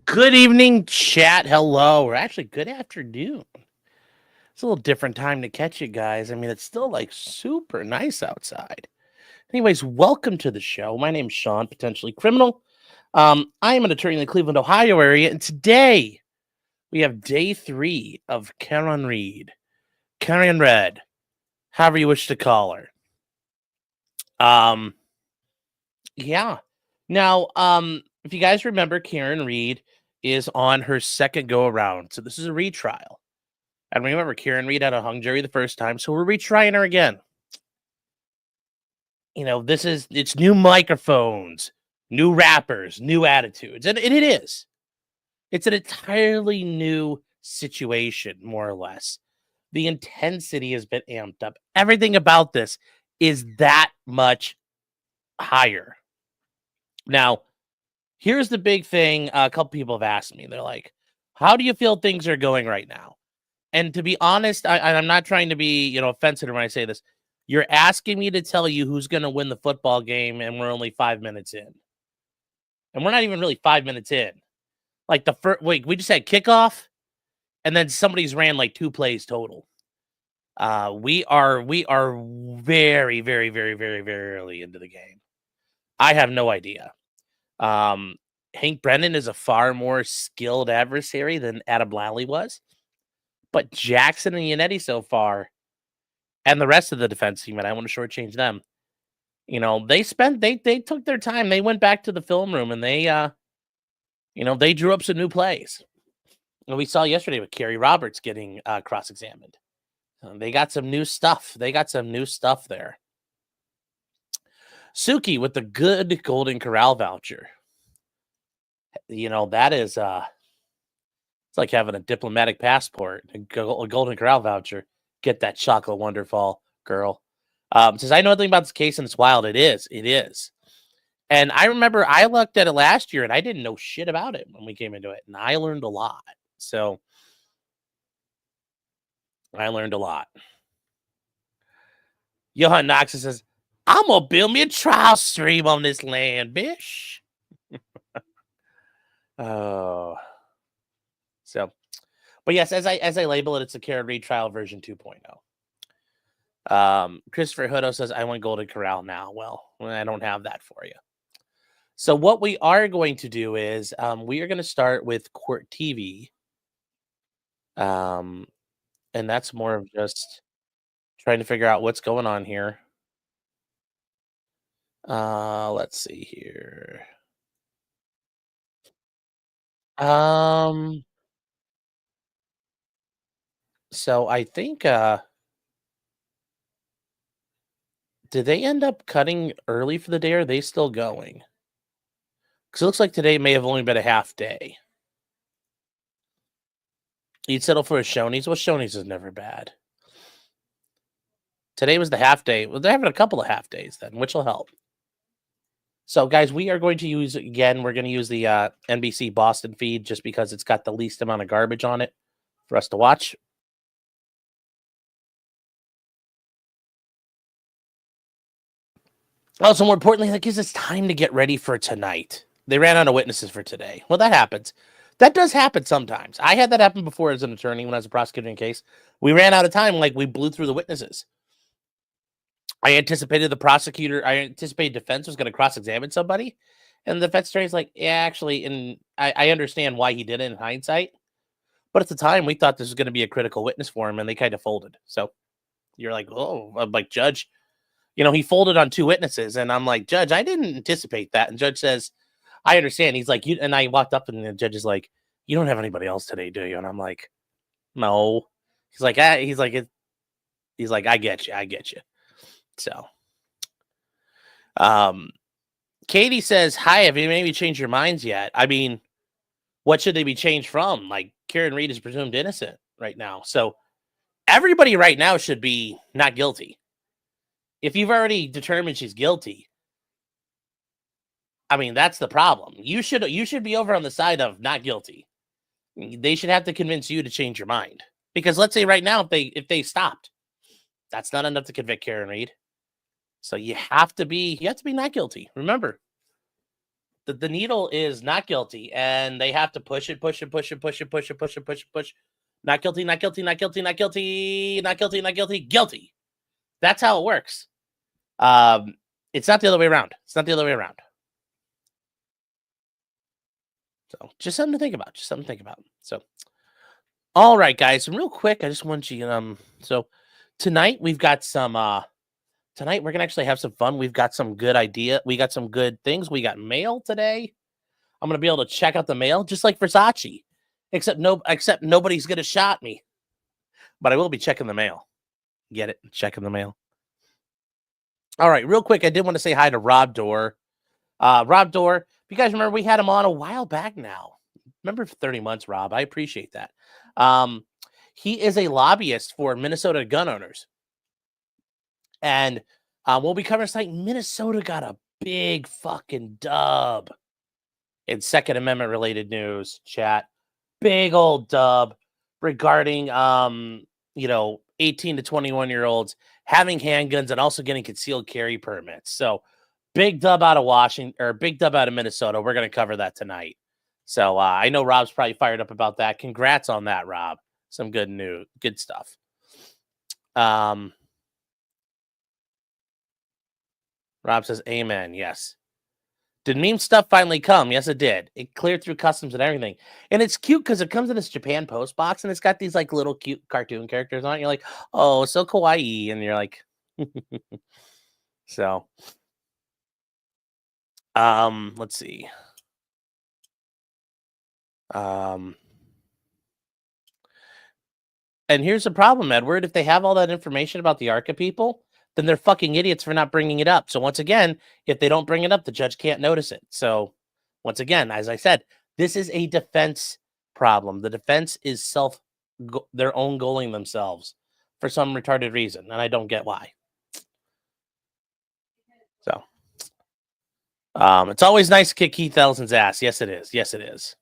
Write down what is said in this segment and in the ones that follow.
Good evening, chat. Hello. Or actually, good afternoon. It's a little different time to catch you guys. I mean, it's still like super nice outside. Anyways, welcome to the show. My name's Sean, potentially criminal. I am an attorney in the Cleveland, Ohio area, and today we have day 3 of Karen Reed. Karen Red, however you wish to call her. Yeah. Now, if you guys remember, Karen Reed is on her second go around. So this is a retrial. And remember, Karen Reed had a hung jury the first time, so we're retrying her again. You know, it's new microphones, new rappers, new attitudes. And it is. It's an entirely new situation, more or less. The intensity has been amped up. Everything about this is that much higher. Now, here's the big thing. A couple people have asked me. They're like, how do you feel things are going right now? And to be honest, I'm not trying to be, offensive when I say this. You're asking me to tell you who's going to win the football game, and we're only 5 minutes in. And we're not even really 5 minutes in. Like the first week, we just had kickoff, and then somebody's ran like 2 plays total. We are very, very, very, very, very early into the game. I have no idea. Hank Brennan is a far more skilled adversary than Adam Lally was. But Jackson and Yannetti so far, and the rest of the defense team, and I want to shortchange them. They took their time. They went back to the film room and they drew up some new plays. And we saw yesterday with Kerry Roberts getting cross-examined. They got some new stuff. There. Suki with the good Golden Corral voucher. That is it's like having a diplomatic passport, a Golden Corral voucher. Get that chocolate wonderful girl. Says, I know nothing about this case and it's wild. It is. And I remember I looked at it last year and I didn't know shit about it when we came into it. And I learned a lot. So I learned a lot. Johan Knox says, I'm going to build me a trial stream on this land, bish. Oh. So, but yes, as I label it, it's a Karen Reed trial version 2.0. Christopher Hutto says, I want Golden Corral now. Well, I don't have that for you. So what we are going to do is we are going to start with Court TV. And that's more of just trying to figure out what's going on here. Let's see here. So I think did they end up cutting early for the day, or are they still going? Because it looks like today may have only been a half day. You'd settle for a Shoney's? Well, Shoney's is never bad. Today was the half day. Well, they're having a couple of half days then, which will help. So, guys, we are going to use, again, we're going to use the NBC Boston feed just because it's got the least amount of garbage on it for us to watch. Also, more importantly, that gives us time to get ready for tonight. They ran out of witnesses for today. Well, that happens. That does happen sometimes. I had that happen before as an attorney when I was a prosecutor in a case. We ran out of time, like we blew through the witnesses. I anticipated defense was going to cross-examine somebody. And the defense attorney's like, yeah, actually, and I understand why he did it in hindsight. But at the time, we thought this was going to be a critical witness for him, and they kind of folded. So you're like, oh, I'm like, Judge, he folded on 2 witnesses. And I'm like, Judge, I didn't anticipate that. And Judge says, I understand. He's like, and I walked up and the judge is like, you don't have anybody else today, do you? And I'm like, no. He's like, I get you. So, Katie says, hi, have you maybe changed your minds yet? I mean, what should they be changed from? Like, Karen Reed is presumed innocent right now. So everybody right now should be not guilty. If you've already determined she's guilty, I mean, that's the problem. You should be over on the side of not guilty. They should have to convince you to change your mind. Because let's say right now, if they stopped, that's not enough to convict Karen Reed. So you have to be not guilty. Remember, the needle is not guilty, and they have to push it. Not guilty, not guilty, not guilty, not guilty, not guilty, not guilty, guilty. That's how it works. It's not the other way around. It's not the other way around. So just something to think about. Just something to think about. So, all right, guys. And real quick, I just want you so tonight we've got some tonight we're gonna actually have some fun. We've got some good idea. We got some good things. We got mail today. I'm gonna be able to check out the mail just like Versace. Except nobody's gonna shot me. But I will be checking the mail. Get it? Checking the mail. All right, real quick, I did want to say hi to Rob Dorr. Rob Dorr, if you guys remember, we had him on a while back now. Remember for 30 months, Rob. I appreciate that. He is a lobbyist for Minnesota gun owners. And we'll be covering tonight. Minnesota got a big fucking dub in Second Amendment related news, chat. Big old dub regarding 18 to 21-year-olds having handguns and also getting concealed carry permits. So big dub out of Washington, or big dub out of Minnesota. We're going to cover that tonight. So I know Rob's probably fired up about that. Congrats on that, Rob. Some good news, good stuff. Rob says, amen. Yes. Did meme stuff finally come? Yes, it did. It cleared through customs and everything. And it's cute because it comes in this Japan Post box and it's got these like little cute cartoon characters on it. You're like, oh, so kawaii. And you're like, so, let's see. And here's the problem, Edward. If they have all that information about the ARCA people, then they're fucking idiots for not bringing it up. So once again, if they don't bring it up, the judge can't notice it. So once again, as I said, this is a defense problem. The defense is their own goaling themselves for some retarded reason, and I don't get why. So it's always nice to kick Keith Ellison's ass. Yes, it is. Yes, it is.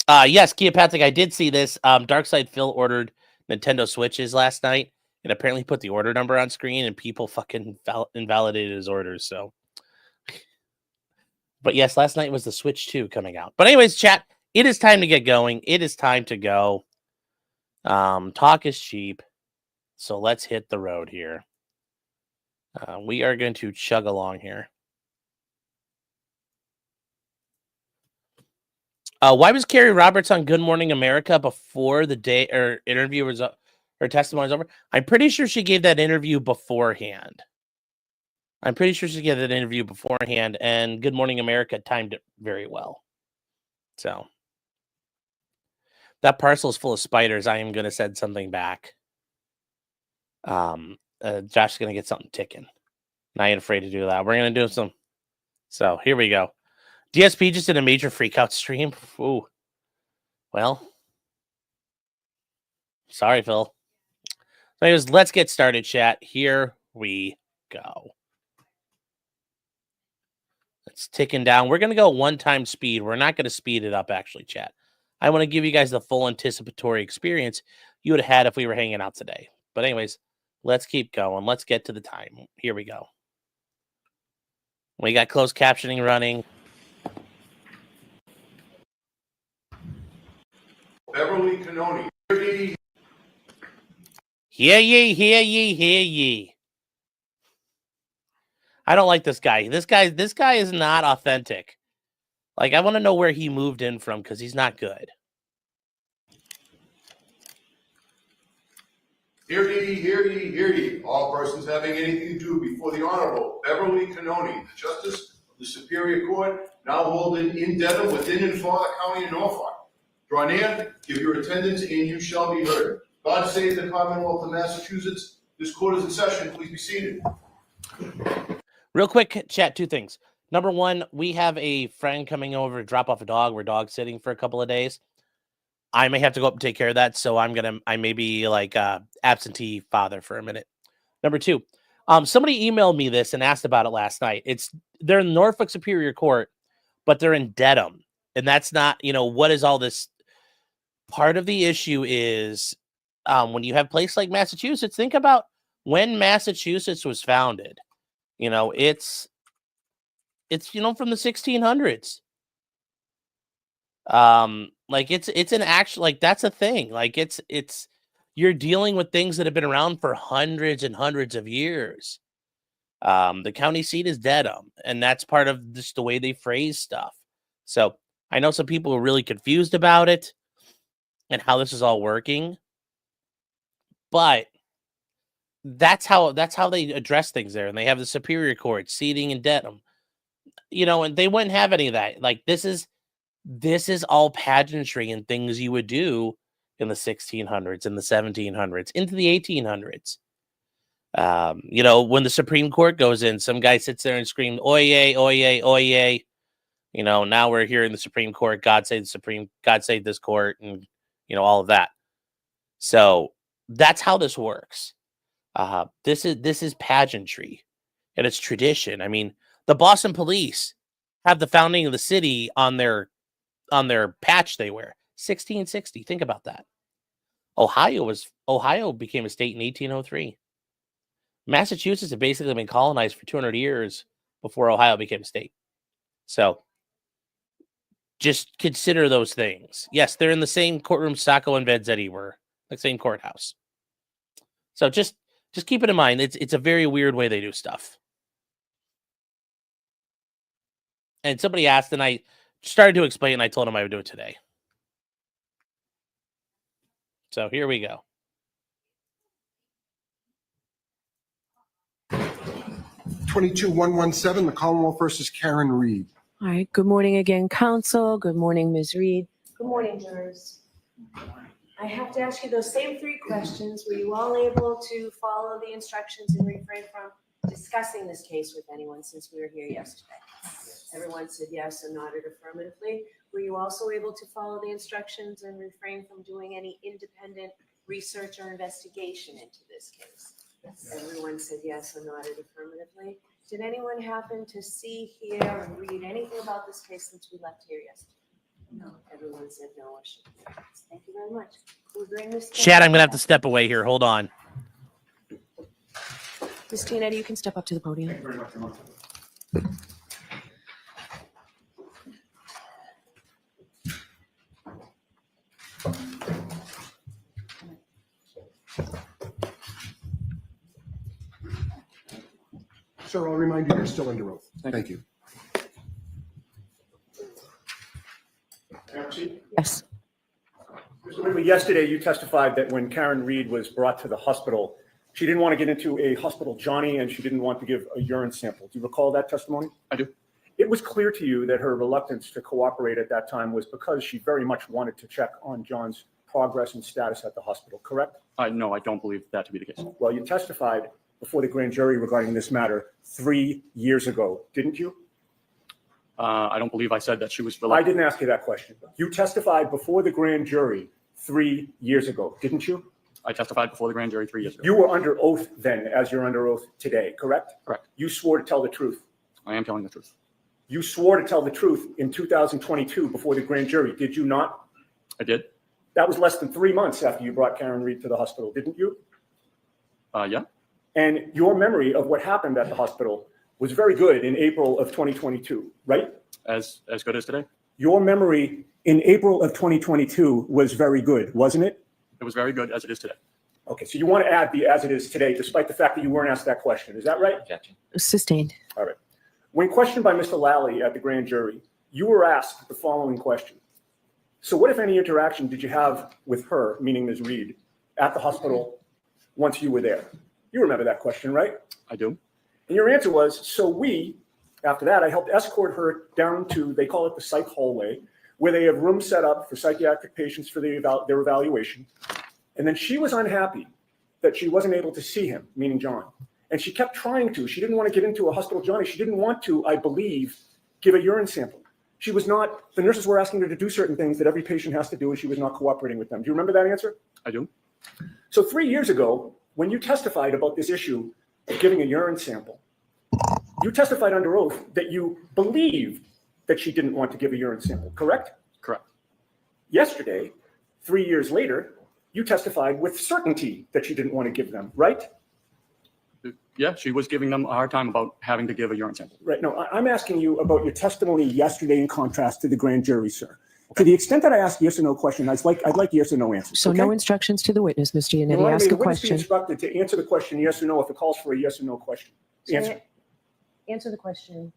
Yes, Kia Patrick, I did see this. Darkside Phil ordered Nintendo Switches last night and apparently put the order number on screen and people fucking invalidated his orders. So, but yes, last night was the Switch 2 coming out. But anyways, chat, it is time to get going. It is time to go. Talk is cheap. So let's hit the road here. We are going to chug along here. Why was Carrie Roberts on Good Morning America before the day or interview was her testimony was over? I'm pretty sure she gave that interview beforehand. And Good Morning America timed it very well. So that parcel is full of spiders. I am going to send something back. Josh is going to get something ticking. And I ain't afraid to do that. We're going to do some. So here we go. DSP just did a major freakout stream. Ooh. Well. Sorry, Phil. Anyways, let's get started, chat. Here we go. It's ticking down. We're going to go one-time speed. We're not going to speed it up, actually, chat. I want to give you guys the full anticipatory experience you would have had if we were hanging out today. But anyways, let's keep going. Let's get to the time. Here we go. We got closed captioning running. Beverly Canoni. Hear ye, hear ye, hear ye. I don't like this guy. This guy is not authentic. Like, I want to know where he moved in from because he's not good. Hear ye, hear ye, hear ye. All persons having anything to do before the Honorable Beverly Canoni, the Justice of the Superior Court, now holding in Dedham within and for the County of Norfolk. Draw near, give your attendance, and you shall be heard. God save the Commonwealth of Massachusetts. This court is in session. Please be seated. Real quick, chat, two things. Number one, we have a friend coming over to drop off a dog. We're dog sitting for a couple of days. I may have to go up and take care of that, so I may be like absentee father for a minute. Number two, somebody emailed me this and asked about it last night. They're in Norfolk Superior Court, but they're in Dedham, and that's not, what is all this? Part of the issue is when you have a place like Massachusetts, think about when Massachusetts was founded. It's It's, from the 1600s. Like it's an actual, like that's a thing. Like it's you're dealing with things that have been around for hundreds and hundreds of years. The county seat is Dedham, and that's part of just the way they phrase stuff. So I know some people are really confused about it and how this is all working, but that's how they address things there. And they have the Superior Court seating in Dedham, and they wouldn't have any of that. Like this is all pageantry and things you would do in the 1600s and the 1700s into the 1800s. When the Supreme Court goes in, some guy sits there and screams, "Oyez, oyez, oyez." Now we're hearing the Supreme Court, God save this court, and all of that. So that's how this works. This is pageantry, and it's tradition. I mean, the Boston Police have the founding of the city on their patch they wear. 1660. Think about that. Ohio became a state in 1803. Massachusetts had basically been colonized for 200 years before Ohio became a state. So just consider those things. Yes, they're in the same courtroom Sacco and Vanzetti were, the same courthouse. So just keep it in mind. It's a very weird way they do stuff. And somebody asked, and I started to explain, and I told them I would do it today. So here we go. 22-117, the Commonwealth versus Karen Reed. All right. Good morning again, counsel. Good morning, Ms. Reed. Good morning, jurors. I have to ask you those same three questions. Were you all able to follow the instructions and refrain from discussing this case with anyone since we were here yesterday? Everyone said yes and nodded affirmatively. Were you also able to follow the instructions and refrain from doing any independent research or investigation into this case? Everyone said yes and nodded affirmatively. Did anyone happen to see, hear, or read anything about this case since we left here yesterday? No. Everyone said no or should. Thank you very much. We'll bring this. Chad, I'm going to have to step away here. Hold on. Ms. Tinetti, you can step up to the podium. Thank you very much. Sir, I'll remind you, you're still under oath. Thank you. Yes. Mr. Whitley, yesterday you testified that when Karen Reed was brought to the hospital, she didn't want to get into a hospital Johnny and she didn't want to give a urine sample. Do you recall that testimony? I do. It was clear to you that her reluctance to cooperate at that time was because she very much wanted to check on John's progress and status at the hospital, correct? No, I don't believe that to be the case. Well, you testified before the grand jury regarding this matter 3 years ago, didn't you? I don't believe I said that she was I reluctant. didn't ask you that question. You testified before the grand jury 3 years ago, didn't you? I testified before the grand jury 3 years ago. You were under oath then, as you're under oath today, correct? Correct. You swore to tell the truth. I am telling the truth. You swore to tell the truth in 2022 before the grand jury, did you not? I did. That was less than 3 months after you brought Karen Reed to the hospital, didn't you? Yeah. And your memory of what happened at the hospital was very good in April of 2022, right? As good as today. Your memory in April of 2022 was very good, wasn't it? It was very good as it is today. Okay, so you want to add the as it is today, despite the fact that you weren't asked that question. Is that right? Objection. Sustained. All right. When questioned by Mr. Lally at the grand jury, you were asked the following question. So what, if any, interaction did you have with her, meaning Ms. Reed, at the hospital once you were there? You remember that question, right? I do. And your answer was, after that, I helped escort her down to, they call it the psych hallway, where they have rooms set up for psychiatric patients for their evaluation. And then she was unhappy that she wasn't able to see him, meaning John. And she kept trying to. She didn't want to get into a hospital Johnny. She didn't want to, I believe, give a urine sample. She was not, the nurses were asking her to do certain things that every patient has to do, and she was not cooperating with them. Do you remember that answer? I do. So 3 years ago, when you testified about this issue of giving a urine sample, you testified under oath that you believed that she didn't want to give a urine sample, correct? Correct. Yesterday, 3 years later, you testified with certainty that she didn't want to give them, right? Yeah, she was giving them a hard time about having to give a urine sample. Right, no, I'm asking you about your testimony yesterday in contrast to the grand jury, sir. To the extent that I ask yes or no question, I'd like yes or no answers. So okay? no instructions to the witness, Mr. No, Yannetti. I Ask mean, a the witness be question. instructed to answer the question yes or no if it calls for a yes or no question. Answer. Answer the question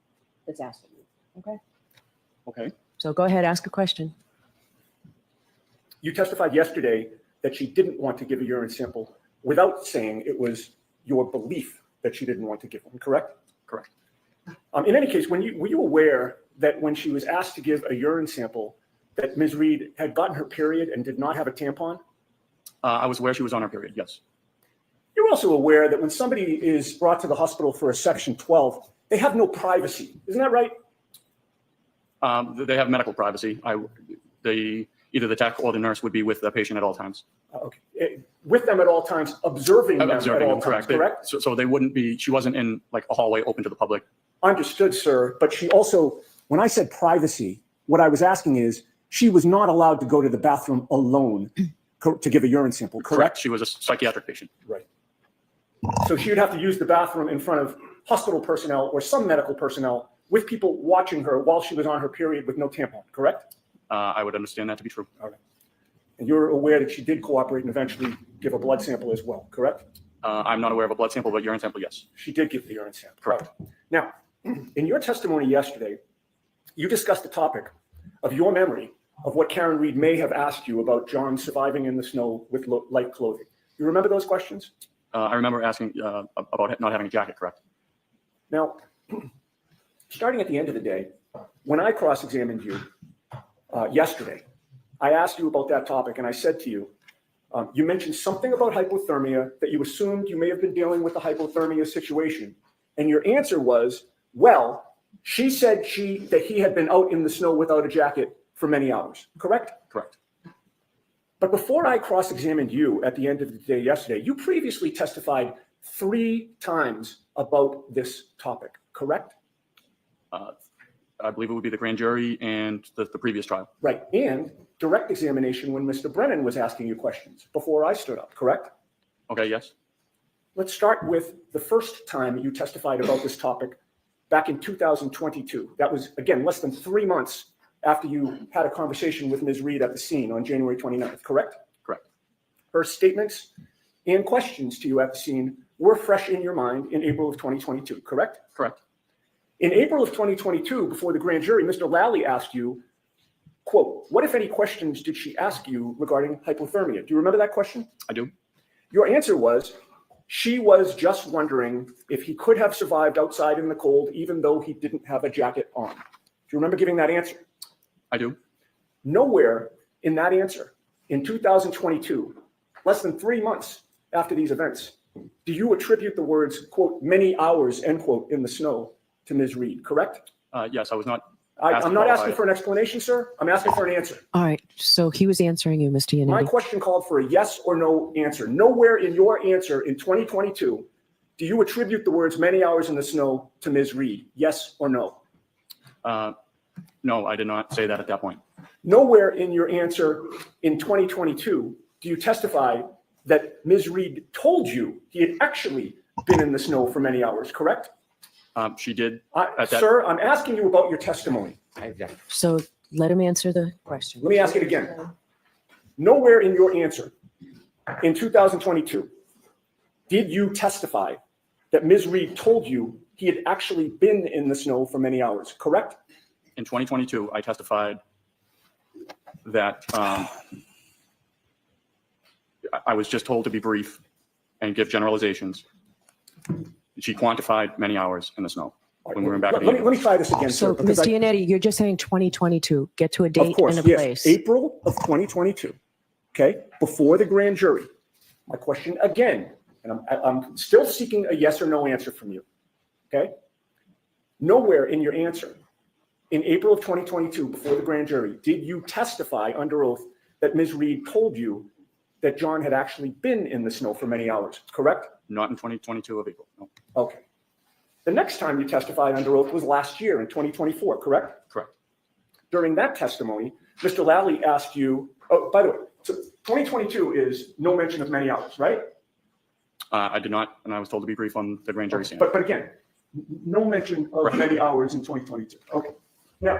that's asked of you, okay? Okay. So go ahead, ask a question. You testified yesterday that she didn't want to give a urine sample without saying it was your belief that she didn't want to give one, correct? Correct. In any case, were you aware that when she was asked to give a urine sample, that Ms. Reed had gotten her period and did not have a tampon? I was aware she was on her period, yes. You're also aware that when somebody is brought to the hospital for a Section 12, they have no privacy. Isn't that right? They have medical privacy. Either the tech or the nurse would be with the patient at all times. Okay. With them at all times, observing them at all times, correct? So they wouldn't be, she wasn't in like a hallway open to the public. Understood, sir. But she also, when I said privacy, what I was asking is she was not allowed to go to the bathroom alone to give a urine sample, correct? She was a psychiatric patient. Right. So she would have to use the bathroom in front of hospital personnel or some medical personnel with people watching her while she was on her period with no tampon, correct? I would understand that to be true. All right. And you're aware that she did cooperate and eventually give a blood sample as well, correct? I'm not aware of a blood sample, but urine sample, yes. She did give the urine sample. Correct. Now, in your testimony yesterday, you discussed the topic of your memory of what Karen Reed may have asked you about John surviving in the snow with light clothing. You remember those questions? I remember asking about not having a jacket, correct? Now, starting at the end of the day, when I cross-examined you yesterday, I asked you about that topic, and I said to you, you mentioned something about hypothermia, that you assumed you may have been dealing with a hypothermia situation. And your answer was, well, she said that he had been out in the snow without a jacket for many hours, correct? Correct. But before I cross-examined you at the end of the day yesterday, you previously testified 3 times about this topic, correct? I believe it would be the grand jury and the previous trial. Right, and direct examination when Mr. Brennan was asking you questions before I stood up, correct? Okay, yes. Let's start with the first time you testified about this topic back in 2022. That was, again, less than 3 months after you had a conversation with Ms. Reed at the scene on January 29th, correct? Correct. Her statements and questions to you at the scene were fresh in your mind in April of 2022, correct? Correct. In April of 2022, before the grand jury, Mr. Lally asked you, quote, what, if any, questions did she ask you regarding hypothermia? Do you remember that question? I do. Your answer was, she was just wondering if he could have survived outside in the cold, even though he didn't have a jacket on. Do you remember giving that answer? I do. Nowhere in that answer, in 2022, less than 3 months after these events, do you attribute the words, quote, many hours, end quote, in the snow to Ms. Reed, correct? Yes, I was not. I'm not asking for an explanation, sir. I'm asking for an answer. All right, so he was answering you, Mr. My Yannetti. question called for a yes or no answer. Nowhere in your answer in 2022 do you attribute the words many hours in the snow to Ms. Reed, yes or no? No, I did not say that at that point. Nowhere in your answer in 2022 do you testify that Ms. Reed told you he had actually been in the snow for many hours, correct? She did. Sir, I'm asking you about your testimony. So let him answer the question. Let me ask it again. Nowhere in your answer in 2022 did you testify that Ms. Reed told you he had actually been in the snow for many hours, correct? In 2022, I testified that I was just told to be brief and give generalizations. She quantified many hours in the snow when we were back at the Let me try this again, So, sir. because Mr. Yannetti, you're just saying 2022. Get to a Of date course, and a yes, place. April of 2022, okay, before the grand jury. My question again, and I'm still seeking a yes or no answer from you, okay? Nowhere in your answer in April of 2022, before the grand jury, did you testify under oath that Ms. Reed told you that John had actually been in the snow for many hours, correct? Not in 2022 of April. No. Okay. The next time you testified under oath was last year in 2024, correct? Correct. During that testimony, Mr. Lally asked you, oh, by the way, so 2022 is no mention of many hours, right? I did not, and I was told to be brief on the grand jury stand. But again, no mention of many hours in 2022. Okay. Now,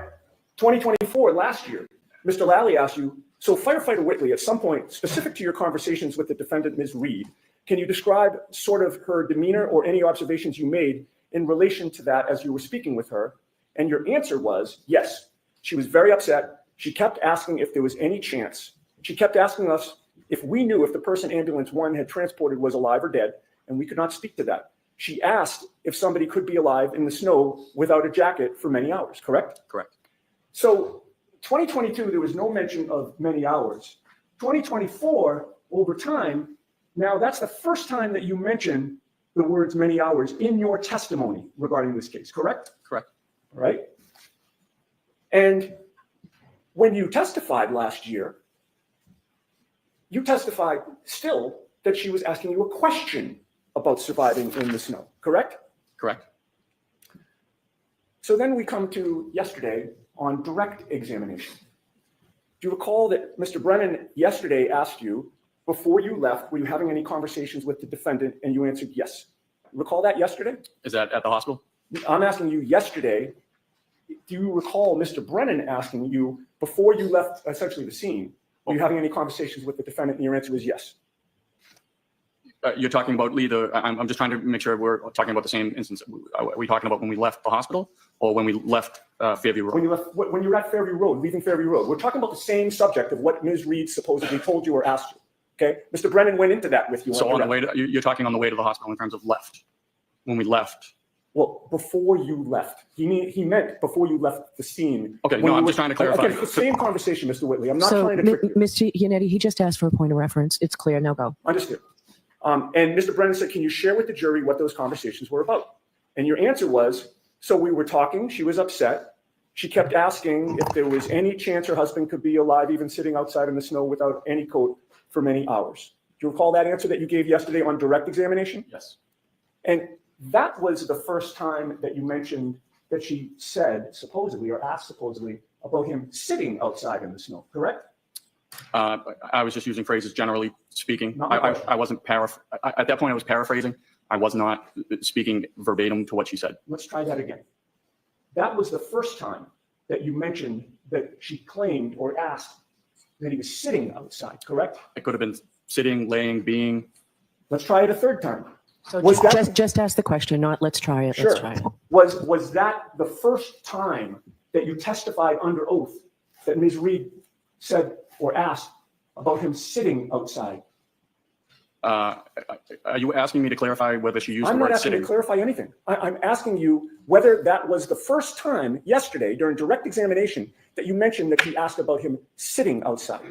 2024, last year, Mr. Lally asked you, so firefighter Whitley, at some point, specific to your conversations with the defendant, Ms. Reed, can you describe sort of her demeanor or any observations you made in relation to that as you were speaking with her? And your answer was, yes, she was very upset. She kept asking if there was any chance. She kept asking us if we knew if the person ambulance 1 had transported was alive or dead, and we could not speak to that. She asked if somebody could be alive in the snow without a jacket for many hours, correct? Correct. So 2022, there was no mention of many hours. 2024, over time, now that's the first time that you mention the words many hours in your testimony regarding this case, correct? Correct. All right. And when you testified last year, you testified still that she was asking you a question about surviving in the snow, correct? Correct. So then we come to yesterday on direct examination. Do you recall that Mr. Brennan yesterday asked you, before you left, were you having any conversations with the defendant? And you answered yes. Recall that yesterday? Is that at the hospital? I'm asking you yesterday, do you recall Mr. Brennan asking you before you left essentially the scene, were you having any conversations with the defendant? And your answer was yes. You're talking about Lee, I'm just trying to make sure we're talking about the same instance. Are we talking about when we left the hospital or when we left Fairview Road? When you were at Fairview Road, leaving Fairview Road. We're talking about the same subject of what Ms. Reed supposedly told you or asked you. Okay, Mr. Brennan went into that with you. So on the way to, you're talking on the way to the hospital in terms of left, when we left. Well, before you left, he meant before you left the scene. Okay, no, I'm just trying to clarify. Again, it's the same conversation, Mr. Whitley. I'm not So, trying to trick you. Mr. Yannetti, he just asked for a point of reference. It's clear. Now go. Understood. And Mr. Brennan said, can you share with the jury what those conversations were about? And your answer was, so we were talking, she was upset. She kept asking if there was any chance her husband could be alive, even sitting outside in the snow without any coat for many hours. Do you recall that answer that you gave yesterday on direct examination? Yes. And that was the first time that you mentioned that she said, supposedly, or asked supposedly, about him sitting outside in the snow, correct? I was just using phrases generally speaking. Not my question. I wasn't at that point I was paraphrasing. I was not speaking verbatim to what she said. Let's try that again. That was the first time that you mentioned that she claimed or asked that he was sitting outside, correct? It could have been sitting, laying, being. Let's try it a third time. So Was that- just ask the question, not let's try it. Sure. Let's try it. Was that the first time that you testified under oath that Ms. Reed said or asked about him sitting outside? Are you asking me to clarify whether she used I'm the not word asking you sitting? to clarify anything. I'm asking you whether that was the first time yesterday during direct examination that you mentioned that she asked about him sitting outside.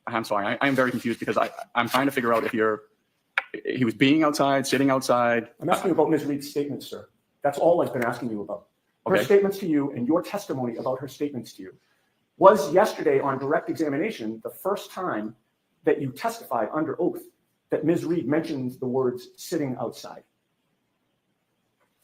I'm sorry. I'm very confused because I'm trying to figure out if he was being outside, sitting outside. I'm asking you about Ms. Reed's statements, sir. That's all I've been asking you about. Her Okay. statements to you and your testimony about her statements to you. Was yesterday on direct examination the first time that you testified under oath that Ms. Reed mentions the words sitting outside?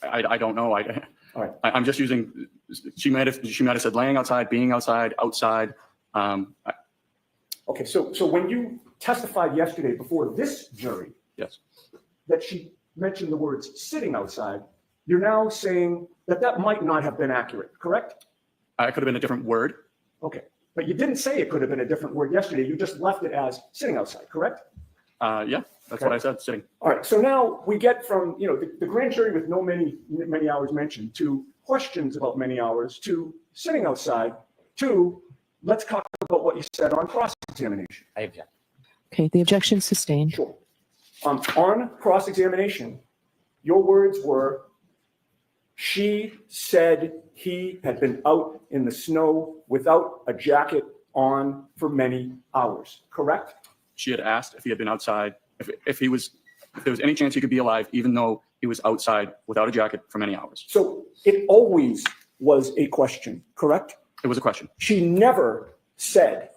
I don't know. All right. I'm just using. She might have said laying outside, being outside, outside. Okay, so when you testified yesterday before this jury Yes. that she mentioned the words sitting outside, you're now saying that that might not have been accurate, correct? It could have been a different word. Okay, but you didn't say it could have been a different word yesterday. You just left it as sitting outside, correct? Yeah, that's what I said. Sitting. All right, so now we get from, the grand jury with no many hours mentioned to questions about many hours to sitting outside to let's talk about what you said on cross-examination. I object. Okay, the objection sustained. Sure. On cross-examination, your words were, she said he had been out in the snow without a jacket on for many hours, correct? She had asked if he had been outside, if there was any chance he could be alive, even though he was outside without a jacket for many hours. So it always was a question, correct? It was a question. She never said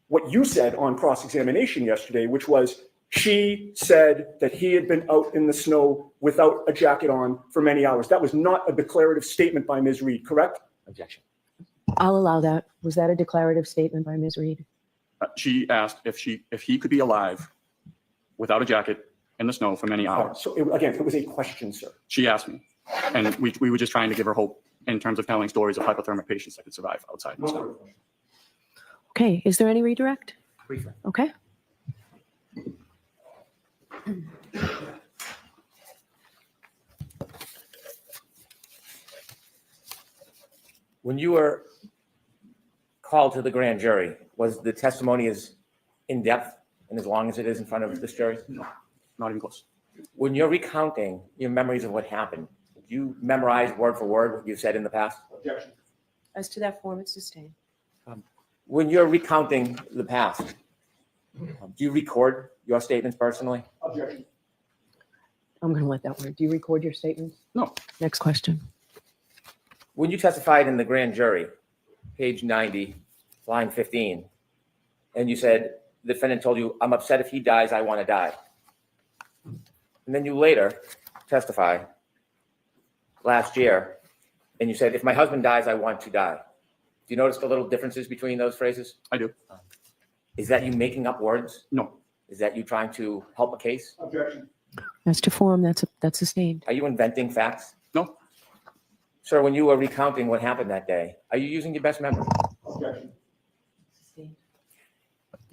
what you said on cross-examination yesterday, which was she said that he had been out in the snow without a jacket on for many hours. That was not a declarative statement by Ms. Reed, correct? Objection. I'll allow that. Was that a declarative statement by Ms. Reed? She asked if he could be alive without a jacket in the snow for many hours. So again, it was a question, sir. She asked me, and we were just trying to give her hope in terms of telling stories of hypothermic patients that could survive outside in the snow. Okay, is there any redirect? Briefly. Okay. When you were called to the grand jury, was the testimony as in-depth and as long as it is in front of this jury? No, not even close. When you're recounting your memories of what happened, do you memorize word for word what you said in the past? Objection. As to that form, it's sustained. When you're recounting the past, do you record your statements personally? Objection. I'm going to let that word. Do you record your statements? No. Next question. When you testified in the grand jury, page 90, line 15, and you said the defendant told you, "I'm upset if he dies, I want to die." And then you later testify last year, and you said, "If my husband dies, I want to die." Do you notice the little differences between those phrases? I do. Is that you making up words? No. Is that you trying to help a case? Objection. As to form, that's sustained. Are you inventing facts? No. Sir, when you were recounting what happened that day, are you using your best memory? Objection. Sustained.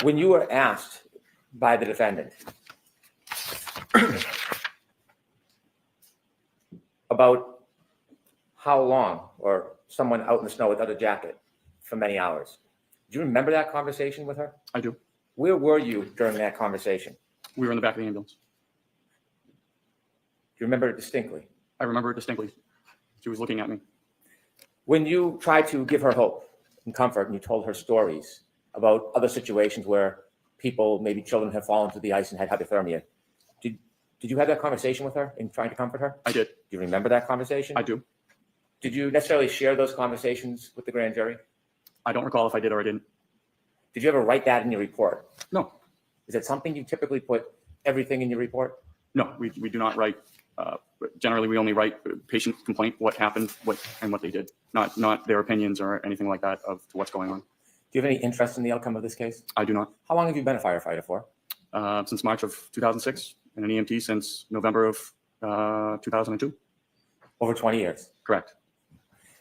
When you were asked by the defendant about how long, or someone out in the snow without a jacket for many hours, do you remember that conversation with her? I do. Where were you during that conversation? We were in the back of the ambulance. Do you remember it distinctly? I remember it distinctly. She was looking at me. When you tried to give her hope and comfort, and you told her stories about other situations where people, maybe children, have fallen through the ice and had hypothermia, did you have that conversation with her in trying to comfort her? I did. Do you remember that conversation? I do. Did you necessarily share those conversations with the grand jury? I don't recall if I did or I didn't. Did you ever write that in your report? No. Is it something you typically put everything in your report? No, we do not write. Generally, we only write patient complaint, what happened, what they did, not their opinions or anything like that of what's going on. Do you have any interest in the outcome of this case? I do not. How long have you been a firefighter for? Since March of 2006, and an EMT since November of 2002. Over 20 years. Correct.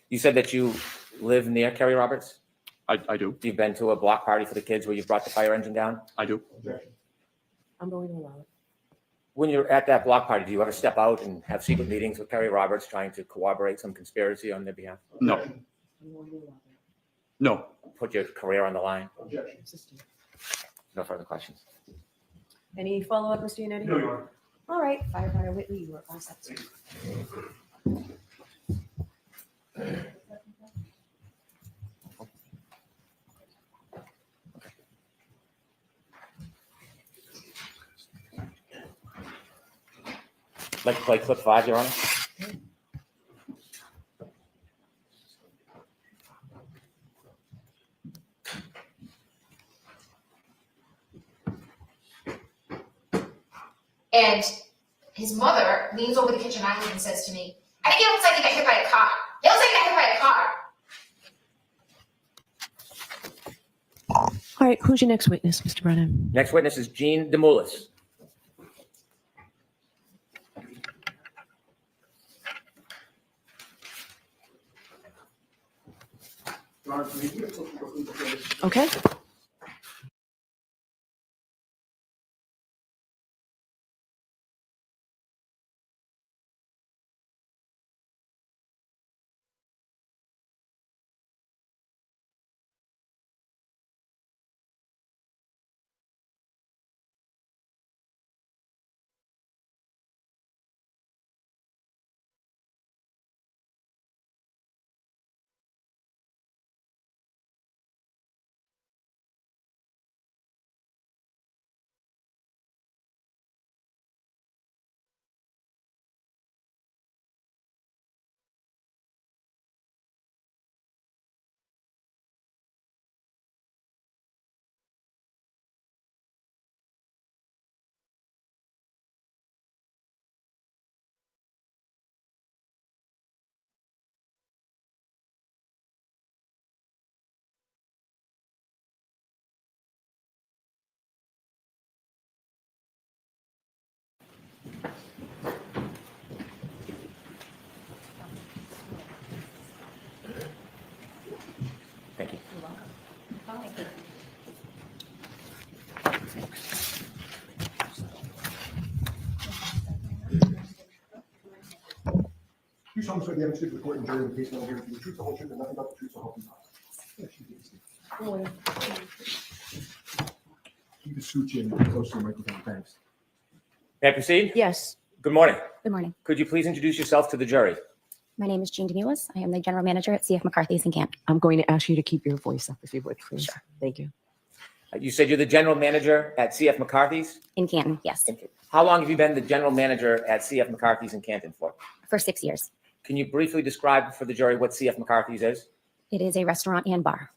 You said that you live near Kerry Roberts? I do. You've been to a block party for the kids where you brought the fire engine down? I do. Objection. I'm going to allow it. When you're at that block party, do you ever step out and have secret meetings with Kerry Roberts trying to corroborate some conspiracy on their behalf? No. Objection. I'm going to allow that. No. Put your career on the line? Objection. Sustained. No further questions. Any follow-up, Mr. Yannetti? No, Your Honor. All right, Firefighter Whitley, you are all set. sir. Like to play clip 5, Your Honor? And his mother leans over the kitchen island and says to me, "I think he looks like he got hit by a car. He looks like he got hit by a car." All right, who's your next witness, Mr. Brennan? Next witness is Jean Demoulas. Your Honor, can we do it? Okay. solemnly swear the evidence given to the court and jury in the case now hearing to the truth, the whole truth, and nothing but the truth, so help you God. Keep the suit in close to the microphone. Thanks. May I proceed? Yes. Good morning. Good morning. Could you please introduce yourself to the jury? My name is Jean Demulis. I am the general manager at CF McCarthy's in Canton. I'm going to ask you to keep your voice up if you would, please. Sure. Thank you. You said you're the general manager at CF McCarthy's? In Canton, yes, How long have you been the general manager at CF McCarthy's in Canton for? for 6 years. Can you briefly describe for the jury what CF McCarthy's is? It is a restaurant and bar.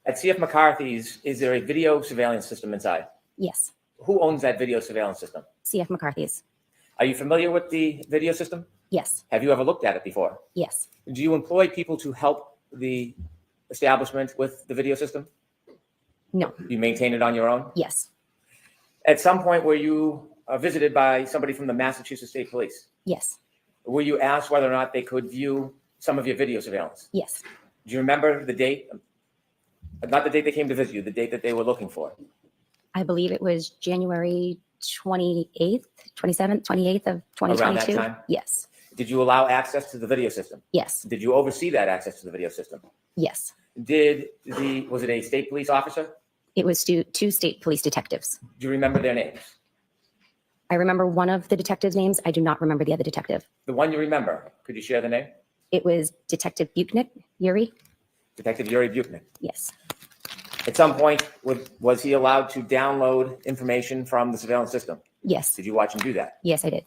At CF McCarthy's, is there a video surveillance system inside? Yes, Who owns that video surveillance system? CF McCarthy's. Are you familiar with the video system? Yes, Have you ever looked at it before? yes, Do you employ people to help the establishment with the video system? no, You maintain it on your own? yes, At some point, were you visited by somebody from the Massachusetts State Police? yes, Were you asked whether or not they could view some of your video surveillance? yes. Do you remember the date? Not the date they came to visit you, the date that they were looking for. I believe it was January 28th, 27th, 28th of 2022. time? Yes, Did you allow access to the video system? yes, Did you oversee that access to the video system? yes. Was it a state police officer? It was two state police detectives. Do you remember their names? I remember one of the detectives' names. I do not remember the other detective. The one you remember, could you share the name? It was Detective Buchnick, Yuri. Detective Yuri Buchnick. Yes, At some point, was he allowed to download information from the surveillance system? yes, Did you watch him do that? yes, I did.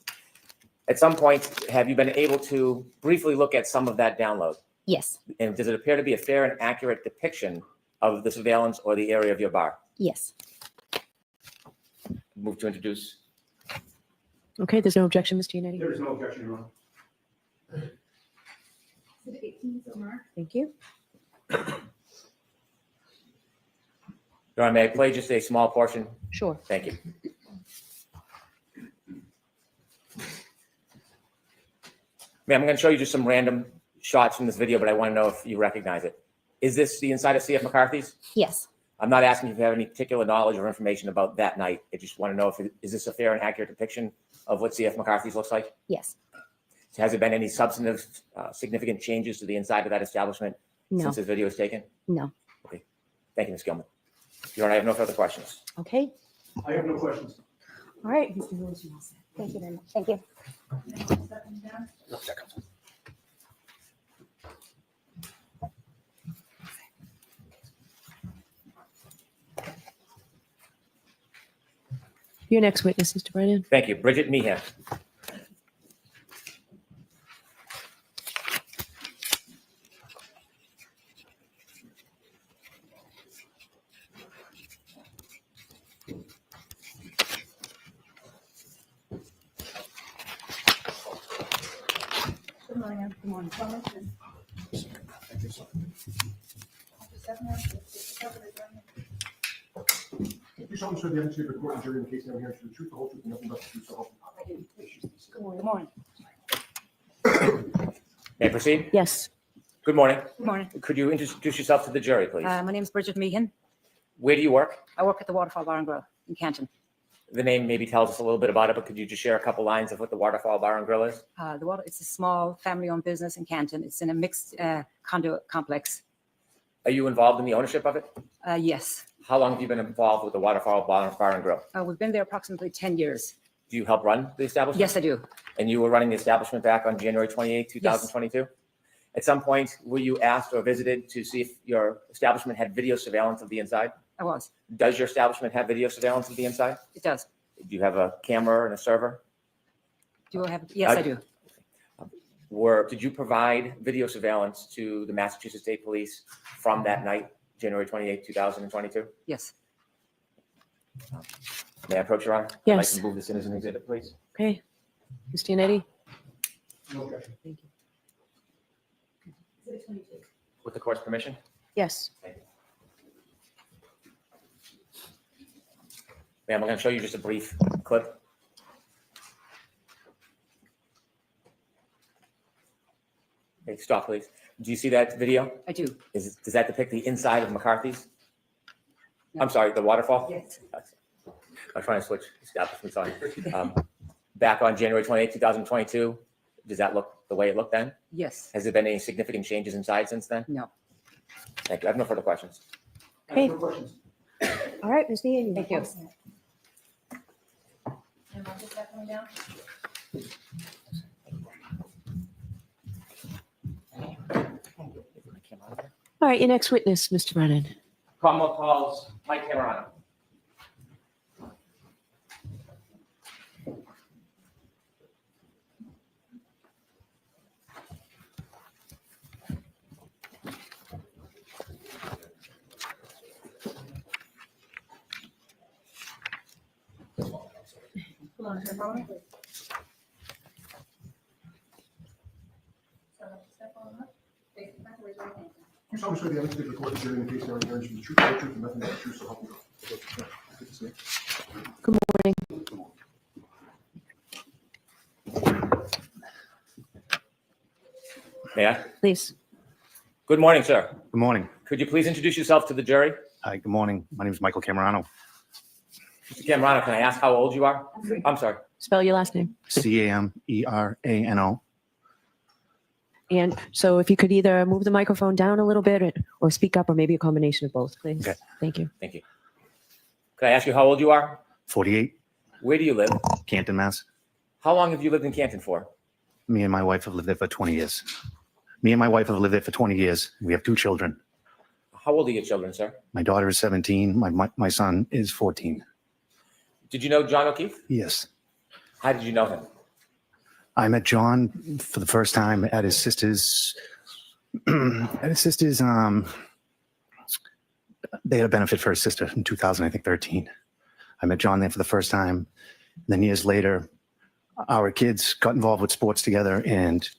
At some point, have you been able to briefly look at some of that download? Yes, And does it appear to be a fair and accurate depiction of the surveillance or the area of your bar? yes. Move to introduce. Okay, there's no objection, Ms. Giannetti? There is no objection, Your Honor. Thank you. Your Honor, may I play just a small portion? Sure. Thank you. Ma'am, I'm going to show you just some random shots from this video, but I want to know if you recognize it. Is this the inside of CF McCarthy's? Yes, I'm not asking if you have any particular knowledge or information about that night. I just want to know is this a fair and accurate depiction of what CF McCarthy's looks like? yes, Has there been any substantive, significant changes to the inside of that establishment no, since this video was taken? no. Thank you, Ms. Gilman. Your Honor, I have no further questions. Okay. I have no questions. All right. Mr. Lewis, you're all set. Thank you very much. Thank you. Your next witness, Mr. Brennan. Thank you. Bridget Meehan. Good morning. Good morning. You solemnly swear the evidence given to the court and jury in the case now hearing to the truth, the whole truth, and nothing but the truth, so help you God. Good morning. May I proceed? Yes. Good morning. Good morning. Could you introduce yourself to the jury, please? My name is Bridget Meehan. Where do you work? I work at the Waterfall Bar and Grill in Canton. The name maybe tells us a little bit about it, but could you just share a couple lines of what the Waterfall Bar and Grill is? It's a small family-owned business in Canton. It's in a mixed condo complex. Are you involved in the ownership of it? Yes. How long have you been involved with the Waterfall Bar and Grill? We've been there approximately 10 years. Do you help run the establishment? Yes, I do. And you were running the establishment back on January 28, 2022? At some point, were you asked or visited to see if your establishment had video surveillance of the inside? I was. Does your establishment have video surveillance of the inside? It does. Do you have a camera and a server? Do I have? Yes, I do. Did you provide video surveillance to the Massachusetts State Police from that night, January 28, 2022? Yes. May I approach, Your Honor? Yes. I'd like to move this in as an exhibit, please. Okay. Ms. Giannetti? No objection. Thank you. With the court's permission? Yes. Ma'am, I'm going to show you just a brief clip. Okay, stop, please. Do you see that video? I do. Does that depict the inside of McCarthy's? No. I'm sorry, the waterfall? Yes. I'm trying to switch establishments on. Back on January 28, 2022, does that look the way it looked then? Yes. Has there been any significant changes inside since then? No. Thank you. I have no further questions. Okay. No questions. All right, Ms. Meehan. Thank you. And I'll just that coming down. All right, your next witness, Mr. Brennan. Commonwealth calls Mike Camerano. You solemnly swear the evidence to the court and jury in the case now hearing the truth, the whole truth, and nothing but the truth, so help you God. Good to see you. Good morning. May I? Please. Good morning, sir. Good morning. Could you please introduce yourself to the jury? Hi, good morning. My name is Michael Camerano. Mr. Camerano, can I ask how old you are? I'm sorry. Spell your last name. Camerano. And so if you could either move the microphone down a little bit or speak up, or maybe a combination of both, please. Okay. Thank you. Thank you. Can I ask you how old you are? 48, Where do you live? Canton, Mass. How long have you lived in Canton for? Me and my wife have lived there for 20 years. Me and my wife have lived there for 20 years. We have 2 children. How old are your children, sir? My daughter is 17. My son is 14. Did you know John O'Keefe? Yes. How did you know him? I met John for the first time at his sister's, they had a benefit for his sister in 2013. I met John there for the first time. Then years later, our kids got involved with sports together and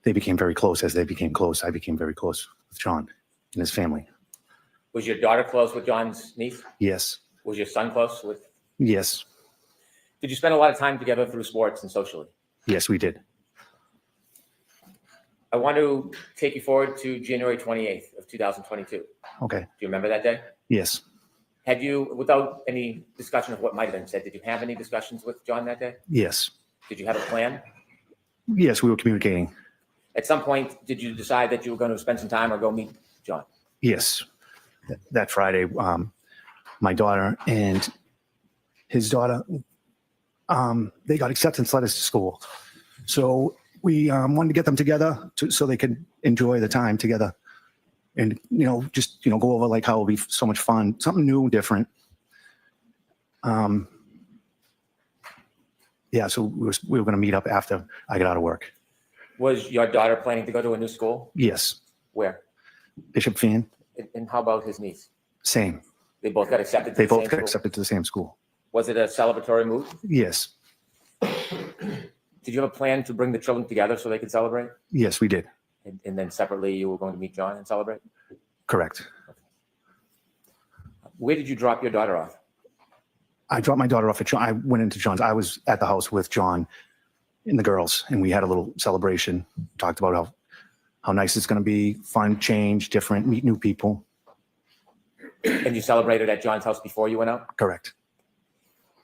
they became very close. As they became close, I became very close with John and his family. Was your daughter close with John's niece? Yes. Was your son close with? Yes. Did you spend a lot of time together through sports and socially? Yes, we did. I want to take you forward to January 28th of 2022. Okay. Do you remember that day? Yes. Had you, without any discussion of what might have been said, did you have any discussions with John that day? Yes. Did you have a plan? Yes, we were communicating. At some point, did you decide that you were going to spend some time or go meet John? Yes. That Friday, my daughter and his daughter, they got acceptance letters to school. So we wanted to get them together so they could enjoy the time together. And, just, go over like how it'll be so much fun, something new, different. Yeah, so we were going to meet up after I got out of work. Was your daughter planning to go to a new school? Yes. Where? Bishop Fan. And how about his niece? Same. They both got accepted to They the both same got school? accepted to the same school. Was it a celebratory move? Yes. Did you have a plan to bring the children together so they could celebrate? Yes, we did. And then separately, you were going to meet John and celebrate? Correct. Where did you drop your daughter off? I dropped my daughter off at John. I went into John's. I was at the house with John and the girls, and we had a little celebration. Talked about how nice it's going to be, fun, change, different, meet new people. And you celebrated at John's house before you went out? Correct.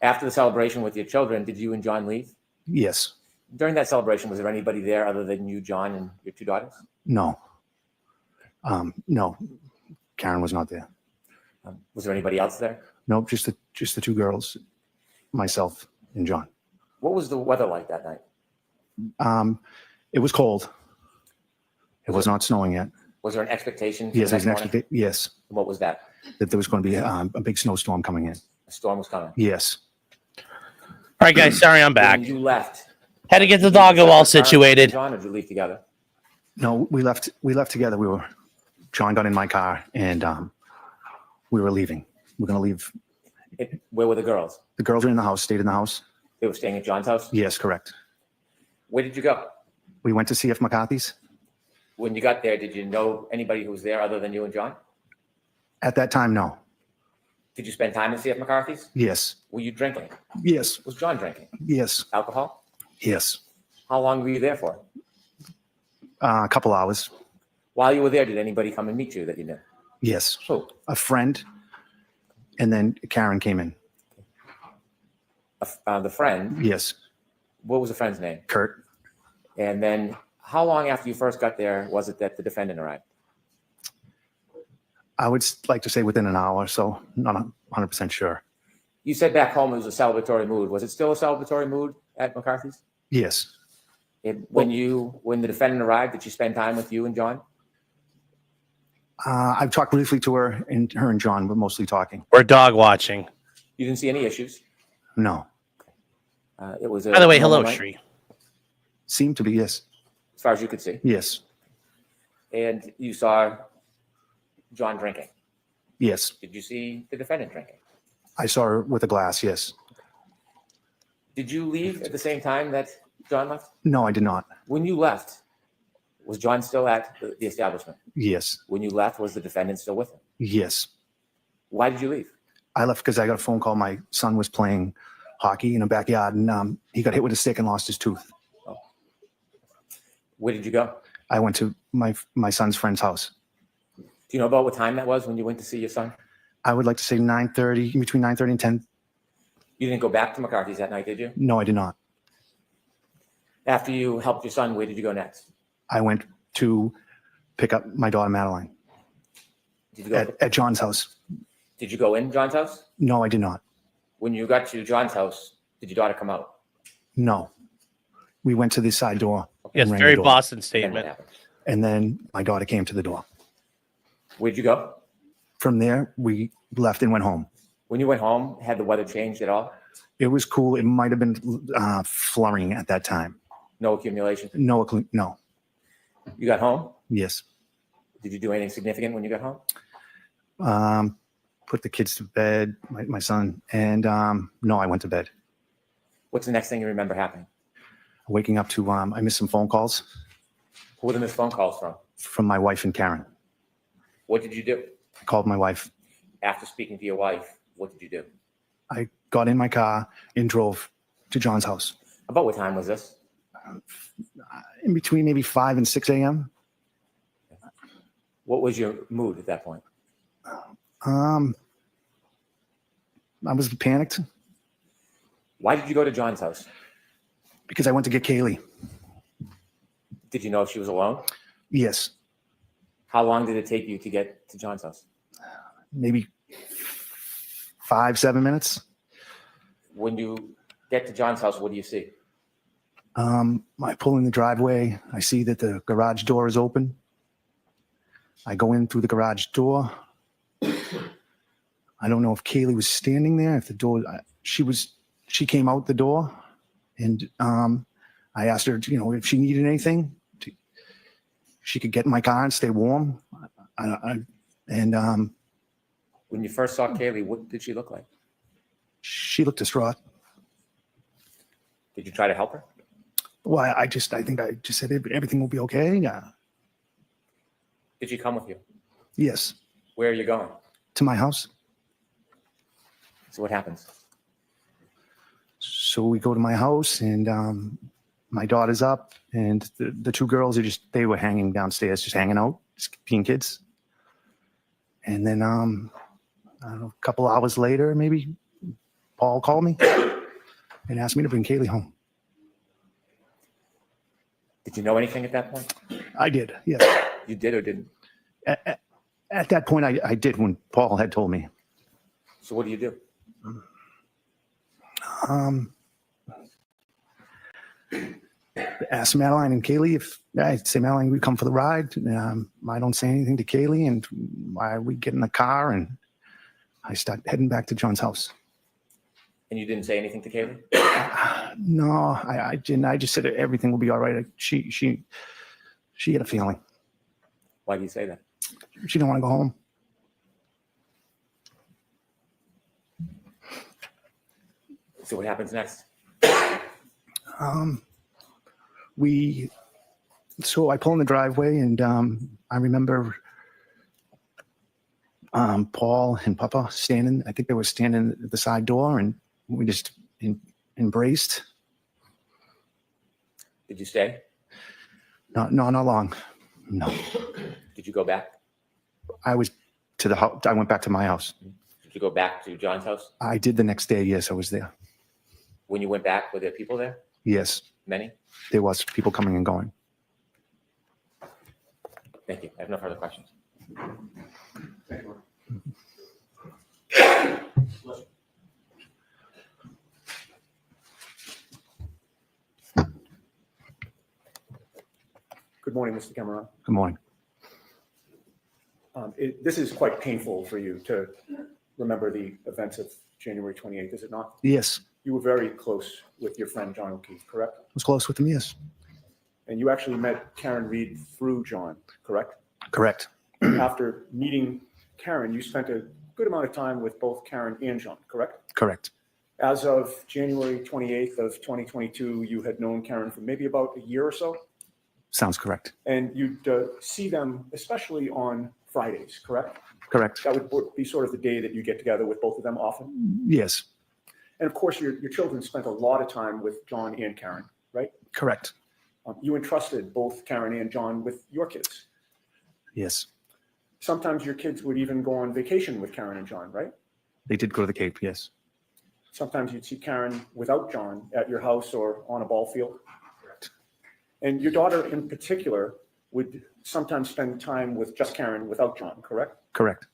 After the celebration with your children, did you and John leave? Yes. During that celebration, was there anybody there other than you, John, and your 2 daughters? No. No. Karen was not there. Was there anybody else there? No, just the 2 girls, myself and John. What was the weather like that night? It was cold. It was not snowing yet. Was there an expectation? for Yes, the there's next an morning? yes, What was that? that there was going to be a big snowstorm coming in. A storm was coming. Yes. All right, guys. Sorry, I'm back. When you left, Had to get the did you doggo all separate cars, situated. John, or did you leave together? No, we left together. John got in my car and we were leaving. We're going to leave. Where were the girls? The girls are in the house, stayed in the house. They were staying at John's house? Yes, correct. Where did you go? We went to CF McCarthy's. When you got there, did you know anybody who was there other than you and John? At that time, no. Did you spend time at CF McCarthy's? Yes. Were you drinking? Yes. Was John drinking? Yes. Alcohol? Yes. How long were you there for? A couple hours. While you were there, did anybody come and meet you that you knew? Yes. Who? A friend. And then Karen came in. The friend? Yes. What was the friend's name? Kurt. And then how long after you first got there was it that the defendant arrived? I would like to say within an hour, so not 100% sure. You said back home it was a celebratory mood. Was it still a celebratory mood at McCarthy's? Yes. When the defendant arrived, did she spend time with you and John? I've talked briefly to her and John, but mostly talking. Or dog watching. You didn't see any issues? No. It was By the way, hello, normal night, Shri. Seemed to be, yes. as far as you could see. Yes. And you saw John drinking. Yes. Did you see the defendant drinking? I saw her with a glass, yes. Did you leave at the same time that John left? No, I did not. When you left, was John still at the establishment? Yes. When you left, was the defendant still with him? Yes. Why did you leave? I left because I got a phone call. My son was playing hockey in a backyard, and he got hit with a stick and lost his tooth. Oh. Where did you go? I went to my son's friend's house. Do you know about what time that was when you went to see your son? I would like to say 9:30, between 9:30 and 10. You didn't go back to McCarthy's that night, did you? No, I did not. After you helped your son, where did you go next? I went to pick up my daughter, Madeline, Did you go? at John's house. Did you go in John's house? No, I did not. When you got to John's house, did your daughter come out? No. We went to the side door. Yes, and rang very the door. Boston Then what statement. happened? And then my daughter came to the door. Where'd you go? From there, we left and went home. When you went home, had the weather changed at all? It was cool. It might have been flurrying at that time. No accumulation? No. You got home? Yes. Did you do anything significant when you got home? Put the kids to bed, my son, and no, I went to bed. What's the next thing you remember happening? Waking up to, I missed some phone calls Who were the missed phone calls from? my wife and Karen. What did you do? I called my wife. After speaking to your wife, what did you do? I got in my car and drove to John's house. About what time was this? In between maybe 5 and 6 a.m. What was your mood at that point? I was panicked Why did you go to John's house? because I went to get Kaylee. Did you know if she was alone? Yes. How long did it take you to get to John's house? Maybe 5-7 minutes. When you get to John's house, what do you see? I pull in the driveway. I see that the garage door is open. I go in through the garage door. I don't know if Kaylee was standing there. If the door, she came out the door, and I asked her, if she needed anything, she could get in my car and stay warm. When you first saw Kaylee, what did she look like? She looked distraught. Did you try to help her? Well, I think I just said everything will be okay. Yeah. Did she come with you? Yes. Where are you going? To my house. So what happens? So we go to my house, and my daughter's up, and the two girls they were hanging downstairs, just hanging out, just being kids. And then I don't know, a couple hours later, maybe Paul called me and asked me to bring Kaylee home. Did you know anything at that point? I did, yes. You did or didn't? At that point, I did when Paul had told me. So what do you do? Asked Madeline and Kaylee if I'd say Madeline would come for the ride. I don't say anything to Kaylee, and we get in the car and I start heading back to John's house. And you didn't say anything to Kaylee? No, I didn't. I just said everything will be all right. She had a feeling. Why do you say that? She didn't want to go home. So what happens next? So I pull in the driveway, and I remember Paul and Papa standing. I think they were standing at the side door, and we just embraced. Did you stay? No, not long. No. Did you go back? I was to the house. I went back to my house. Did you go back to John's house? I did the next day. Yes, I was there. When you went back, were there people there? Yes. Many? There was people coming and going. Thank you. I have no further questions. Good morning, Mr. Cameron. Good morning. This is quite painful for you to remember the events of January 28th, is it not? Yes, You were very close with your friend John O'Keefe, correct? I was close with him. Yes, And you actually met Karen Reed through John, correct? correct. After meeting Karen, you spent a good amount of time with both Karen and John, correct? Correct. As of January 28th of 2022, you had known Karen for maybe about a year or so, Sounds correct. and you'd see them especially on Fridays, correct? Correct. That would be sort of the day that you get together with both of them often. Yes, And of course, your children spent a lot of time with John and Karen, right? correct. You entrusted both Karen and John with your kids. Yes, Sometimes your kids would even go on vacation with Karen and John, right? they did go to the Cape. Yes, Sometimes you'd see Karen without John at your house or on a ball field. correct. And your daughter in particular would sometimes spend time with just Karen without John, correct? Correct.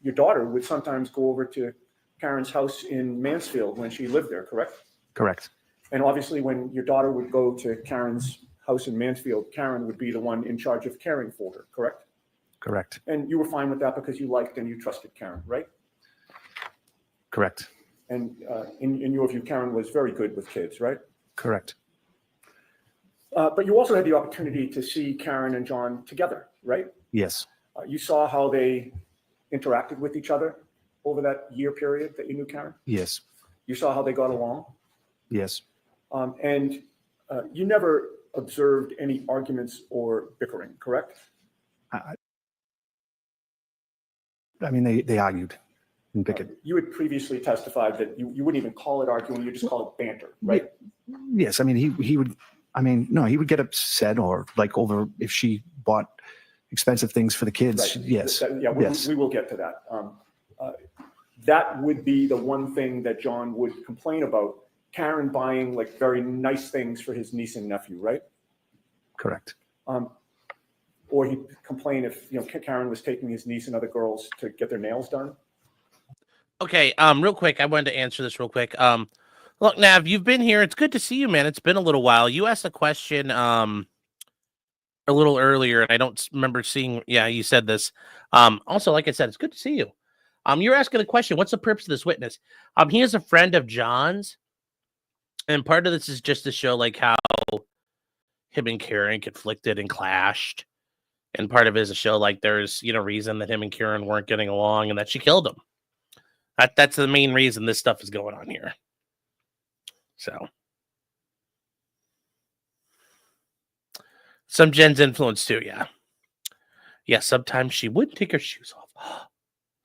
Your daughter would sometimes go over to Karen's house in Mansfield when she lived there, correct? Correct. And obviously, when your daughter would go to Karen's house in Mansfield, Karen would be the one in charge of caring for her, correct? Correct. And you were fine with that because you liked and you trusted Karen, right? Correct. And in your view, Karen was very good with kids, right? Correct. But you also had the opportunity to see Karen and John together, right? Yes, You saw how they interacted with each other over that year period that you knew Karen. yes, You saw how they got along. yes. And you never observed any arguments or bickering, correct? I mean, they argued and bickered. You had previously testified that you wouldn't even call it arguing, you just call it banter, right? Yes, I mean, he would, I mean, no, he would get upset or like over if she bought expensive things for the kids. Right. Yes, Yeah, yes. we will get to that. That would be the one thing that John would complain about, Karen buying like very nice things for his niece and nephew, right? Correct. Or he'd complain if, Karen was taking his niece and other girls to get their nails done. Okay, real quick, I wanted to answer this real quick. Look, Nav, you've been here. It's good to see you, man. It's been a little while. You asked a question a little earlier, and I don't remember seeing. Yeah, you said this. Also, like I said, it's good to see you. You're asking a question. What's the purpose of this witness? He is a friend of John's, and part of this is just to show like how him and Karen conflicted and clashed, and part of it is to show like there's reason that him and Karen weren't getting along, and that she killed him. That's the main reason this stuff is going on here. So, some Jen's influence too, yeah. Yeah, sometimes she wouldn't take her shoes off.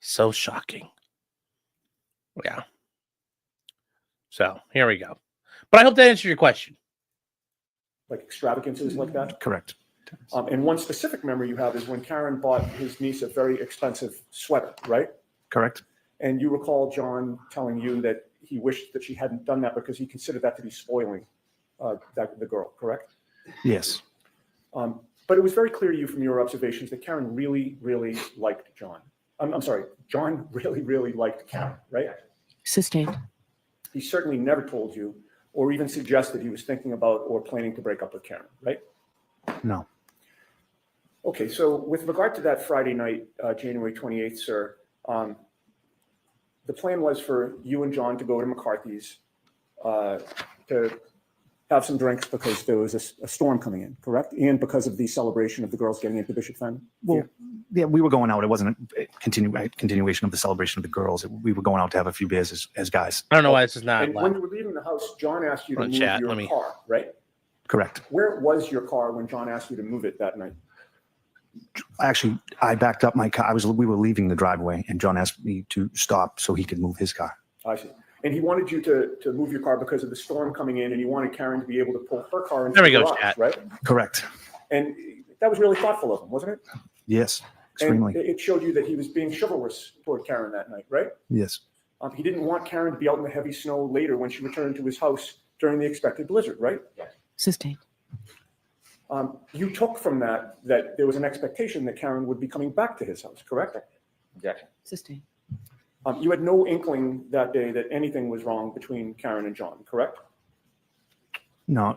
So shocking. Yeah. So, here we go. But I hope that answered your question. Like extravagances like that? Correct. And one specific memory you have is when Karen bought his niece a very expensive sweater, right? Correct. And you recall John telling you that he wished that she hadn't done that because he considered that to be spoiling the girl, correct? Yes. But it was very clear to you from your observations that Karen really, really liked John. I'm sorry, John really, really liked Karen, right? Sustained. He certainly never told you or even suggested he was thinking about or planning to break up with Karen, right? No. Okay, so with regard to that Friday night, January 28th, sir, the plan was for you and John to go to McCarthy's to have some drinks because there was a storm coming in, correct? And because of the celebration of the girls getting into Bishop Fen? Well, yeah, we were going out. It wasn't a continuation of the celebration of the girls. We were going out to have a few beers as guys. I don't know why this is not And when you were leaving the house, John asked you to move your car, right? Correct. Where was your car when John asked you to move it that night? Actually, I backed up my car. We were leaving the driveway, and John asked me to stop so he could move his car. I see. And he wanted you to move your car because of the storm coming in, and he wanted Karen to be able to pull her car into the garage, right? Correct. And that was really thoughtful of him, wasn't it? Yes, extremely. And it showed you that he was being chivalrous toward Karen that night, right? Yes. He didn't want Karen to be out in the heavy snow later when she returned to his house during the expected blizzard, right? Sustained. You took from that there was an expectation that Karen would be coming back to his house, correct? Objection. Sustained. You had no inkling that day that anything was wrong between Karen and John, correct? No,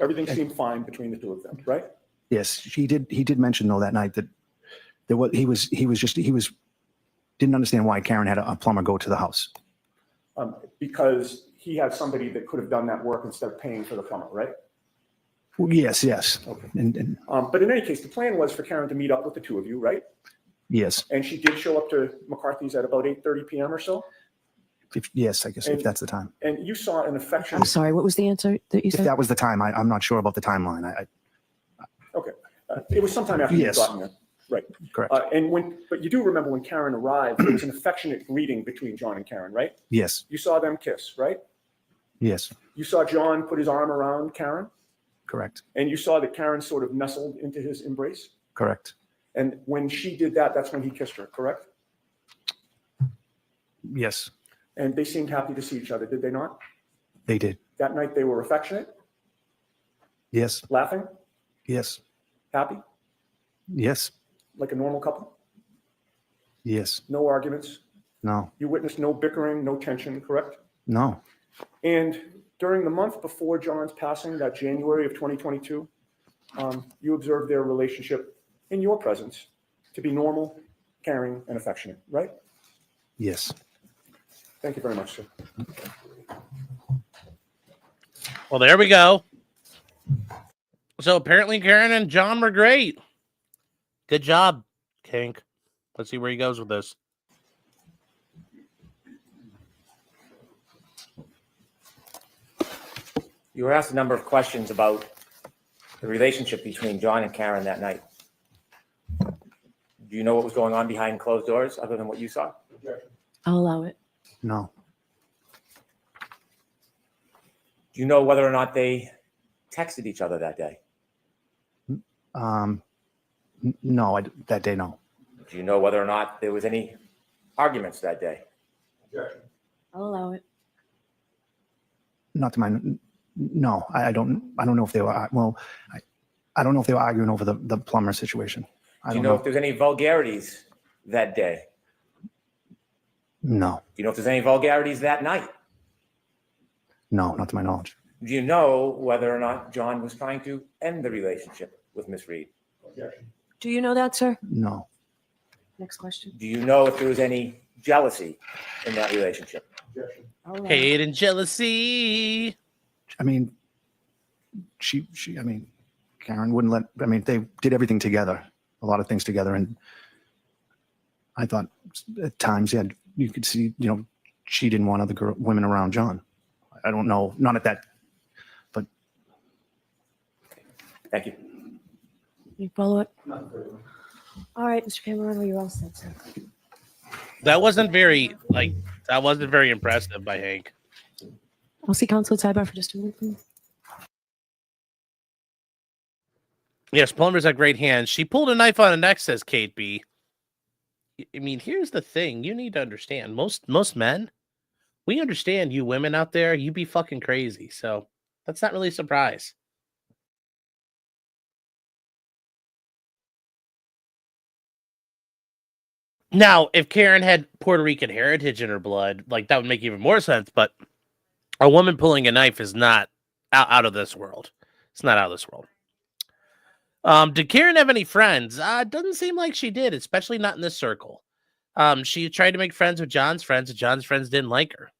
Everything seemed fine between the two of them, right? yes, he did mention though that night that he didn't understand why Karen had a plumber go to the house. Because he had somebody that could have done that work instead of paying for the plumber, right? Well, yes. Okay. And But in any case, the plan was for Karen to meet up with the two of you, right? yes, And she did show up to McCarthy's at about 8:30 p.m. or so. yes, I guess if that's the time. And you saw an affection. I'm sorry, what was the answer that you If said? that was the time, I'm not sure about the timeline. Okay. It was sometime after Yes. you'd gotten there. Right. Correct. But you do remember when Karen arrived, there was an affectionate greeting between John and Karen, right? Yes, You saw them kiss, right? yes, You saw John put his arm around Karen, correct, and you saw that Karen sort of nestled into his embrace. correct. And when she did that, that's when he kissed her, correct? Yes, And they seemed happy to see each other, did they not? they did. That night they were affectionate, Yes, laughing, yes, happy, yes, like a normal couple. yes. No arguments. No, You witnessed no bickering, no tension, correct? no, And during the month before John's passing, that January of 2022, you observed their relationship in your presence to be normal, caring, and affectionate, right? yes. Thank you very much, sir. Well, there we go. So apparently Karen and John were great. Good job, Kink. Let's see where he goes with this. You were asked a number of questions about the relationship between John and Karen that night. Do you know what was going on behind closed doors other than what you saw? I'll allow it. No, Do you know whether or not they texted each other that day? no, that day, no. Do you know whether or not there was any arguments that day? I'll allow it. Not to my, no, I don't know if they were, well, I don't know if they were arguing over the plumber situation. I Do you don't know if there's any vulgarities that day? No, Do you know if there's any vulgarities that night? no, not to my knowledge. Do you know whether or not John was trying to end the relationship with Miss Reed? Do you know that, sir? No, Next question. Do you know if there was any jealousy in that relationship? I'll allow it. Hate and jealousy. I mean, I mean, Karen wouldn't let, I mean, they did everything together, a lot of things together. And I thought at times, yeah, you could see, she didn't want other women around John. I don't know, not at that, but Thank you. You follow it? All right, Mr. Cameron, you're all set, sir. That wasn't very impressive by Hank. I'll see counsel at sidebar for just a minute, please. Yes, Plumber's got great hands. She pulled a knife on a neck, says Kate B. I mean, here's the thing. You need to understand. Most men, we understand you women out there, you be fucking crazy. So that's not really a surprise. Now, if Karen had Puerto Rican heritage in her blood, like that would make even more sense. But a woman pulling a knife is not out of this world. It's not out of this world. Did Karen have any friends? Doesn't seem like she did, especially not in this circle. She tried to make friends with John's friends, and John's friends didn't like her.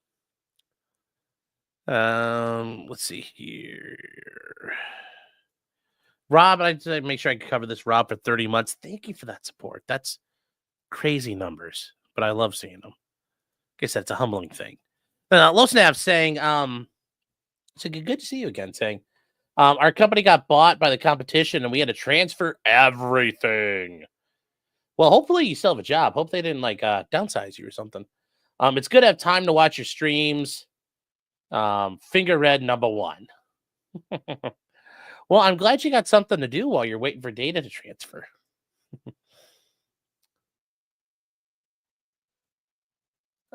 Let's see here. Rob, I just make sure I can cover this. Rob for 30 months. Thank you for that support. That's crazy numbers, but I love seeing them. I guess that's a humbling thing. Losnav saying, it's good to see you again, saying, our company got bought by the competition and we had to transfer everything. Well, hopefully you still have a job. Hope they didn't downsize you or something. It's good to have time to watch your streams. Finger red #1. Well, I'm glad you got something to do while you're waiting for data to transfer.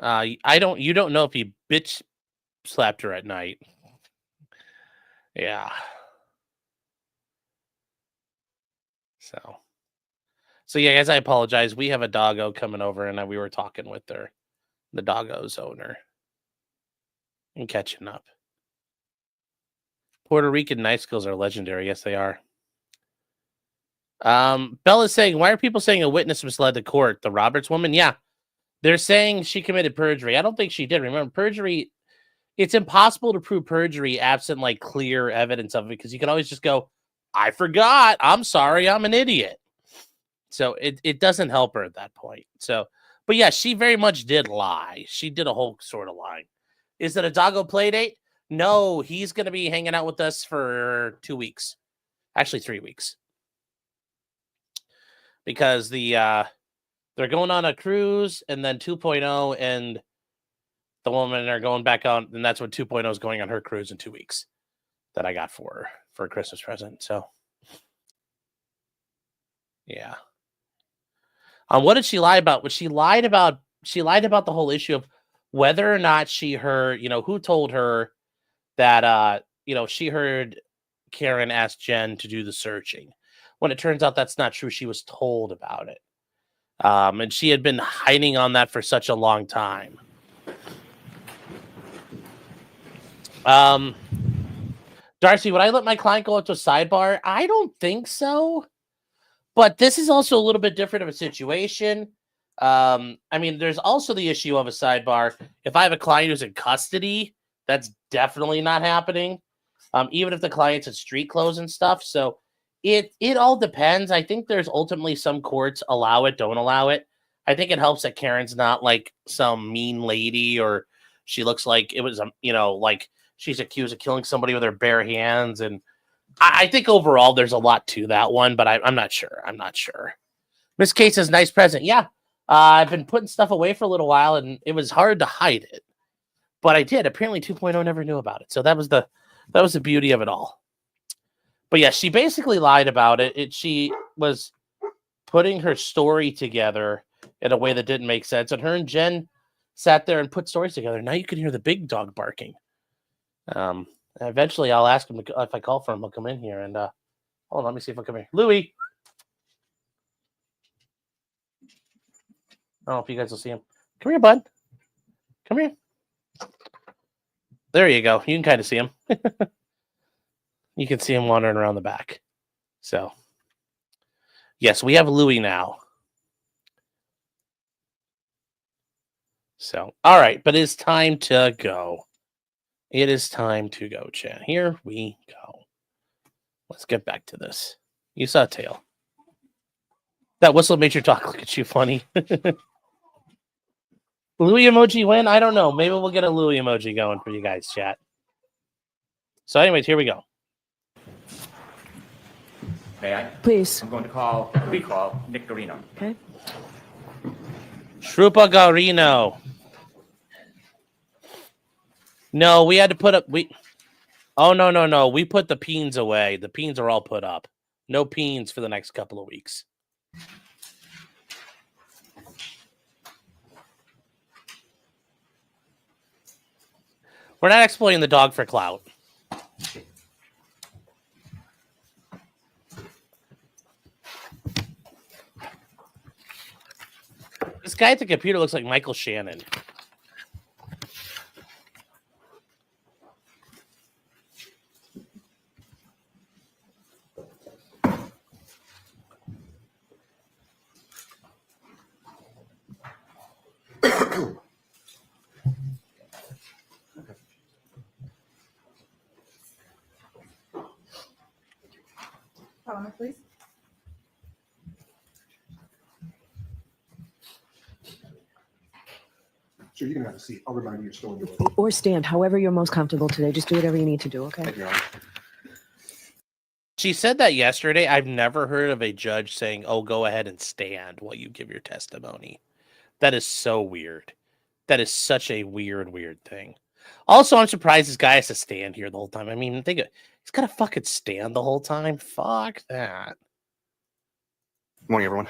You don't know if he bitch slapped her at night. Yeah. So yeah, guys, I apologize. We have a doggo coming over, and we were talking with the doggo's owner and catching up. Puerto Rican night skills are legendary. Yes, they are. Bella's saying, why are people saying a witness misled the court? The Roberts woman? Yeah. They're saying she committed perjury. I don't think she did. Remember, perjury, it's impossible to prove perjury absent like clear evidence of it, because you can always just go, I forgot. I'm sorry. I'm an idiot. So it doesn't help her at that point. So, but yeah, she very much did lie. She did a whole sort of lying. Is it a doggo play date? No, he's going to be hanging out with us for 2 weeks. Actually, 3 weeks. Because they're going on a cruise, and then 2.0 and the woman are going back on, and that's when 2.0 is going on her cruise in 2 weeks that I got for her for a Christmas present. So, yeah. What did she lie about? She lied about the whole issue of whether or not she heard, who told her that, she heard Karen ask Jen to do the searching. When it turns out that's not true, she was told about it. And she had been hiding on that for such a long time. Darcy, would I let my client go up to a sidebar? I don't think so. But this is also a little bit different of a situation. There's also the issue of a sidebar. If I have a client who's in custody, that's definitely not happening. Even if the client's at street clothes and stuff. So it all depends. I think there's ultimately some courts allow it, don't allow it. I think it helps that Karen's not like some mean lady, or she looks like it was, like she's accused of killing somebody with her bare hands. And I think overall there's a lot to that one, but I'm not sure. Miss Kate says, nice present. Yeah. I've been putting stuff away for a little while, and it was hard to hide it, but I did. Apparently 2.0 never knew about it. So that was the beauty of it all. But yeah, she basically lied about it. She was putting her story together in a way that didn't make sense. And her and Jen sat there and put stories together. Now you can hear the big dog barking. Eventually I'll ask him if I call for him, he'll come in here and, hold on, let me see if he'll come here. Louie. I don't know if you guys will see him. Come here, bud. Come here. There you go. You can kind of see him. You can see him wandering around the back. So, yes, we have Louie now. So, all right, but it's time to go. It is time to go, Chad. Here we go. Let's get back to this. You saw tail. That whistle made your talk look at you funny. Louie emoji win? I don't know. Maybe we'll get a Louie emoji going for you guys, chat. So anyways, here we go. May I? Please. I'm going to recall Nick Garino. Okay. Shrupa Garino. No, we had to put up. Oh, no. We put the peens away. The peens are all put up. No peens for the next couple of weeks. We're not exploiting the dog for clout. This guy at the computer looks like Michael Shannon. Follow me, please. Sure, you can have a seat. I'll remind you you're still in your. Or stand, however you're most comfortable today. Just do whatever you need to do, okay? Thank you, Your Honor. She said that yesterday. I've never heard of a judge saying, oh, go ahead and stand while you give your testimony. That is so weird. That is such a weird thing. Also, I'm surprised this guy has to stand here the whole time. I mean, he's got to fucking stand the whole time. Fuck that. Good morning, everyone.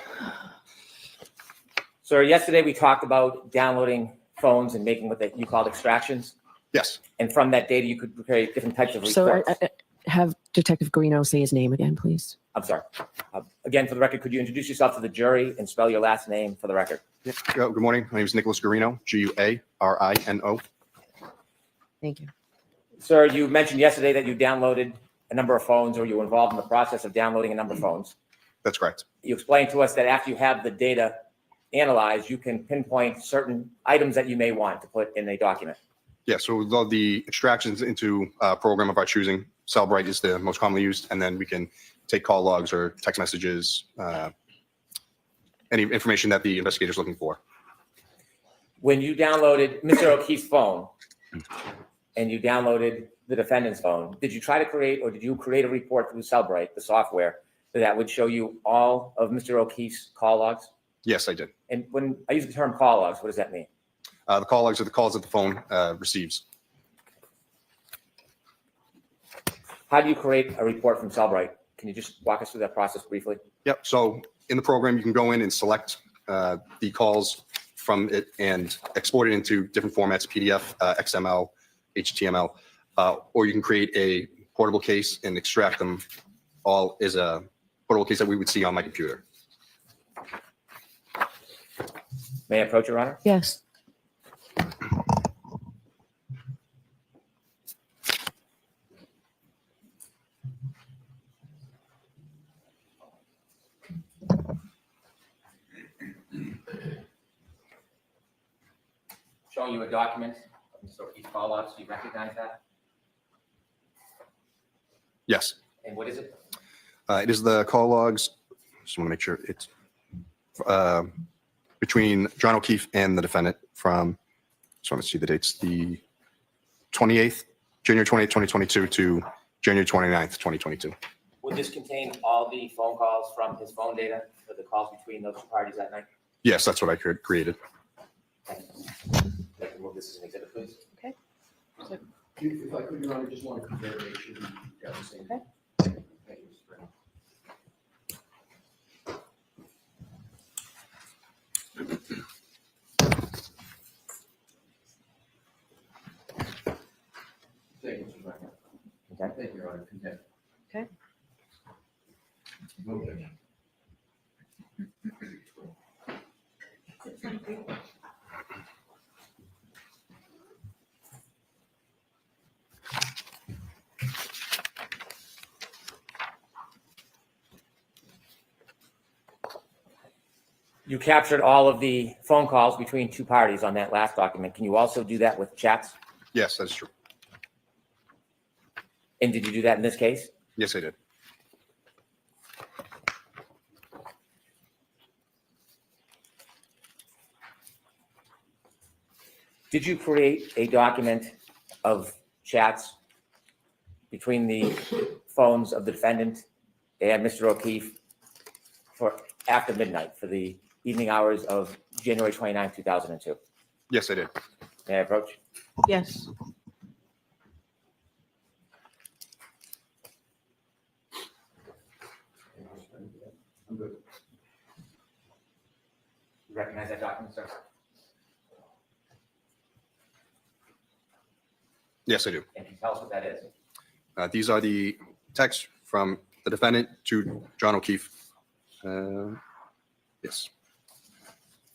Sir, yesterday we talked about downloading phones and making what you called extractions. Yes. And from that data, you could create different types of So reports. have Detective Guarino say his name again, please? I'm sorry. Again, for the record, could you introduce yourself to the jury and spell your last name for the record? Yeah. Good morning. My name is Nicholas Guarino, Guarino. Thank you. Sir, you mentioned yesterday that you downloaded a number of phones, or you were involved in the process of downloading a number of phones. That's correct. You explained to us that after you have the data analyzed, you can pinpoint certain items that you may want to put in a document. Yeah, so with all the extractions into a program of our choosing, Cellbrite is the most commonly used, and then we can take call logs or text messages, any information that the investigator is looking for. When you downloaded Mr. O'Keefe's phone and you downloaded the defendant's phone, did you try to create, or did you create a report through Cellbrite, the software, that would show you all of Mr. O'Keefe's call logs? Yes, I did. And when I use the term call logs, what does that mean? The call logs are the calls that the phone receives. How do you create a report from Cellbrite? Can you just walk us through that process briefly? Yep. So in the program, you can go in and select the calls from it and export it into different formats, PDF, XML, HTML, or you can create a portable case and extract them all as a portable case that we would see on my computer. May I approach, Your Honor? Yes. Showing you a document of Mr. O'Keefe's call logs. Do you recognize that? Yes. And what is it? It is the call logs. Just want to make sure it's between John O'Keefe and the defendant from, just want to see the dates, the 28th, January 28th, 2022 to January 29th, 2022. Would this contain all the phone calls from his phone data for the calls between those two parties that night? Yes, that's what I created. Thank you. I can move this as an exhibit, please. Okay. If I could, Your Honor, just want to compare, make sure we got the same. Okay. Thank you, Mr. Brown. Thank you, Mr. Brown. Okay. Thank you, Your Honor. Consent. Okay. Okay. You captured all of the phone calls between two parties on that last document. Can you also do that with chats? Yes, that's true. And did you do that in this case? Yes, I did. Did you create a document of chats between the phones of the defendant and Mr. O'Keefe for after midnight for the evening hours of January 29, 2002? Yes, I did. May I approach? Yes. I'm good. You recognize that document, sir? Yes, I do. And can you tell us what that is? These are the texts from the defendant to John O'Keefe. Yes.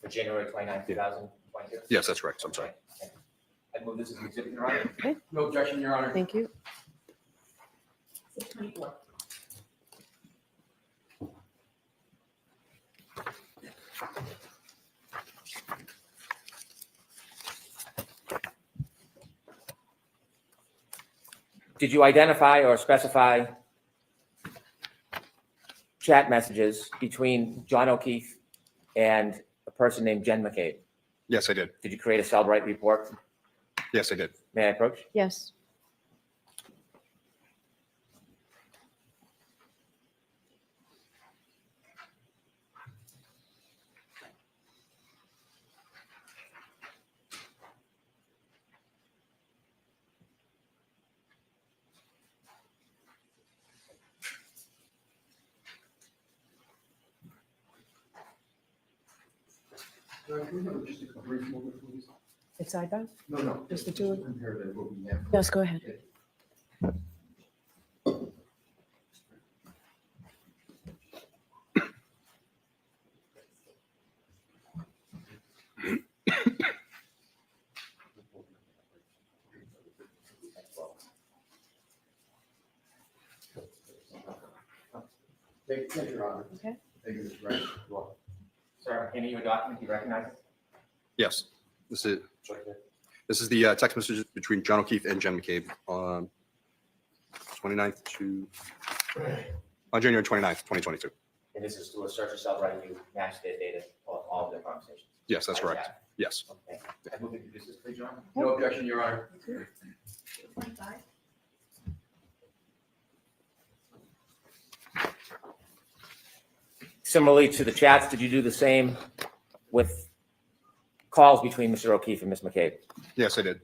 For January 29, 2022? Yes, that's correct. I'm sorry. I'd move this as an exhibit, Your Honor. Okay. No objection, Your Honor. Thank you. Did you identify or specify chat messages between John O'Keefe and a person named Jen McCabe? Yes, I did. Did you create a Cellbrite report? Yes, I did. May I approach? Yes. Can we have just a brief moment, please? It's sidebar? No, no. Just the two of them? Compare that what we have. Yes, go ahead. Thank you, Your Honor. Okay. Thank you, Mr. Wright. You're welcome. Sir, I'm handing you a document. Do you recognize it? Yes, this is the text message between John O'Keefe and Jen McCabe on 29th on January 29th, 2022. And this is through a search yourself, right? You matched their data, all of their conversations. Yes, that's correct. Yes. Okay. I move to introduce this, please, Your Honor. No objection, Your Honor. Similarly to the chats, did you do the same with calls between Mr. O'Keefe and Ms. McCabe? Yes, I did.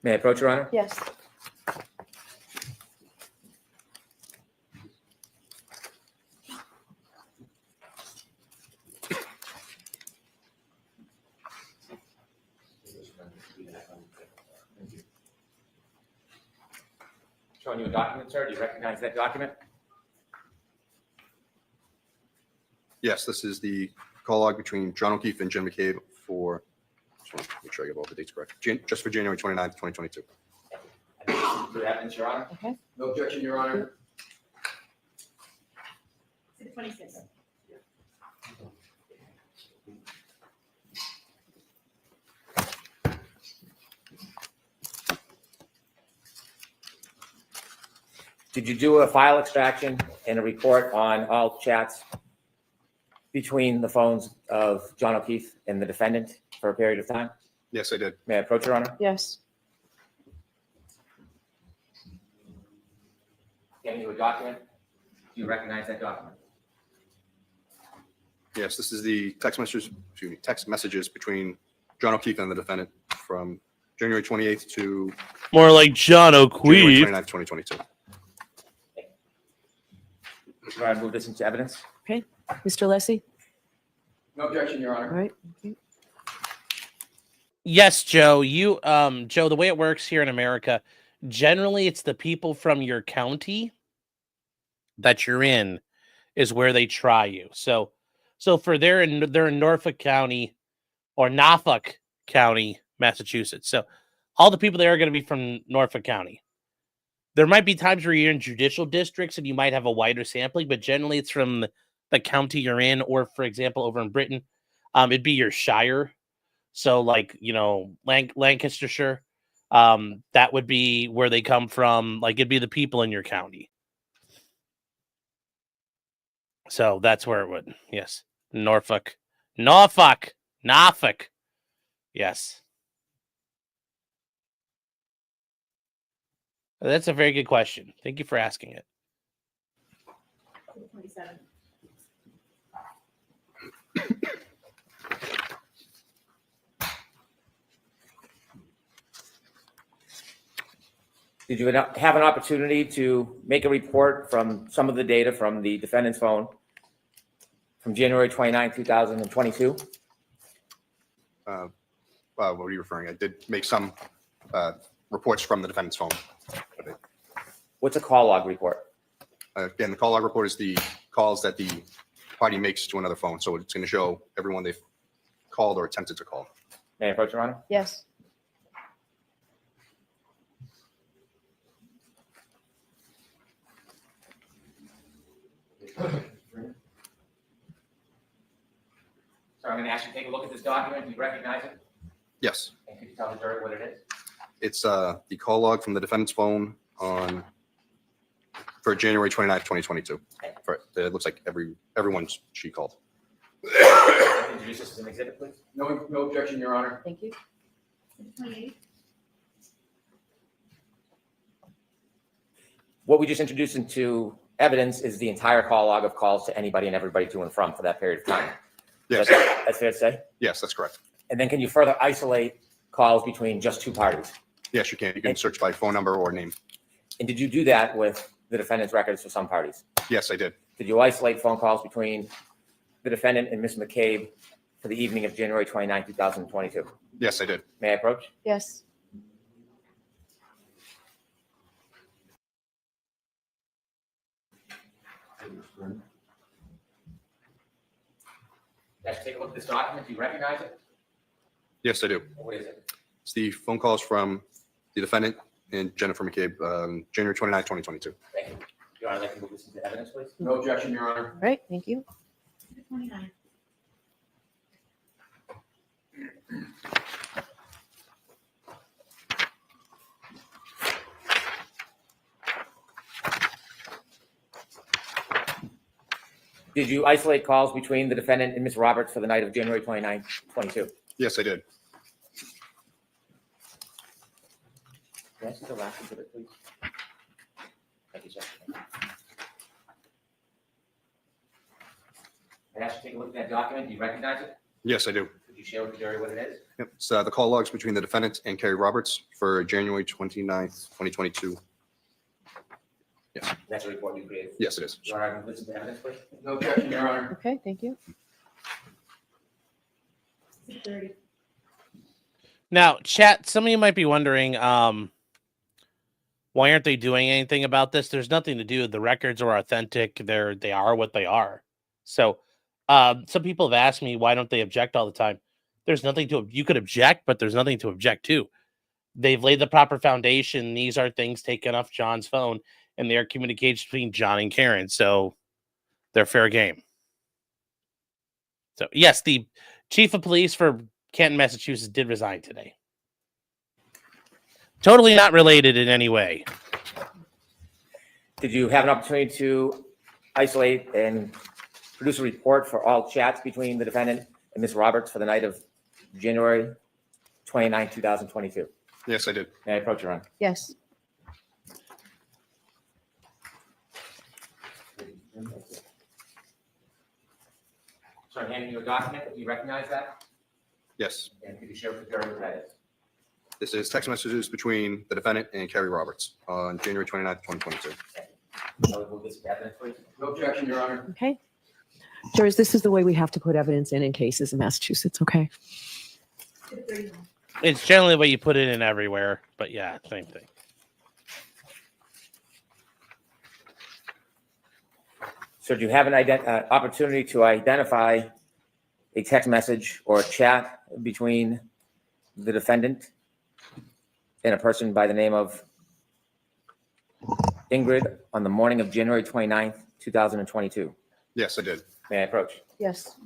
May I approach, Your Honor? Yes. Showing you a document, sir. Do you recognize that document? Yes, this is the call log between John O'Keefe and Jen McCabe for, just want to make sure I get all the dates correct, just for January 29th, 2022. For evidence, Your Honor. Okay. No objection, Your Honor. 26. Did you do a file extraction and a report on all chats between the phones of John O'Keefe and the defendant for a period of time? Yes, I did. May I approach, Your Honor? Yes. Giving you a document. Do you recognize that document? Yes, this is the text messages between John O'Keefe and the defendant from January 28th to More like John January O'Keefe. 29th, 2022. Your Honor, move this into evidence. Okay. Mr. Lessie? No objection, Your All Honor. right. Okay. Yes, Joe. Joe, the way it works here in America, generally it's the people from your county that you're in is where they try you. So for they're in Norfolk County or Norfolk County, Massachusetts. So all the people there are going to be from Norfolk County. There might be times where you're in judicial districts and you might have a wider sampling, but generally it's from the county you're in, or for example, over in Britain, it'd be your shire. So like, Lancastershire, that would be where they come from. Like it'd be the people in your county. So that's where it would. Yes. Norfolk. Yes. That's a very good question. Thank you for asking it. 27. Did you have an opportunity to make a report from some of the data from the defendant's phone from January 29, 2022? What are you referring? I did make some reports from the defendant's phone. What's a call log report? Again, the call log report is the calls that the party makes to another phone. So it's going to show everyone they've called or attempted to call. May I approach, Your Honor? Yes. So I'm going to ask you to take a look at this document. Do you recognize it? Yes, And could you tell the jury what it is? it's the call log from the defendant's phone for January 29th, 2022. It looks like everyone's she called. Introduce this as an exhibit, please. No objection, Your Honor. Thank you. 28. What we just introduced into evidence is the entire call log of calls to anybody and everybody to and from for that period of time. Yes, That's fair to say? yes, that's correct. And then can you further isolate calls between just two parties? Yes, you can. You can search by phone number or name. And did you do that with the defendant's records for some parties? Yes, I did. Did you isolate phone calls between the defendant and Ms. McCabe for the evening of January 29, 2022? Yes, I did. May I approach? Yes. Let's take a look at this document. Do you recognize it? Yes, I do. What is it? It's the phone calls from the defendant and Jennifer McCabe, January 29, 2022. Thank you. Your Honor, I'd like to move this into evidence, please. No objection, Your Honor. All right, thank you. Did you isolate calls between the defendant and Ms. Roberts for the night of January 29, 22? Yes, I did. Can I see the last exhibit, please? Thank you, sir. I asked you to take a look at that document. Do you recognize it? Yes, I do. Could you share with the jury what it is? Yep. It's the call logs between the defendant and Kerry Roberts for January 29th, 2022. That's a report you created. Yes, it is. Your Honor, I can listen to evidence, please. No objection, Your Honor. Okay, thank you. Now, chat, some of you might be wondering, why aren't they doing anything about this? There's nothing to do. The records are authentic. They are what they are. So, some people have asked me, why don't they object all the time? There's nothing to, you could object, but there's nothing to object to. They've laid the proper foundation. These are things taken off John's phone, and they are communications between John and Karen. So they're fair game. So yes, the chief of police for Canton, Massachusetts did resign today. Totally not related in any way. Did you have an opportunity to isolate and produce a report for all chats between the defendant and Ms. Roberts for the night of January 29, 2022? Yes, I did. May I approach, Your Honor? Yes. So I'm handing you a document. Do you recognize that? Yes. And could you share with the jury what that is? This is text messages between the defendant and Kerry Roberts on January 29th, 2022. I would move this to evidence, please. No objection, Your Honor. Okay. Jurors, this is the way we have to put evidence in cases in Massachusetts, okay? It's generally the way you put it in everywhere, but yeah, same thing. So do you have an opportunity to identify a text message or a chat between the defendant and a person by the name of Ingrid on the morning of January 29th, 2022? Yes, I did. May I approach? Yes.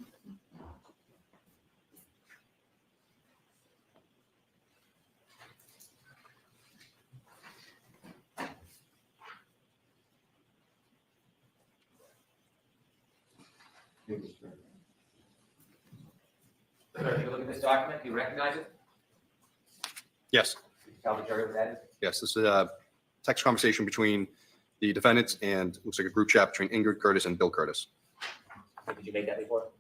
Sir, take a look at this document. Do you recognize it? Yes. Could you tell the jury what that is? Yes, this is a text conversation between the defendant and looks like a group chat between Ingrid Curtis and Bill Curtis. Did you make that report?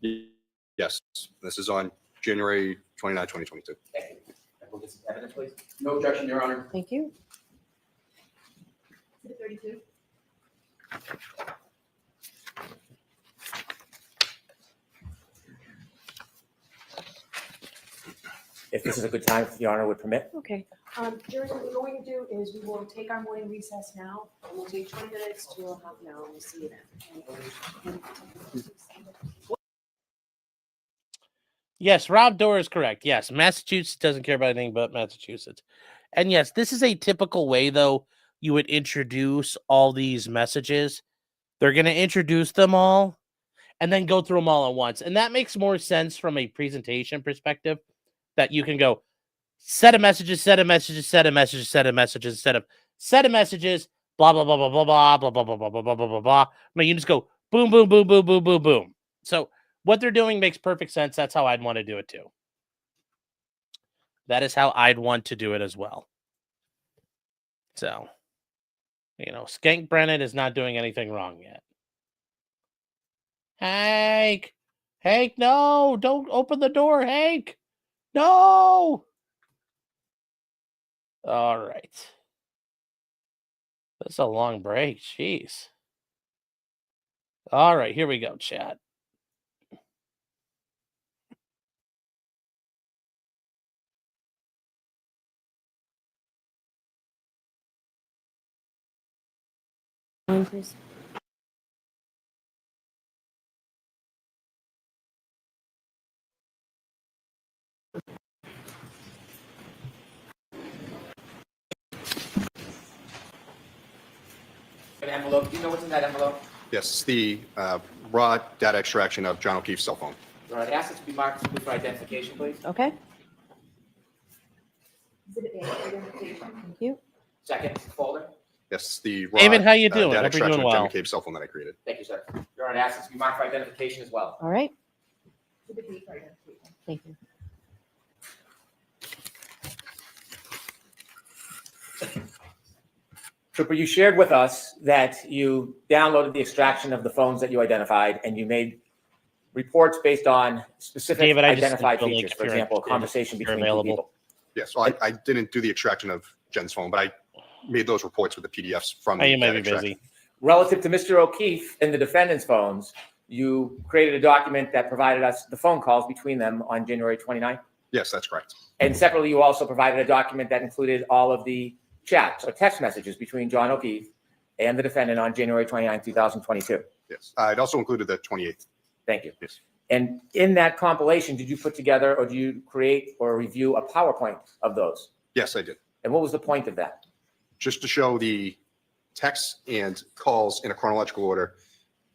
Yes, this is on January 29, 2022. Thank you. I will get some evidence, please. No objection, Your Honor. Thank you. 32. If this is a good time, if Your Honor would permit. Okay, jurors, what we're going to do is we will take our morning recess now. We'll take 20 minutes to a half an hour. We'll see you then. Yes, Rob Dorr is correct. Yes, Massachusetts doesn't care about anything but Massachusetts. And yes, this is a typical way, though, you would introduce all these messages. They're going to introduce them all and then go through them all at once. And that makes more sense from a presentation perspective, that you can go set of messages, set of messages, set of messages, set of messages, instead of set of messages, blah, blah, blah, blah, blah, blah, blah, blah, blah, blah, blah, blah, blah, blah. No, you just go boom, boom, boom, boom, boom, boom, boom. So what they're doing makes perfect sense. That's how I'd want to do it too. That is how I'd want to do it as well. So, Skank Brennan is not doing anything wrong yet. Hank, no, don't open the door, Hank. No. All right. That's a long break. Jeez. All right, here we go, chat. Please. An envelope, do you know what's in that envelope? Yes, it's the raw data extraction of John O'Keefe's cell phone. All right, ask it to be marked simply for identification, please. Okay. Thank you. Second folder. Yes, it's the raw David, how you doing? data Hope you're extraction doing of John well. McCabe's cell phone that I created. Thank you, sir. Your Honor, ask it to be marked for identification as well. All right. Thank you. Trooper, you shared with us that you downloaded the extraction of the phones that you identified and you made reports based on specific David, I just identified sent you a link features. if For you're example, a interested, conversation if you're between two available. people. Yes, well, I didn't do the extraction of Jen's phone, but I made those reports with the PDFs from Oh, the you might data be extraction. busy. Relative to Mr. O'Keefe and the defendant's phones, you created a document that provided us the phone calls between them on January 29th. Yes, that's correct. And separately, you also provided a document that included all of the chats or text messages between John O'Keefe and the defendant on January 29th, 2022. Yes, it also included the 28th. Thank you. Yes. And in that compilation, did you put together or do you create or review a PowerPoint of those? Yes, I did. And what was the point of that? Just to show the texts and calls in a chronological order,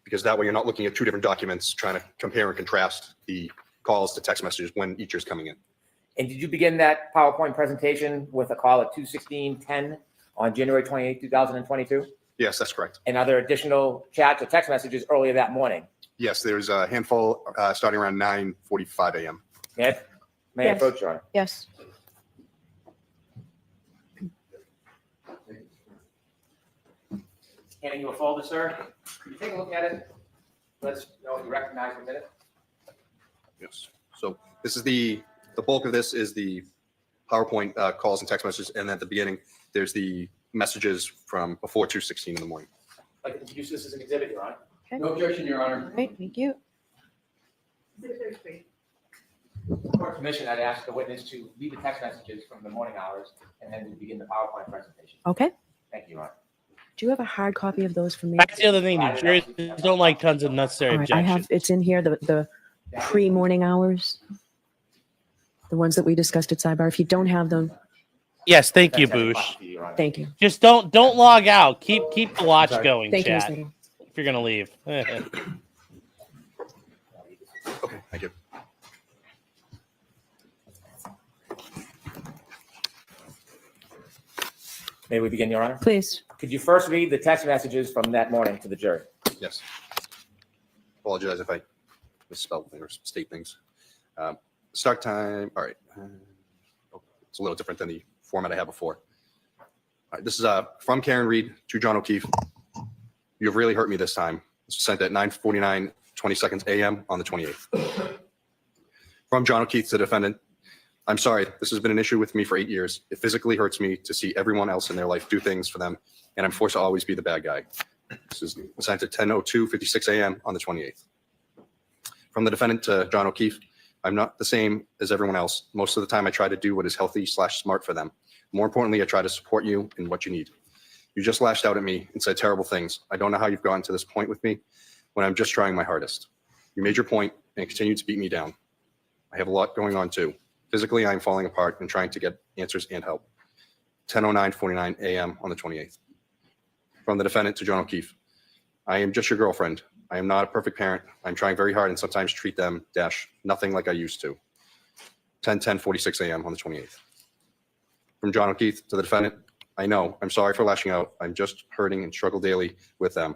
because that way you're not looking at two different documents trying to compare and contrast the calls to text messages when each is coming in. And did you begin that PowerPoint presentation with a call at 2:16:10 on January 28th, 2022? Yes, that's correct. And other additional chats or text messages earlier that morning? Yes, there's a handful starting around 9:45 a.m. May I Yes. approach, Your Honor? Yes. Handing you a folder, sir. Could you take a look at it? Let's know if you recognize what's in it. Yes. So this is the bulk of this is the PowerPoint calls and text messages, and at the beginning there's the messages from before 2:16 in the morning. I'd like to introduce this as an exhibit, Your Honor. Okay. No objection, Your All Honor. right. Thank you. For permission, I'd ask the witness to read the text messages from the morning hours, and then we begin the PowerPoint presentation. Okay. Thank you, Your Honor. Do you have a hard copy of those for me? That's the other thing. New Jersey don't like tons of necessary All right. I objections. have, it's in here, the pre-morning hours. The ones that we discussed at sidebar. If you don't have them, Yes, thank you, That's a Boosh. copy, Your Honor. thank you. Just don't log out. Keep the watch going, Thank you, chat. Mr. Lee. If you're gonna leave. Okay, thank you. May we begin, Your Honor? Please. Could you first read the text messages from that morning to the jury? Yes. Apologize if I misspelled things or state things. Start time. All right. It's a little different than the format I had before. All right, this is from Karen Reed to John O'Keefe. You have really hurt me this time. This was sent at 9:49:20 a.m. on the 28th. From John O'Keefe to the defendant. I'm sorry, this has been an issue with me for 8 years. It physically hurts me to see everyone else in their life do things for them, and I'm forced to always be the bad guy. This is sent at 10:02:56 a.m. on the 28th. From the defendant to John O'Keefe. I'm not the same as everyone else. Most of the time I try to do what is healthy/smart for them. More importantly, I try to support you in what you need. You just lashed out at me and said terrible things. I don't know how you've gotten to this point with me when I'm just trying my hardest. You made your point and continue to beat me down. I have a lot going on too. Physically, I am falling apart and trying to get answers and help. 10:09:49 a.m. on the 28th. From the defendant to John O'Keefe. I am just your girlfriend. I am not a perfect parent. I'm trying very hard and sometimes treat them nothing like I used to. 10:46 a.m. on the 28th. From John O'Keefe to the defendant. I know. I'm sorry for lashing out. I'm just hurting and struggle daily with them.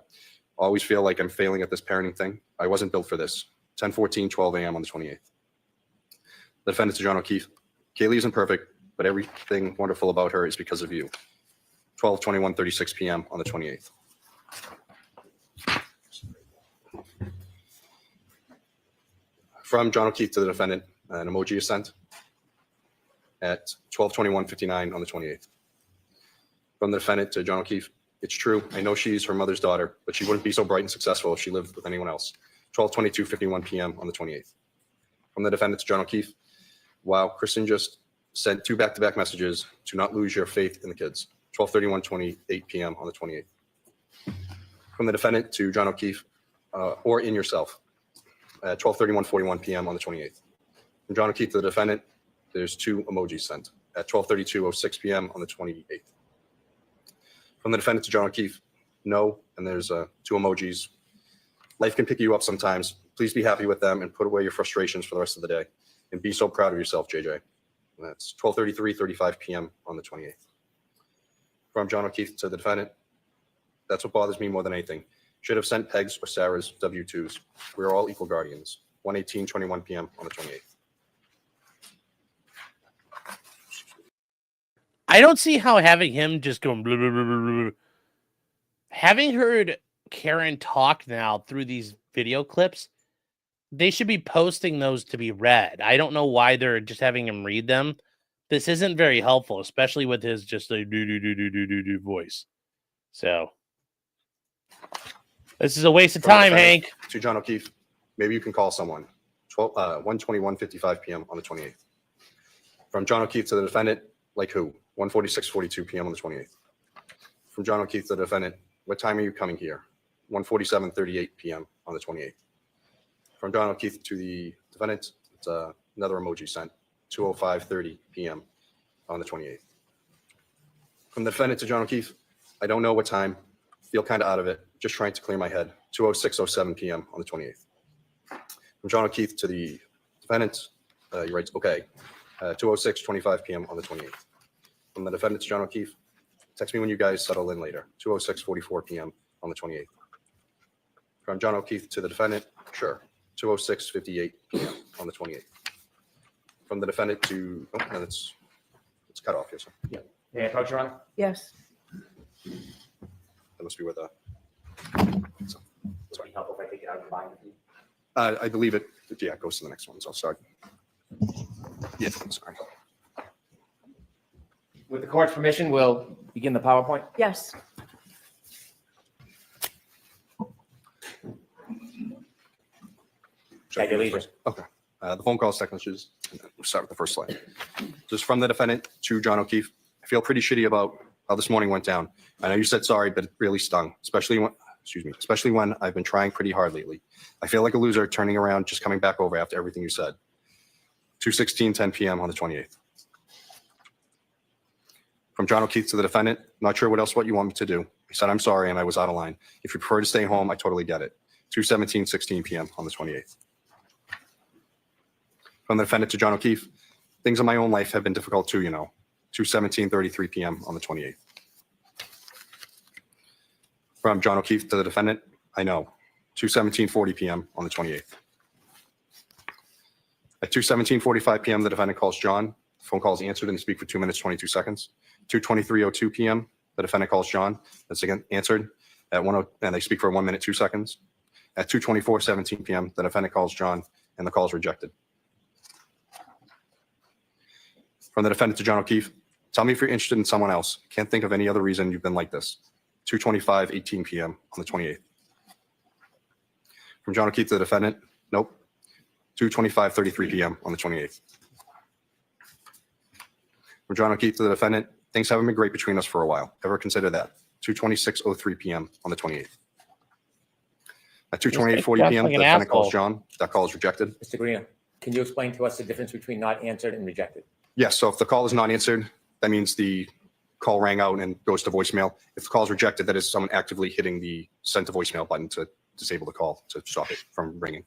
Always feel like I'm failing at this parenting thing. I wasn't built for this. 10:12 a.m. on the 28th. The defendant to John O'Keefe. Kaylee isn't perfect, but everything wonderful about her is because of you. 12:21:36 p.m. on the 28th. From John O'Keefe to the defendant, an emoji is sent at 12:21:59 on the 28th. From the defendant to John O'Keefe, it's true. I know she's her mother's daughter, but she wouldn't be so bright and successful if she lived with anyone else. 12:22:51 p.m. on the 28th. From the defendant to John O'Keefe, wow, Kristen just sent 2 back-to-back messages to not lose your faith in the kids. 12:31:28 p.m. on the 28th. From the defendant to John O'Keefe, or in yourself, at 12:31:41 p.m. on the 28th. From John O'Keefe to the defendant, there's 2 emojis sent at 12:32:06 p.m. on the 28th. From the defendant to John O'Keefe, no, and there's 2 emojis. Life can pick you up sometimes. Please be happy with them and put away your frustrations for the rest of the day. And be so proud of yourself, JJ. And that's 12:35 p.m. on the 28th. From John O'Keefe to the defendant. That's what bothers me more than anything. Should have sent Peg's or Sarah's W-2s. We are all equal guardians. 1:18:21 p.m. on the 28th. I don't see how having him just going blah, blah, blah, blah, blah. Having heard Karen talk now through these video clips, they should be posting those to be read. I don't know why they're just having him read them. This isn't very helpful, especially with his just like do voice. So this is a waste of time, Hank. To John O'Keefe, maybe you can call someone. 1:21:55 p.m. on the 28th. From John O'Keefe to the defendant, like who? 1:46:42 p.m. on the 28th. From John O'Keefe to the defendant, what time are you coming here? 1:47:38 p.m. on the 28th. From John O'Keefe to the defendant, it's another emoji sent. 2:05:30 p.m. on the 28th. From the defendant to John O'Keefe, I don't know what time. Feel kind of out of it. Just trying to clear my head. 2:06:07 p.m. on the 28th. From John O'Keefe to the defendant, he writes, okay. 2:06:25 p.m. on the 28th. From the defendant to John O'Keefe, text me when you guys settle in later. 2:06:44 p.m. on the 28th. From John O'Keefe to the defendant, sure. 2:06:58 p.m. on the 28th. From the defendant to, oh, no, it's cut off here. So. Yeah. May I approach, Your Honor? Yes. That must be where the. So, Would it be helpful if I take it out of the binder? I believe it. Yeah, it goes to the next one. So I'll start. Yeah, sorry. With the court's permission, we'll begin the PowerPoint. Yes. At your leisure. Okay. The phone calls, text messages. We'll start with the first slide. Just from the defendant to John O'Keefe. I feel pretty shitty about how this morning went down. I know you said sorry, but it really stung, especially when I've been trying pretty hard lately. I feel like a loser turning around, just coming back over after everything you said. 2:16:10 p.m. on the 28th. From John O'Keefe to the defendant, not sure what you want me to do. He said, I'm sorry, and I was out of line. If you prefer to stay home, I totally get it. 2:17:16 p.m. on the 28th. From the defendant to John O'Keefe, things in my own life have been difficult too, 2:17:33 p.m. on the 28th. From John O'Keefe to the defendant, I know. 2:17:40 p.m. on the 28th. At 2:17:45 p.m., the defendant calls John. The phone call is answered and they speak for 2 minutes, 22 seconds. 2:23:02 p.m., the defendant calls John. That's again answered. At 1:00, and they speak for 1 minute, 2 seconds. At 2:24:17 p.m., the defendant calls John, and the call is rejected. From the defendant to John O'Keefe, tell me if you're interested in someone else. Can't think of any other reason you've been like this. 2:25:18 p.m. on the 28th. From John O'Keefe to the defendant, nope. 2:25:33 p.m. on the 28th. From John O'Keefe to the defendant, things haven't been great between us for a while. Ever consider that? 2:26:03 p.m. on the 28th. At 2:28:40 p.m., the defendant calls John. That call is rejected. Mr. Greeno, can you explain to us the difference between not answered and rejected? Yes, so if the call is not answered, that means the call rang out and goes to voicemail. If the call is rejected, that is someone actively hitting the send to voicemail button to disable the call, to stop it from ringing.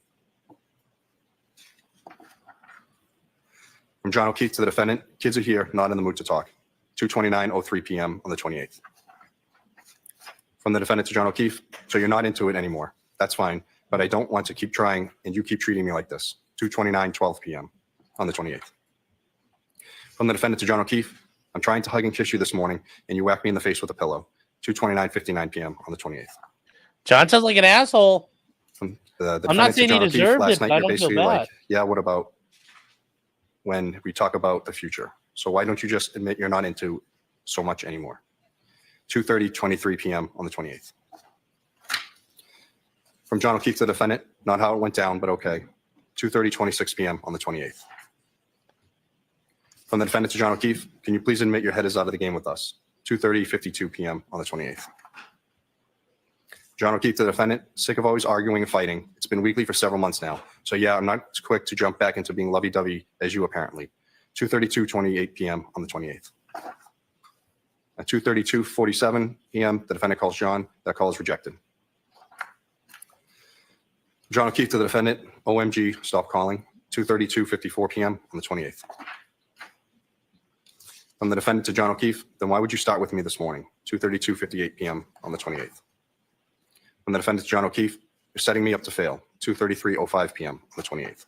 From John O'Keefe to the defendant, kids are here, not in the mood to talk. 2:29:03 p.m. on the 28th. From the defendant to John O'Keefe, so you're not into it anymore. That's fine, but I don't want to keep trying and you keep treating me like this. 2:29:12 p.m. on the 28th. From the defendant to John O'Keefe, I'm trying to hug and kiss you this morning and you whack me in the face with a pillow. 2:29:59 p.m. on the 28th. John sounds like an asshole. From the I'm not defendant to saying he John O'Keefe, deserved last it, night but I you're don't feel basically bad. like, yeah, what about when we talk about the future? So why don't you just admit you're not into so much anymore? 2:30:23 p.m. on the 28th. From John O'Keefe to the defendant, not how it went down, but okay. 2:30:26 p.m. on the 28th. From the defendant to John O'Keefe, can you please admit your head is out of the game with us? 2:30:52 p.m. on the 28th. John O'Keefe to the defendant, sick of always arguing and fighting. It's been weekly for several months now. So yeah, I'm not as quick to jump back into being lovey-dovey as you apparently. 2:32:28 p.m. on the 28th. At 2:32:47 p.m., the defendant calls John. That call is rejected. John O'Keefe to the defendant, OMG, stop calling. 2:32:54 p.m. on the 28th. From the defendant to John O'Keefe, then why would you start with me this morning? 2:32:58 p.m. on the 28th. From the defendant to John O'Keefe, you're setting me up to fail. 2:33:05 p.m. on the 28th.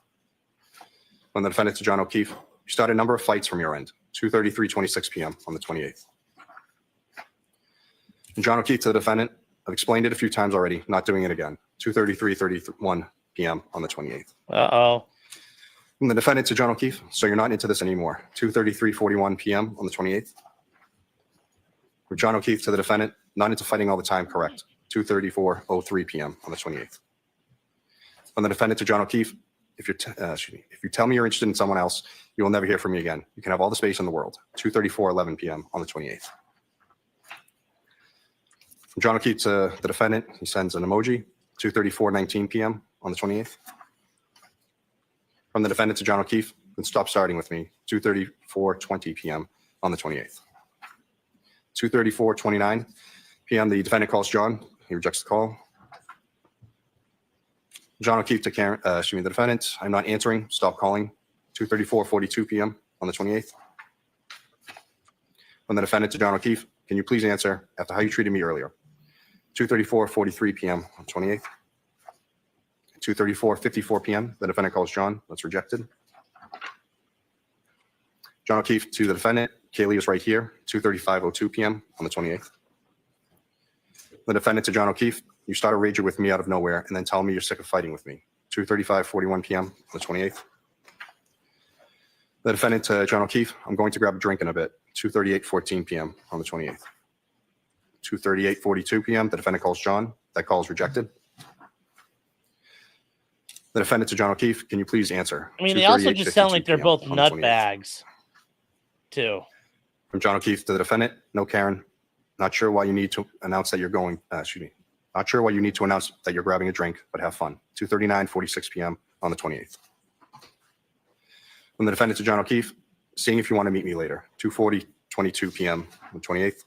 From the defendant to John O'Keefe, you started a number of fights from your end. 2:33:26 p.m. on the 28th. And John O'Keefe to the defendant, I've explained it a few times already, not doing it again. 2:33:31 p.m. on the 28th. Uh-oh. From the defendant to John O'Keefe, so you're not into this anymore. 2:33:41 p.m. on the 28th. From John O'Keefe to the defendant, not into fighting all the time, correct. 2:34:03 p.m. on the 28th. From the defendant to John O'Keefe, if you tell me you're interested in someone else, you will never hear from me again. You can have all the space in the world. 2:34:11 p.m. on the 28th. From John O'Keefe to the defendant, he sends an emoji. 2:34:19 p.m. on the 28th. From the defendant to John O'Keefe, then stop starting with me. 2:34:20 p.m. on the 28th. 2:34:29 p.m. the defendant calls John. He rejects the call. John O'Keefe to Karen, the defendant, I'm not answering. Stop calling. 2:34:42 p.m. on the 28th. From the defendant to John O'Keefe, can you please answer after how you treated me earlier? 2:34:43 p.m. on the 28th. 2:34:54 p.m. the defendant calls John. That's rejected. John O'Keefe to the defendant, Kaylee is right here. 2:35:02 p.m. on the 28th. The defendant to John O'Keefe, you start a rager with me out of nowhere and then tell me you're sick of fighting with me. 2:35:41 p.m. on the 28th. The defendant to John O'Keefe, I'm going to grab a drink in a bit. 2:38:14 p.m. on the 28th. 2:38:42 p.m. the defendant calls John. That call is rejected. The defendant to John O'Keefe, can you please answer? I mean, they also just sound like they're both 2:38:52 p.m. on the 28th. nutbags, too. From John O'Keefe to the defendant, no, Karen, not sure why you need to announce that you're going, not sure why you need to announce that you're grabbing a drink, but have fun. 2:39:46 p.m. on the 28th. From the defendant to John O'Keefe, seeing if you want to meet me later. 2:40:22 p.m. on the 28th.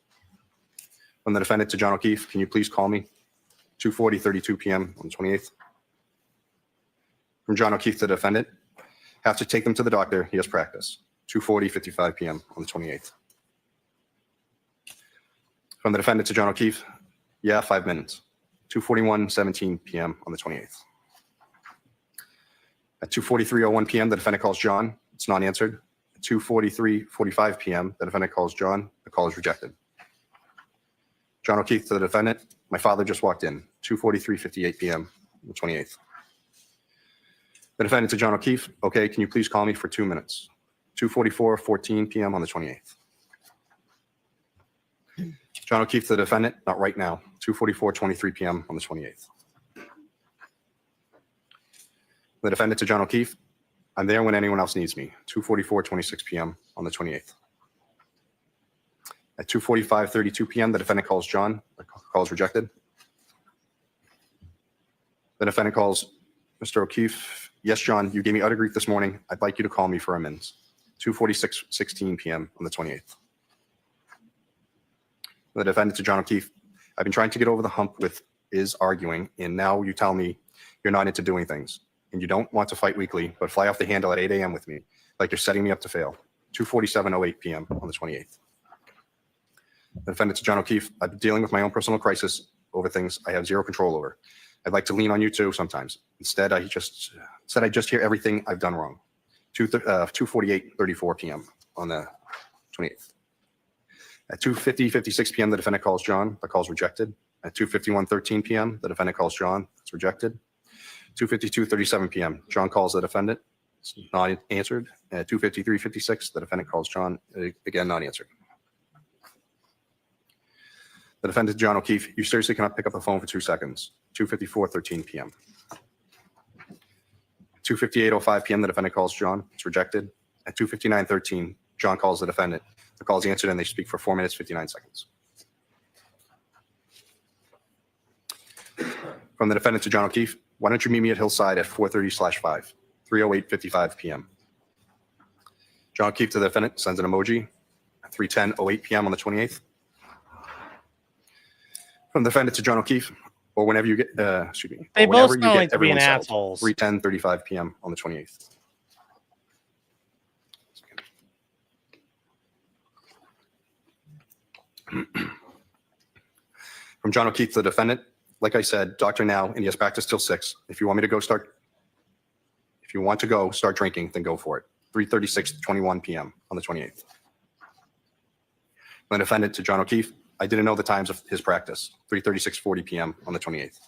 From the defendant to John O'Keefe, can you please call me? 2:40:32 p.m. on the 28th. From John O'Keefe to the defendant, have to take them to the doctor. He has practice. 2:40:55 p.m. on the 28th. From the defendant to John O'Keefe, yeah, 5 minutes. 2:41:17 p.m. on the 28th. At 2:43:01 p.m., the defendant calls John. It's not answered. At 2:43:45 p.m., the defendant calls John. The call is rejected. John O'Keefe to the defendant, my father just walked in. 2:43:58 p.m. on the 28th. The defendant to John O'Keefe, okay, can you please call me for 2 minutes? 2:44:14 p.m. on the 28th. John O'Keefe to the defendant, not right now. 2:44:23 p.m. on the 28th. The defendant to John O'Keefe, I'm there when anyone else needs me. 2:44:26 p.m. on the 28th. At 2:45:32 p.m., the defendant calls John. The call is rejected. The defendant calls Mr. O'Keefe. Yes, John, you gave me utter grief this morning. I'd like you to call me for amends. 2:46:16 p.m. on the 28th. The defendant to John O'Keefe, I've been trying to get over the hump with is arguing, and now you tell me you're not into doing things, and you don't want to fight weekly, but fly off the handle at 8 a.m. with me, like you're setting me up to fail. 2:47:08 p.m. on the 28th. The defendant to John O'Keefe, I've been dealing with my own personal crisis over things I have zero control over. I'd like to lean on you too sometimes. Instead, I just hear everything I've done wrong. 2:48:34 p.m. on the 28th. At 2:56 p.m., the defendant calls John. The call is rejected. At 2:51:13 p.m., the defendant calls John. It's rejected. 2:52:37 p.m., John calls the defendant. It's not answered. At 2:53:56, the defendant calls John. Again, not answered. The defendant, John O'Keefe, you seriously cannot pick up the phone for 2 seconds. 2:54:13 p.m. 2:58:05 p.m., the defendant calls John. It's rejected. At 2:59:13, John calls the defendant. The call is answered and they speak for 4 minutes, 59 seconds. From the defendant to John O'Keefe, why don't you meet me at Hillside at 4:30/5, 3:08:55 p.m. John O'Keefe to the defendant sends an emoji at 3:10:08 p.m. on the 28th. From the defendant to John O'Keefe, or whenever you get, excuse me. They or whenever both you sound get like to be everyone an settled. assholes. 3:10:35 p.m. on the 28th. From John O'Keefe to the defendant, like I said, doctor now, and he has practice till 6. If you want to go start drinking, then go for it. 3:36:21 p.m. on the 28th. From the defendant to John O'Keefe, I didn't know the times of his practice. 3:36:40 p.m. on the 28th.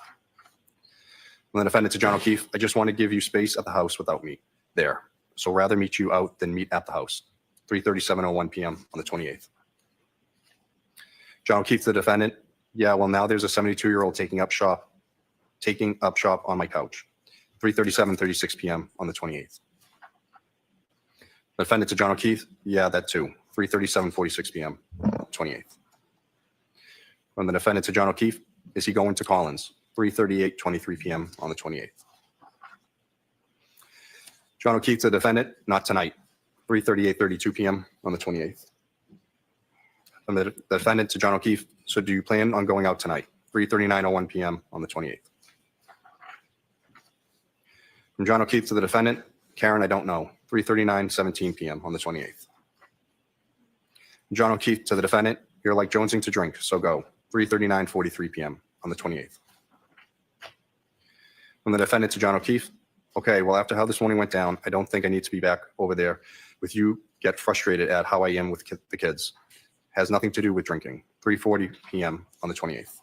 From the defendant to John O'Keefe, I just want to give you space at the house without me there. So rather meet you out than meet at the house. 3:37:01 p.m. on the 28th. John O'Keefe to the defendant, yeah, well, now there's a 72-year-old taking up shop on my couch. 3:37:36 p.m. on the 28th. The defendant to John O'Keefe, yeah, that too. 3:37:46 p.m. 28th. From the defendant to John O'Keefe, is he going to Collins? 3:38:23 p.m. on the 28th. John O'Keefe to the defendant, not tonight. 3:38:32 p.m. on the 28th. From the defendant to John O'Keefe, so do you plan on going out tonight? 3:39:01 p.m. on the 28th. From John O'Keefe to the defendant, Karen, I don't know. 3:39:17 p.m. on the 28th. John O'Keefe to the defendant, you're like jonesing to drink, so go. 3:39:43 p.m. on the 28th. From the defendant to John O'Keefe, okay, well, after how this morning went down, I don't think I need to be back over there with you. Get frustrated at how I am with the kids. Has nothing to do with drinking. 3:40 p.m. on the 28th.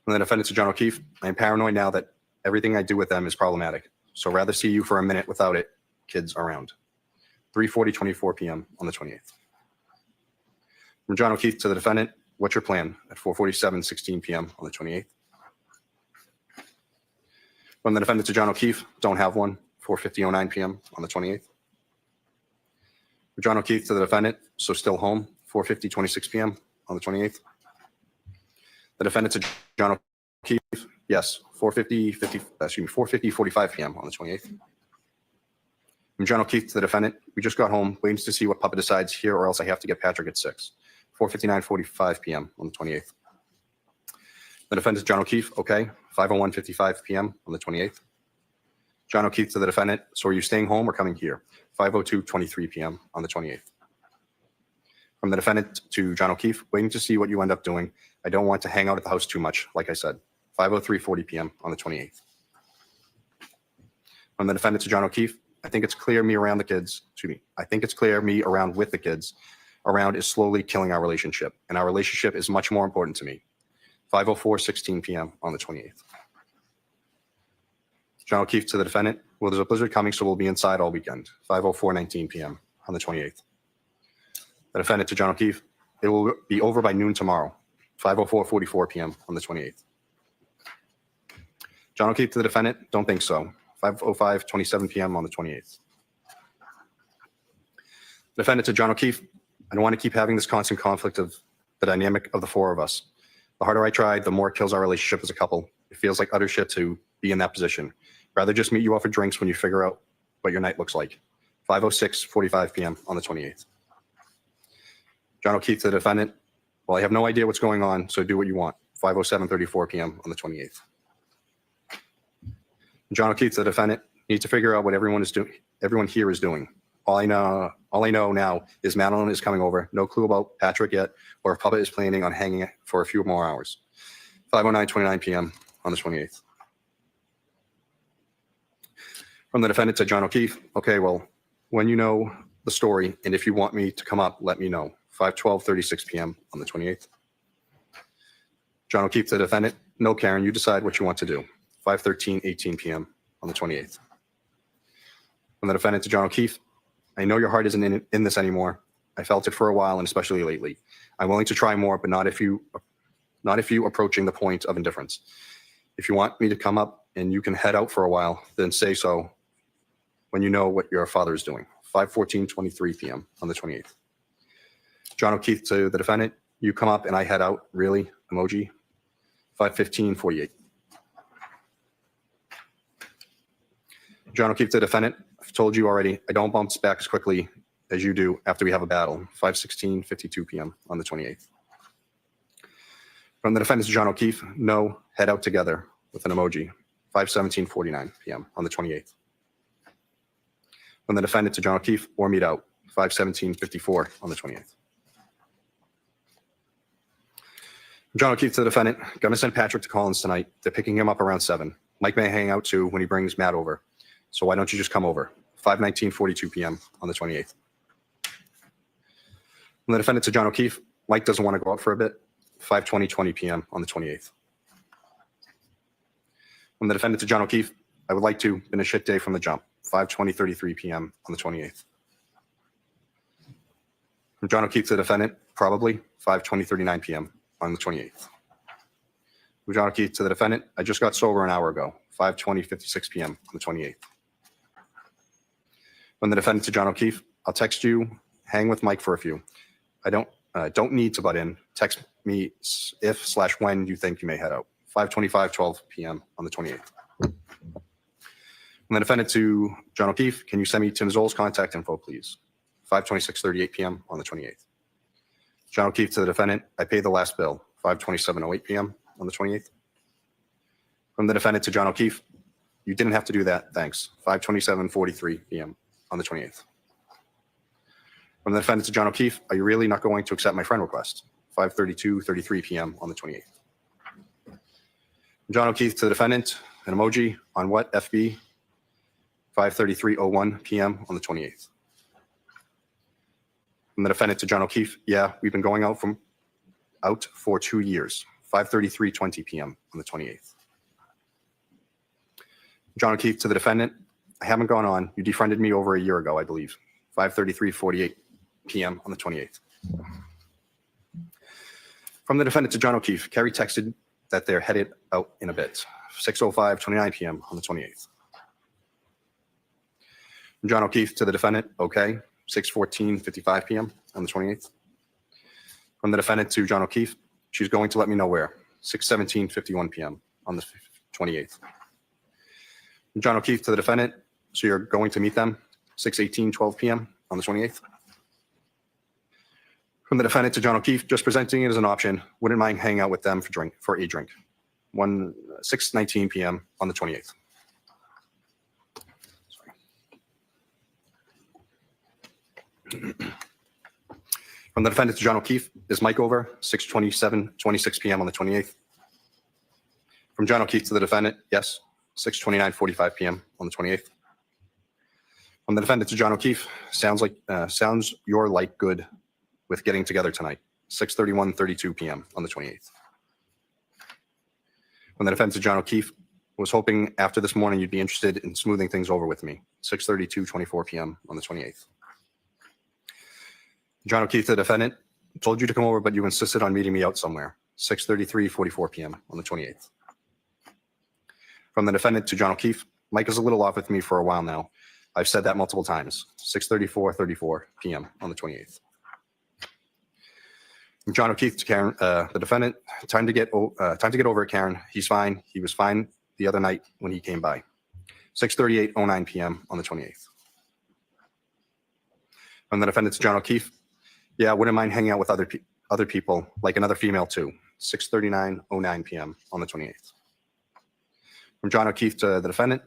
From the defendant to John O'Keefe, I am paranoid now that everything I do with them is problematic. So rather see you for a minute without it, kids around. 3:40:24 p.m. on the 28th. From John O'Keefe to the defendant, what's your plan? At 4:47:16 p.m. on the 28th. From the defendant to John O'Keefe, don't have one. 4:50:09 p.m. on the 28th. From John O'Keefe to the defendant, so still home. 4:50:26 p.m. on the 28th. The defendant to John O'Keefe, yes. 4:50:45 p.m. on the 28th. From John O'Keefe to the defendant, we just got home, waiting to see what Papa decides here, or else I have to get Patrick at 6. 4:59:45 p.m. on the 28th. The defendant, John O'Keefe, okay. 5:01:55 p.m. on the 28th. John O'Keefe to the defendant, so are you staying home or coming here? 5:02:23 p.m. on the 28th. From the defendant to John O'Keefe, waiting to see what you end up doing. I don't want to hang out at the house too much, like I said. 5:03:40 p.m. on the 28th. From the defendant to John O'Keefe, I think it's clear me around the kids, I think it's clear me around with the kids around is slowly killing our relationship, and our relationship is much more important to me. 5:04:16 p.m. on the 28th. John O'Keefe to the defendant, well, there's a blizzard coming, so we'll be inside all weekend. 5:04:19 p.m. on the 28th. The defendant to John O'Keefe, it will be over by noon tomorrow. 5:04:44 p.m. on the 28th. John O'Keefe to the defendant, don't think so. 5:05:27 p.m. on the 28th. The defendant to John O'Keefe, I don't want to keep having this constant conflict of the dynamic of the four of us. The harder I try, the more it kills our relationship as a couple. It feels like utter shit to be in that position. Rather just meet you out for drinks when you figure out what your night looks like. 5:06:45 p.m. on the 28th. John O'Keefe to the defendant, well, I have no idea what's going on, so do what you want. 5:07:34 p.m. on the 28th. John O'Keefe to the defendant, need to figure out what everyone here is doing. All I know now is Madeline is coming over. No clue about Patrick yet, or if Papa is planning on hanging for a few more hours. 5:09:29 p.m. on the 28th. From the defendant to John O'Keefe, okay, well, when you know the story, and if you want me to come up, let me know. 5:12:36 p.m. on the 28th. John O'Keefe to the defendant, no, Karen, you decide what you want to do. 5:13:18 p.m. on the 28th. From the defendant to John O'Keefe, I know your heart isn't in this anymore. I felt it for a while, and especially lately. I'm willing to try more, but not if you approaching the point of indifference. If you want me to come up and you can head out for a while, then say so when you know what your father is doing. 5:14:23 p.m. on the 28th. John O'Keefe to the defendant, you come up and I head out, really? Emoji. 5:15:48. John O'Keefe to the defendant, I've told you already, I don't bounce back as quickly as you do after we have a battle. 5:16:52 p.m. on the 28th. From the defendant to John O'Keefe, no, head out together with an emoji, 5:17:49 p.m. on the 28th. From the defendant to John O'Keefe, or meet out, 5:17:54 on the 28th. John O'Keefe to the defendant, gonna send Patrick to Collins tonight. They're picking him up around 7. Mike may hang out too when he brings Matt over. So why don't you just come over? 5:19:42 p.m. on the 28th. From the defendant to John O'Keefe, Mike doesn't want to go out for a bit. 5:20 p.m. on the 28th. From the defendant to John O'Keefe, I would like to, been a shit day from the jump. 5:20:33 p.m. on the 28th. From John O'Keefe to the defendant, probably 5:20:39 p.m. on the 28th. From John O'Keefe to the defendant, I just got sober an hour ago. 5:20:56 p.m. on the 28th. From the defendant to John O'Keefe, I'll text you, hang with Mike for a few. I don't need to butt in. Text me if/when you think you may head out. 5:25:12 p.m. on the 28th. From the defendant to John O'Keefe, can you send me Tim Zoll's contact info, please? 5:26:38 p.m. on the 28th. John O'Keefe to the defendant, I paid the last bill. 5:27:08 p.m. on the 28th. From the defendant to John O'Keefe, you didn't have to do that, thanks. 5:27:43 p.m. on the 28th. From the defendant to John O'Keefe, are you really not going to accept my friend request? 5:32:33 p.m. on the 28th. From John O'Keefe to the defendant, an emoji on what, FB? 5:33:01 p.m. on the 28th. From the defendant to John O'Keefe, yeah, we've been going out for 2 years. 5:33:20 p.m. on the 28th. John O'Keefe to the defendant, I haven't gone on. You defriended me over a year ago, I believe. 5:33:48 p.m. on the 28th. From the defendant to John O'Keefe, Kerry texted that they're headed out in a bit. 6:05:29 p.m. on the 28th. From John O'Keefe to the defendant, okay. 6:14:55 p.m. on the 28th. From the defendant to John O'Keefe, she's going to let me know where. 6:17:51 p.m. on the 28th. From John O'Keefe to the defendant, so you're going to meet them. 6:18:12 p.m. on the 28th. From the defendant to John O'Keefe, just presenting it as an option. Wouldn't mind hanging out with them for a drink. 6:19 p.m. on the 28th. From the defendant to John O'Keefe, is Mike over? 6:27:26 p.m. on the 28th. From John O'Keefe to the defendant, yes. 6:29:45 p.m. on the 28th. From the defendant to John O'Keefe, sounds you're like good with getting together tonight. 6:31:32 p.m. on the 28th. From the defendant to John O'Keefe, was hoping after this morning you'd be interested in smoothing things over with me. 6:32:24 p.m. on the 28th. John O'Keefe to the defendant, told you to come over, but you insisted on meeting me out somewhere. 6:33:44 p.m. on the 28th. From the defendant to John O'Keefe, Mike is a little off with me for a while now. I've said that multiple times. 6:34:34 p.m. on the 28th. From John O'Keefe to Karen, the defendant, time to get over it, Karen. He's fine. He was fine the other night when he came by. 6:38:09 p.m. on the 28th. From the defendant to John O'Keefe, yeah, wouldn't mind hanging out with other people, like another female too. 6:39:09 p.m. on the 28th. From John O'Keefe to the defendant,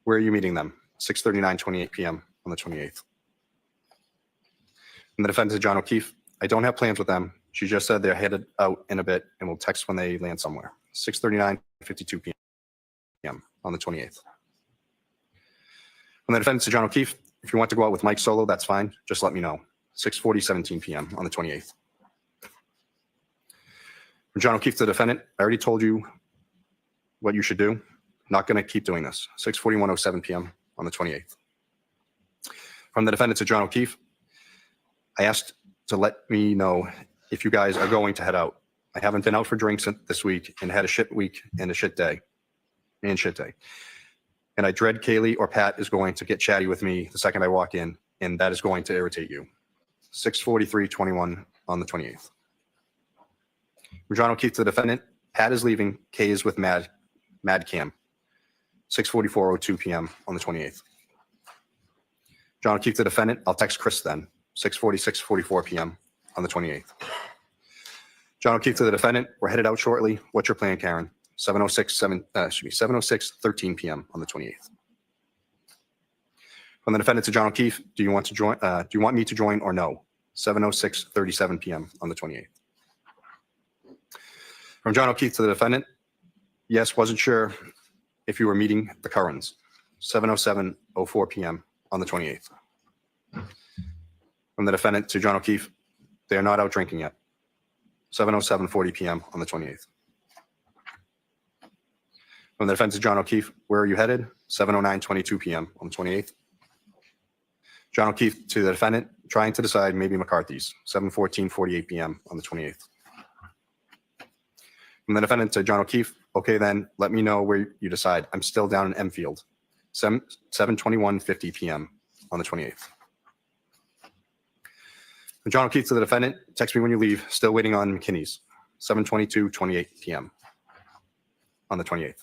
where are you meeting them? 6:39:28 p.m. on the 28th. From the defendant to John O'Keefe, I don't have plans with them. She just said they're headed out in a bit and will text when they land somewhere. 6:39:52 p.m. on the 28th. From the defendant to John O'Keefe, if you want to go out with Mike solo, that's fine. Just let me know. 6:40:17 p.m. on the 28th. From John O'Keefe to the defendant, I already told you what you should do. Not going to keep doing this. 6:41:07 p.m. on the 28th. From the defendant to John O'Keefe, I asked to let me know if you guys are going to head out. I haven't been out for drinks this week and had a shit week and a shit day. And I dread Kaylee or Pat is going to get chatty with me the second I walk in, and that is going to irritate you. 6:43:21 on the 28th. From John O'Keefe to the defendant, Pat is leaving. Kay is with Mad Cam. 6:44:02 p.m. on the 28th. John O'Keefe to the defendant, I'll text Chris then. 6:46:44 p.m. on the 28th. John O'Keefe to the defendant. We're headed out shortly. What's your plan, Karen? 7:06 p.m. on the 28th. From the defendant to John O'Keefe, do you want to join? Do you want me to join or no? 7:06:37 p.m. on the 28th. From John O'Keefe to the defendant, yes, wasn't sure if you were meeting the Currans. 7:07:04 p.m. on the 28th. From the defendant to John O'Keefe, they are not out drinking yet. 7:07:40 p.m. on the 28th. From the defendant to John O'Keefe, where are you headed? 7:09:22 p.m. on the 28th. John O'Keefe to the defendant, trying to decide maybe McCarthy's. 7:14:48 p.m. on the 28th. From the defendant to John O'Keefe, okay then, let me know where you decide. I'm still down in Enfield. 7:21:50 p.m. on the 28th. From John O'Keefe to the defendant, text me when you leave. Still waiting on McKinney's. 7:22:28 p.m. on the 28th.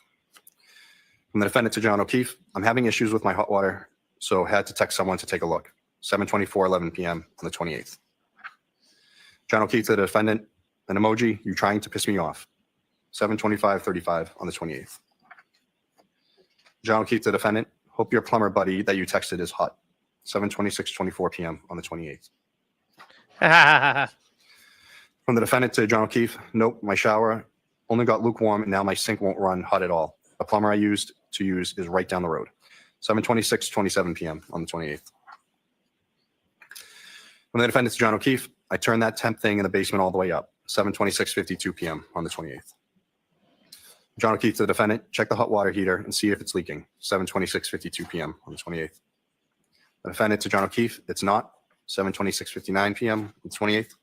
From the defendant to John O'Keefe, I'm having issues with my hot water, so had to text someone to take a look. 7:24:11 p.m. on the 28th. John O'Keefe to the defendant, an emoji, you trying to piss me off. 7:25:35 on the 28th. John O'Keefe to the defendant, hope your plumber buddy that you texted is hot. 7:26:24 p.m. on the 28th. From the defendant to John O'Keefe, nope, my shower only got lukewarm and now my sink won't run hot at all. The plumber I used to use is right down the road. 7:26:27 p.m. on the 28th. From the defendant to John O'Keefe, I turned that temp thing in the basement all the way up. 7:26:52 p.m. on the 28th. John O'Keefe to the defendant, check the hot water heater and see if it's leaking. 7:26:52 p.m. on the 28th. The defendant to John O'Keefe, it's not. 7:26:59 p.m. on the 28th.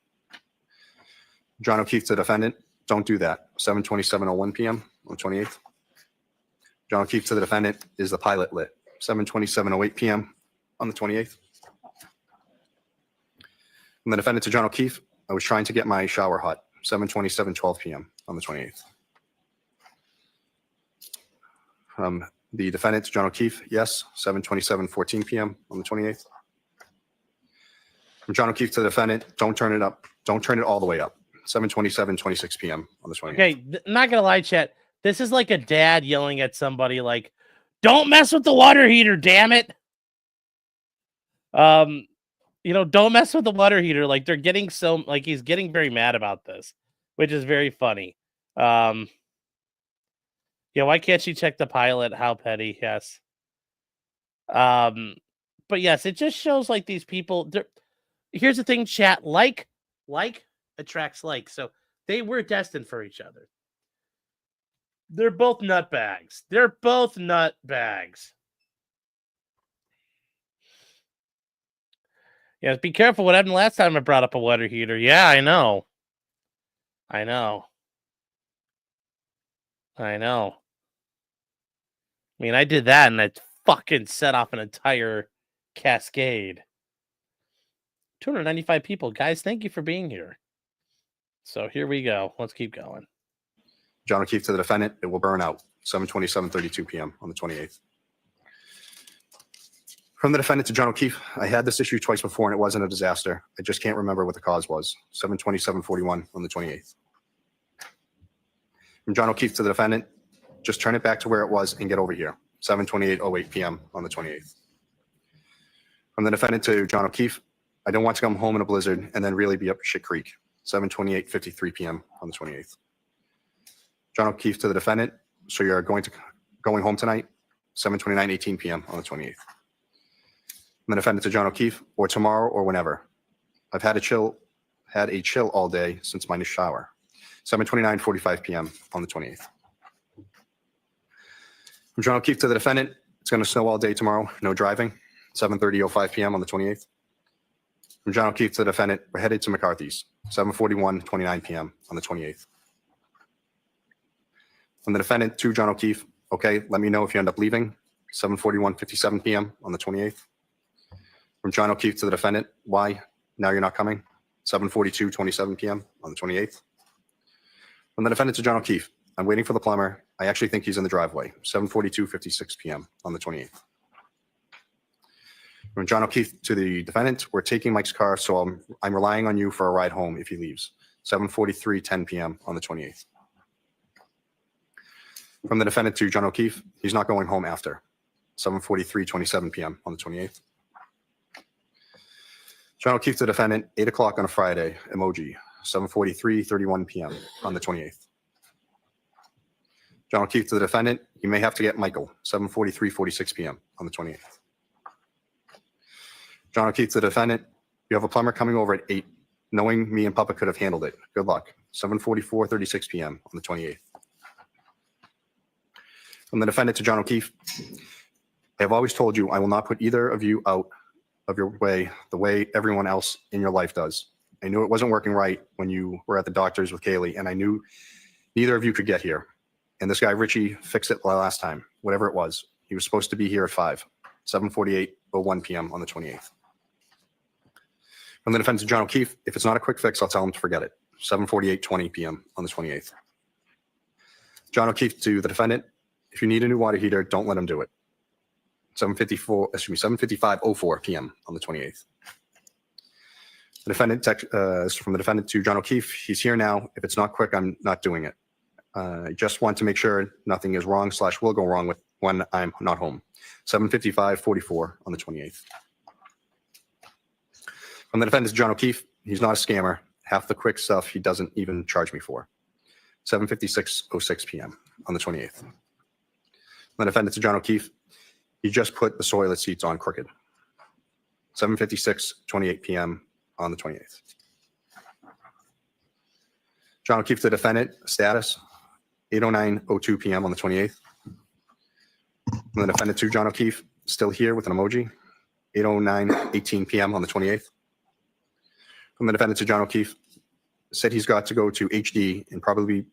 John O'Keefe to the defendant, don't do that. 7:27:01 p.m. on the 28th. John O'Keefe to the defendant, is the pilot lit? 7:27:08 p.m. on the 28th. From the defendant to John O'Keefe, I was trying to get my shower hot. 7:27:12 p.m. on the 28th. From the defendant to John O'Keefe, yes. 7:27:14 p.m. on the 28th. From John O'Keefe to the defendant, don't turn it up. Don't turn it all the way up. 7:27:26 p.m. on the 28th. Okay, I'm not gonna lie, chat. This is like a dad yelling at somebody like, "Don't mess with the water heater, damn it!" Don't mess with the water heater. Like they're getting he's getting very mad about this, which is very funny. Why can't she check the pilot? How petty, yes. But yes, it just shows like these people. Here's the thing, chat. Like attracts like. So they were destined for each other. They're both nutbags. They're both nutbags. Yeah, be careful what happened last time I brought up a water heater. Yeah, I know. I mean, I did that and it fucking set off an entire cascade. 295 people. Guys, thank you for being here. So here we go. Let's keep going. John O'Keefe to the defendant, it will burn out. 7:27:32 p.m. on the 28th. From the defendant to John O'Keefe, I had this issue twice before and it wasn't a disaster. I just can't remember what the cause was. 7:27:41 on the 28th. From John O'Keefe to the defendant, just turn it back to where it was and get over here. 7:28:08 p.m. on the 28th. From the defendant to John O'Keefe, I don't want to come home in a blizzard and then really be up shit creek. 7:28:53 p.m. on the 28th. John O'Keefe to the defendant, so you're going home tonight. 7:29:18 p.m. on the 28th. From the defendant to John O'Keefe, or tomorrow or whenever. I've had a chill all day since my shower. 7:29:45 p.m. on the 28th. From John O'Keefe to the defendant, it's going to snow all day tomorrow. No driving. 7:30:05 p.m. on the 28th. From John O'Keefe to the defendant, we're headed to McCarthy's. 7:41:29 p.m. on the 28th. From the defendant to John O'Keefe, okay, let me know if you end up leaving. 7:41:57 p.m. on the 28th. From John O'Keefe to the defendant, why? Now you're not coming. 7:42:27 p.m. on the 28th. From the defendant to John O'Keefe, I'm waiting for the plumber. I actually think he's in the driveway. 7:42:56 p.m. on the 28th. From John O'Keefe to the defendant, we're taking Mike's car, so I'm relying on you for a ride home if he leaves. 7:43:10 p.m. on the 28th. From the defendant to John O'Keefe, he's not going home after 7:43:27 p.m. on the 28th. John O'Keefe to the defendant, 8 o'clock on a Friday, emoji, 7:43:31 p.m. on the 28th. John O'Keefe to the defendant, you may have to get Michael, 7:43:46 p.m. on the 28th. John O'Keefe to the defendant, you have a plumber coming over at 8, knowing me and Papa could have handled it. Good luck, 7:44:36 p.m. on the 28th. From the defendant to John O'Keefe, I have always told you I will not put either of you out of your way the way everyone else in your life does. I knew it wasn't working right when you were at the doctor's with Kaylee, and I knew neither of you could get here. And this guy, Richie, fixed it last time, whatever it was. He was supposed to be here at 5, 7:48:01 p.m. on the 28th. From the defendant to John O'Keefe, if it's not a quick fix, I'll tell him to forget it, 7:48:20 p.m. on the 28th. John O'Keefe to the defendant, if you need a new water heater, don't let him do it. 7:55:04 p.m. on the 28th. The defendant from the defendant to John O'Keefe, he's here now. If it's not quick, I'm not doing it. I just want to make sure nothing is wrong / will go wrong with when I'm not home. 7:55:44 on the 28th. From the defendant to John O'Keefe, he's not a scammer. Half the quick stuff he doesn't even charge me for. 7:56:06 p.m. on the 28th. From the defendant to John O'Keefe, he just put the toilet seats on crooked. 7:56:28 p.m. on the 28th. John O'Keefe to the defendant, status, 8:09:02 p.m. on the 28th. From the defendant to John O'Keefe, still here with an emoji, 8:09:18 p.m. on the 28th. From the defendant to John O'Keefe, said he's got to go to HD and probably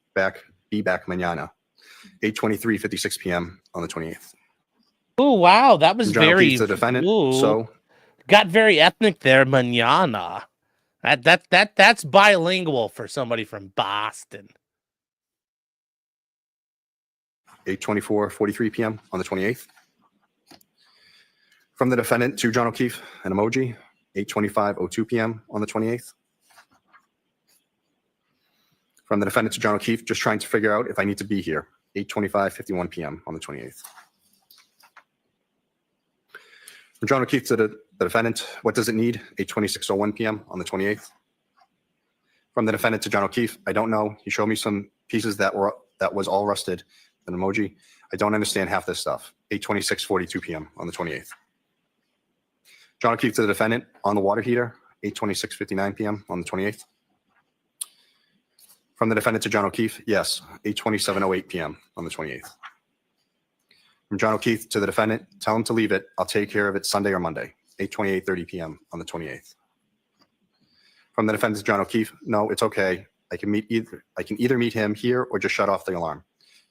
be back mañana, 8:23:56 p.m. on the 28th. Oh, wow. That was John very, O'Keefe to the defendant, ooh, so got very ethnic there, mañana. That's bilingual for somebody from Boston. 8:24:43 p.m. on the 28th. From the defendant to John O'Keefe, an emoji, 8:25:02 p.m. on the 28th. From the defendant to John O'Keefe, just trying to figure out if I need to be here, 8:25:51 p.m. on the 28th. From John O'Keefe to the defendant, what does it need, 8:26:01 p.m. on the 28th. From the defendant to John O'Keefe, I don't know. He showed me some pieces that was all rusted, an emoji. I don't understand half this stuff, 8:26:42 p.m. on the 28th. John O'Keefe to the defendant, on the water heater, 8:26:59 p.m. on the 28th. From the defendant to John O'Keefe, yes, 8:27:08 p.m. on the 28th. From John O'Keefe to the defendant, tell him to leave it. I'll take care of it Sunday or Monday, 8:28:30 p.m. on the 28th. From the defendant to John O'Keefe, no, it's okay. I can either meet him here or just shut off the alarm,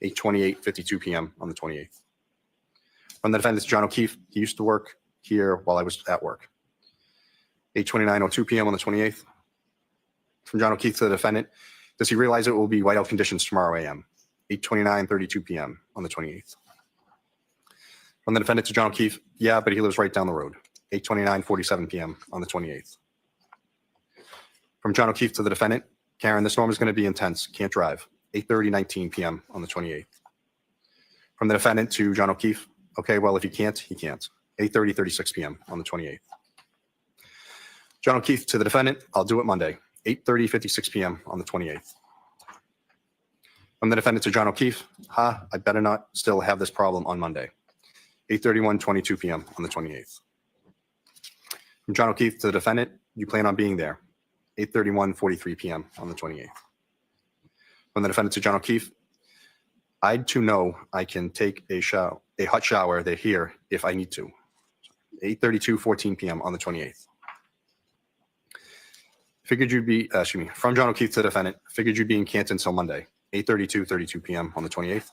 8:28:52 p.m. on the 28th. From the defendant to John O'Keefe, he used to work here while I was at work, 8:29:02 p.m. on the 28th. From John O'Keefe to the defendant, does he realize it will be whiteout conditions tomorrow a.m., 8:29:32 p.m. on the 28th. From the defendant to John O'Keefe, yeah, but he lives right down the road, 8:29:47 p.m. on the 28th. From John O'Keefe to the defendant, Karen, the storm is going to be intense. Can't drive, 8:30:19 p.m. on the 28th. From the defendant to John O'Keefe, okay, well, if he can't, he can't, 8:30:36 p.m. on the 28th. John O'Keefe to the defendant, I'll do it Monday, 8:30:56 p.m. on the 28th. From the defendant to John O'Keefe, I better not still have this problem on Monday, 8:31:22 p.m. on the 28th. From John O'Keefe to the defendant, you plan on being there, 8:31:43 p.m. on the 28th. From the defendant to John O'Keefe, I'd to know I can take a hot shower there here if I need to, 8:32:14 p.m. on the 28th. Figured you'd be, from John O'Keefe to the defendant, figured you'd be in Canton till Monday, 8:32:32 p.m. on the 28th.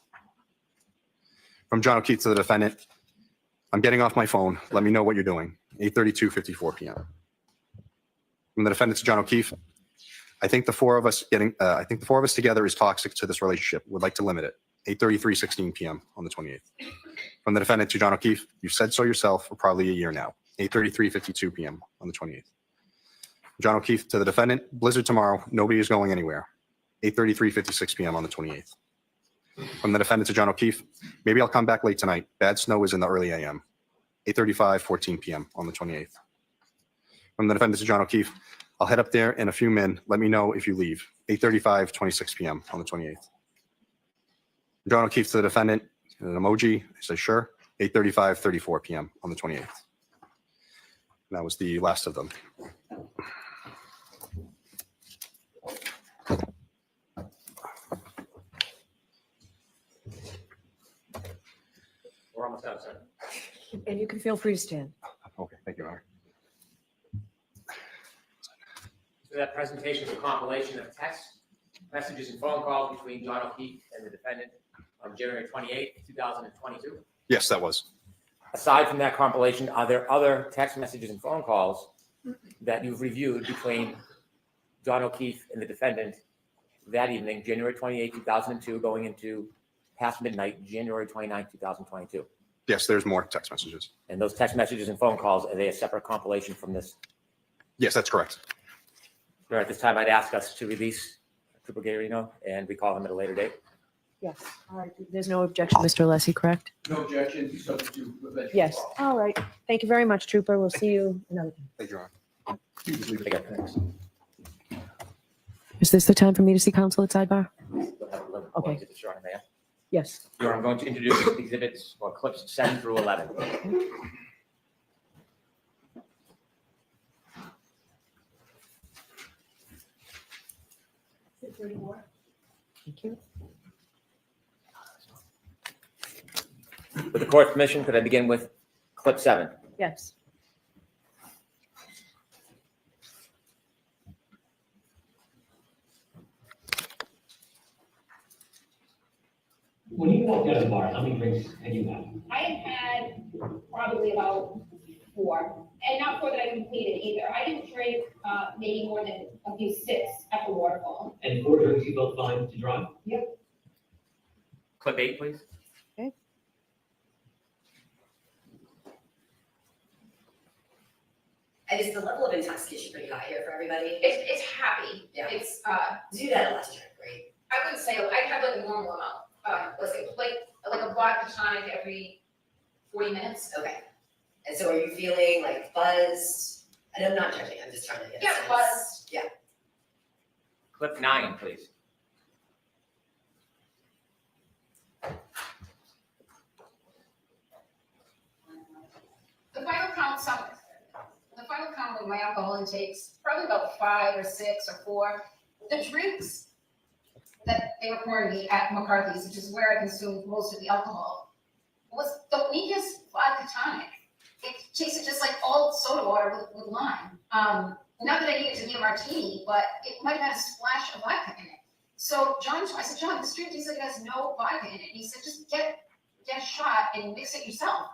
From John O'Keefe to the defendant, I'm getting off my phone. Let me know what you're doing, 8:32:54 p.m. From the defendant to John O'Keefe, I think the four of us together is toxic to this relationship. Would like to limit it, 8:33:16 p.m. on the 28th. From the defendant to John O'Keefe, you've said so yourself for probably a year now, 8:33:52 p.m. on the 28th. John O'Keefe to the defendant, blizzard tomorrow, nobody is going anywhere. 8:33:56 p.m. on the 28th. From the defendant to John O'Keefe, maybe I'll come back late tonight. Bad snow is in the early AM. 8:35:14 p.m. on the 28th. From the defendant to John O'Keefe, I'll head up there in a few min. Let me know if you leave. 8:35:26 p.m. on the 28th. John O'Keefe to the defendant, an emoji. He says, sure. 8:35:34 p.m. on the 28th. And that was the last of them. We're almost done, sir. And you can feel free to stand. Okay, thank you, Honor. So that presentation is a compilation of text messages and phone calls between John O'Keefe and the defendant on January 28th, 2022. Yes, that was. Aside from that compilation, are there other text messages and phone calls that you've reviewed between John O'Keefe and the defendant that evening, January 28, 2002, going into past midnight, January 29, 2022? Yes, there's more text messages. And those text messages and phone calls, are they a separate compilation from this? Yes, that's correct. Sure, at this time, I'd ask us to release Trooper Gagarino and recall him at a later date. Yes. All right. There's no objection, Mr. Lessie, correct? No objection, subject to eventual Yes. follow-up. All right. Thank you very much, Trooper. We'll see you another time. Thank you, Honor. You just leave it. Okay, thanks. Is this the time for me to see counsel at sidebar? We'll have a little Okay. exhibit, Your Honor, may I? Yes. Your Honor, I'm going to introduce exhibits or clips 7 through 11. Thank you. With the court's permission, could I begin with clip 7? Yes. When you walked out of the bar, how many drinks had you had? I had probably about 4, and not 4 that I completed either. I didn't drink maybe more than a few sips at the waterfall. And 4 drinks you felt fine to drive? Yep. Clip 8, please. And is the level of intoxication pretty high here for everybody? It's happy. Yeah. It's You had a last drink, right? I wouldn't say I have like a normal amount. Let's say like a vodka tonic every 40 minutes. Okay. And so are you feeling like buzzed? And I'm not judging, I'm just trying to get a Yeah, sense. buzzed. Yeah. Clip 9, please. The final count of my alcohol intakes, probably about 5 or 6 or 4. The drinks that they were pouring me at McCarthy's, which is where I consumed most of the alcohol, was the weakest vodka tonic. It tasted just like old soda water with lime. Not that I needed to be a martini, but it might have had a splash of vodka in it. So I said, John, this drink tastes like it has no vodka in it. And he said, just get a shot and mix it yourself.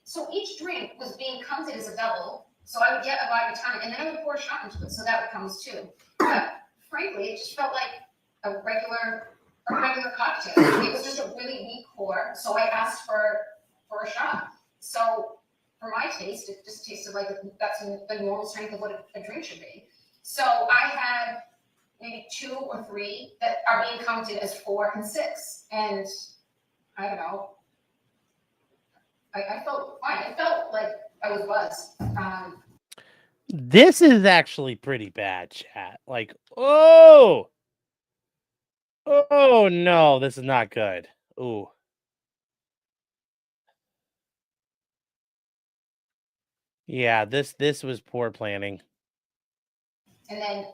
So each drink was being counted as a double. So I would get a vodka tonic and then I would pour a shot into it. So that would count as 2. But frankly, it just felt like a regular cocktail. It was just a really weak pour. So I asked for a shot. So for my taste, it just tasted like that's the normal strength of what a drink should be. So I had maybe 2 or 3 that are being counted as 4 and 6. And I don't know. I felt fine. I felt like I was buzzed. This is actually pretty bad, chat. Like, oh no, this is not good. Ooh. Yeah, this was poor planning. And then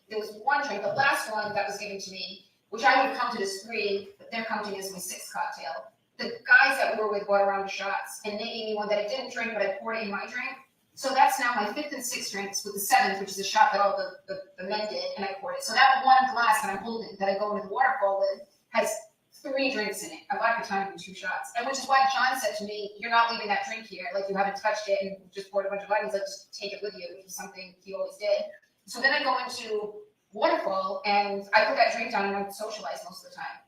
there was one drink, the last one that was given to me, which I would have counted as 3, but they're counting as my 6th cocktail. The guys that we were with bought a round of shots, and they gave me one that I didn't drink, but I poured in my drink. So that's now my 5th and 6th drinks, with the 7th, which is a shot that all the men did, and I poured it. So that one glass that I'm holding, that I go into the waterfall with, has 3 drinks in it, a vodka tonic and 2 shots. And which is why John said to me, you're not leaving that drink here, like you haven't touched it and just poured a bunch of vodka. He's like, just take it with you, which is something he always did. So then I go into waterfall, and I put that drink down, and I socialize most of the time.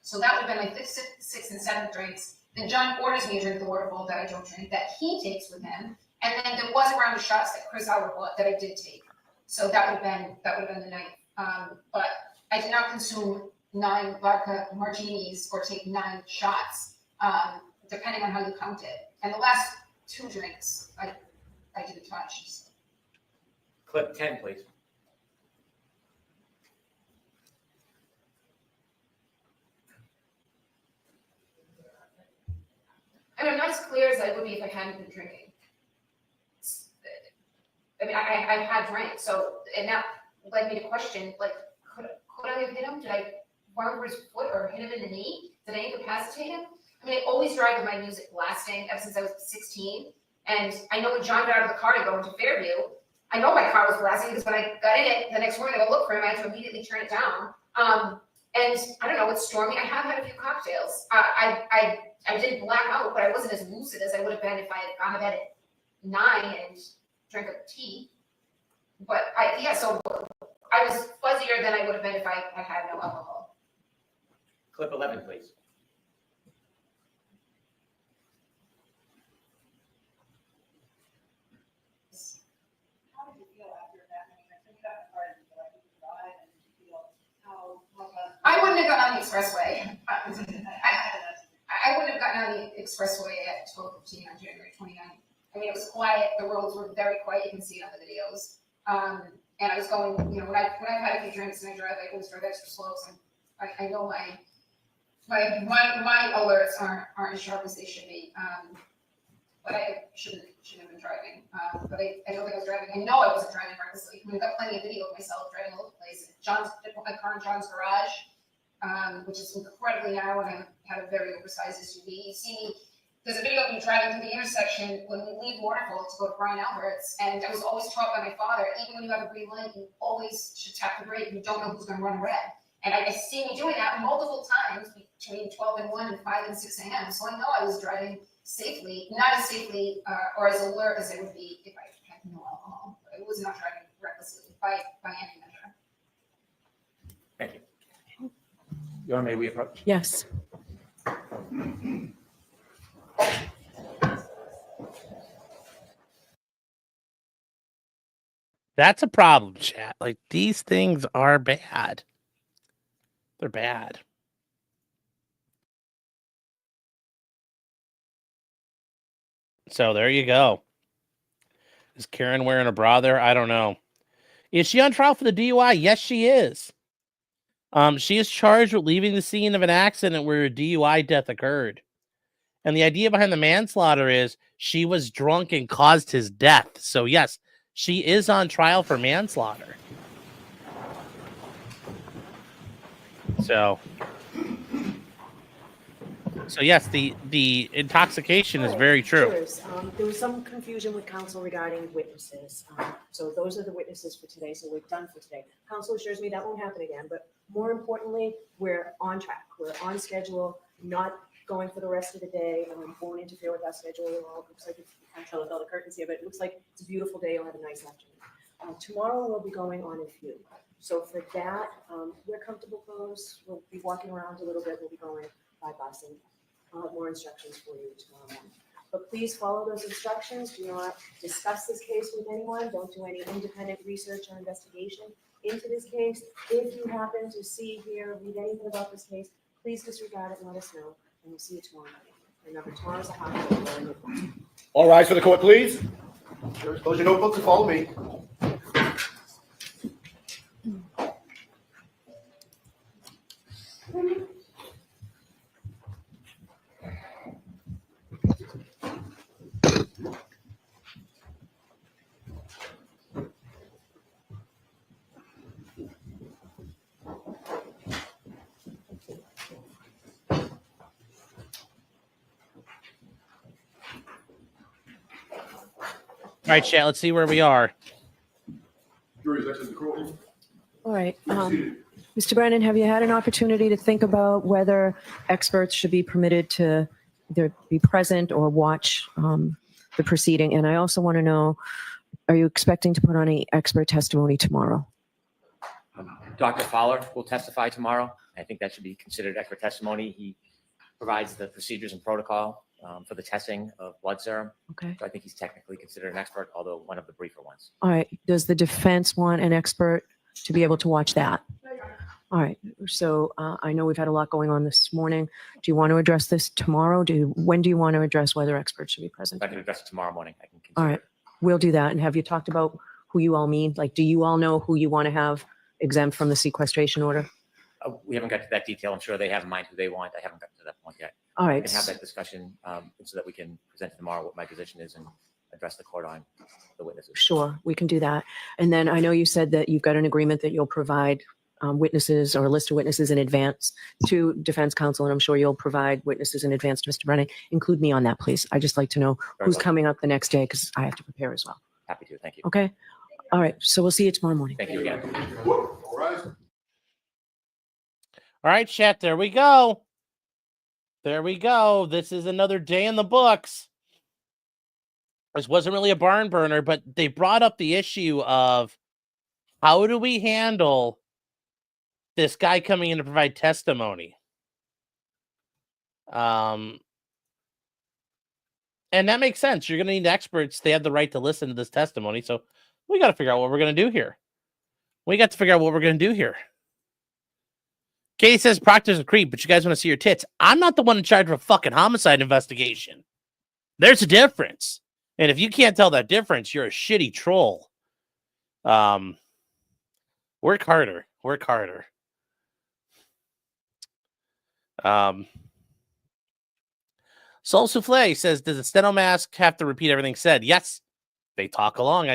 So that would have been my 5th, 6th, and 7th drinks. Then John orders me a drink at the waterfall that I don't drink, that he takes with him. And then there was a round of shots that Chris Howard bought that I did take. So that would have been the night. But I did not consume 9 vodka martinis or take 9 shots, depending on how you count it. And the last 2 drinks, I didn't touch. So. Clip 10, please. And I'm not as clear as I would be if I hadn't been drinking. I mean, I had drank, so, and that led me to question, like, could I have hit him? Did I run over his foot or hit him in the knee? Did I incapacitate him? I mean, I always drive with my music blasting ever since I was 16. And I know when John got out of the car to go into Fairview, I know my car was blasting because when I got in it the next morning to go look for him, I had to immediately turn it down. And I don't know, it's stormy. I have had a few cocktails. I did black out, but I wasn't as lucid as I would have been if I had gone to bed at 9 and drank a tea. But so I was fuzzier than I would have been if I had no alcohol. Clip 11, please. How did you feel after that? I mean, I think you got in the car and you feel like you could drive, and did you feel how I wouldn't have gotten on the expressway. I wouldn't have gotten on the expressway at 12:15 on January 29th. I mean, it was quiet. The roads were very quiet. You can see it on the videos. And I was going, you know, when I've had a few drinks and I drive, I always drive extra slow. So I know my alerts aren't as sharp as they should be. But I shouldn't have been driving. But I don't think I was driving. I know I wasn't driving recklessly. I mean, I've got plenty of video of myself driving all over the place. I put my car in John's garage, which is incredibly narrow, and I had a very oversized SUV. You see me. There's a video of me driving through the intersection when we leave Waterfall to go to Brian Albert's, and I was always taught by my father, even when you have a green light, you always should tap the brake. You don't know who's going to run red. And I see me doing that multiple times between 12 and 1 and 5 and 6 a.m. So I know I was driving safely, not as safely or as alert as I would be if I had no alcohol. But I was not driving recklessly by any measure. Thank you. Your Honor, may we approach? Yes. That's a problem, chat. Like, these things are bad. They're bad. So there you go. Is Karen wearing a bra there? I don't know. Is she on trial for the DUI? Yes, she is. She is charged with leaving the scene of an accident where a DUI death occurred. And the idea behind the manslaughter is she was drunk and caused his death. So yes, she is on trial for manslaughter. So yes, the intoxication is very true. There was some confusion with counsel regarding witnesses. So those are the witnesses for today. So we're done for today. Counsel assures me that won't happen again. But more importantly, we're on track. We're on schedule, not going for the rest of the day. Won't interfere with our schedule at all. Looks like I'm trying to fill the curtains here, but it looks like it's a beautiful day. You'll have a nice afternoon. Tomorrow we'll be going on in View. So for that, we're comfortable clothes. We'll be walking around a little bit. We'll be going by bus, and I'll have more instructions for you tomorrow morning. But please follow those instructions. Do not discuss this case with anyone. Don't do any independent research or investigation into this case. If you happen to see, hear, read anything about this case, please disregard it and let us know. And we'll see you tomorrow morning. Remember, tomorrow's a holiday. All rise for the court, please. Close your notebooks and follow me. All right, chat, let's see where we are. Jury's exit the courtroom. All right. Mr. Brennan, have you had an opportunity to think about whether experts should be permitted to either be present or watch the proceeding? And I also want to know, are you expecting to put on any expert testimony tomorrow? Dr. Fowler will testify tomorrow. I think that should be considered expert testimony. He provides the procedures and protocol for the testing of blood serum. Okay. So I think he's technically considered an expert, although one of the briefer ones. All right. Does the defense want an expert to be able to watch that? All right. So I know we've had a lot going on this morning. Do you want to address this tomorrow? When do you want to address whether experts should be present? If I can address it tomorrow morning, I can consider. All right. We'll do that. And have you talked about who you all mean? Like, do you all know who you want to have exempt from the sequestration order? We haven't got to that detail. I'm sure they have in mind who they want. I haven't gotten to that point yet. All right. We can have that discussion so that we can present tomorrow what my position is and address the court on the witnesses. Sure, we can do that. And then I know you said that you've got an agreement that you'll provide witnesses or a list of witnesses in advance to defense counsel, and I'm sure you'll provide witnesses in advance to Mr. Brennan. Include me on that, please. I just like to know Very who's well. coming up the next day because I have to prepare as well. Happy to. Thank you. Okay? All right. So we'll see you tomorrow morning. Thank you again. All right. All right, chat. There we go. There we go. This is another day in the books. This wasn't really a barn burner, but they brought up the issue of how do we handle this guy coming in to provide testimony? And that makes sense. You're going to need experts. They have the right to listen to this testimony. So we got to figure out what we're going to do here. Katie says Proctor's a creep, but you guys want to see your tits. I'm not the one in charge of a fucking homicide investigation. There's a difference. And if you can't tell that difference, you're a shitty troll. Work harder. Soul Souffle says, does the steno mask have to repeat everything said? Yes, they talk along.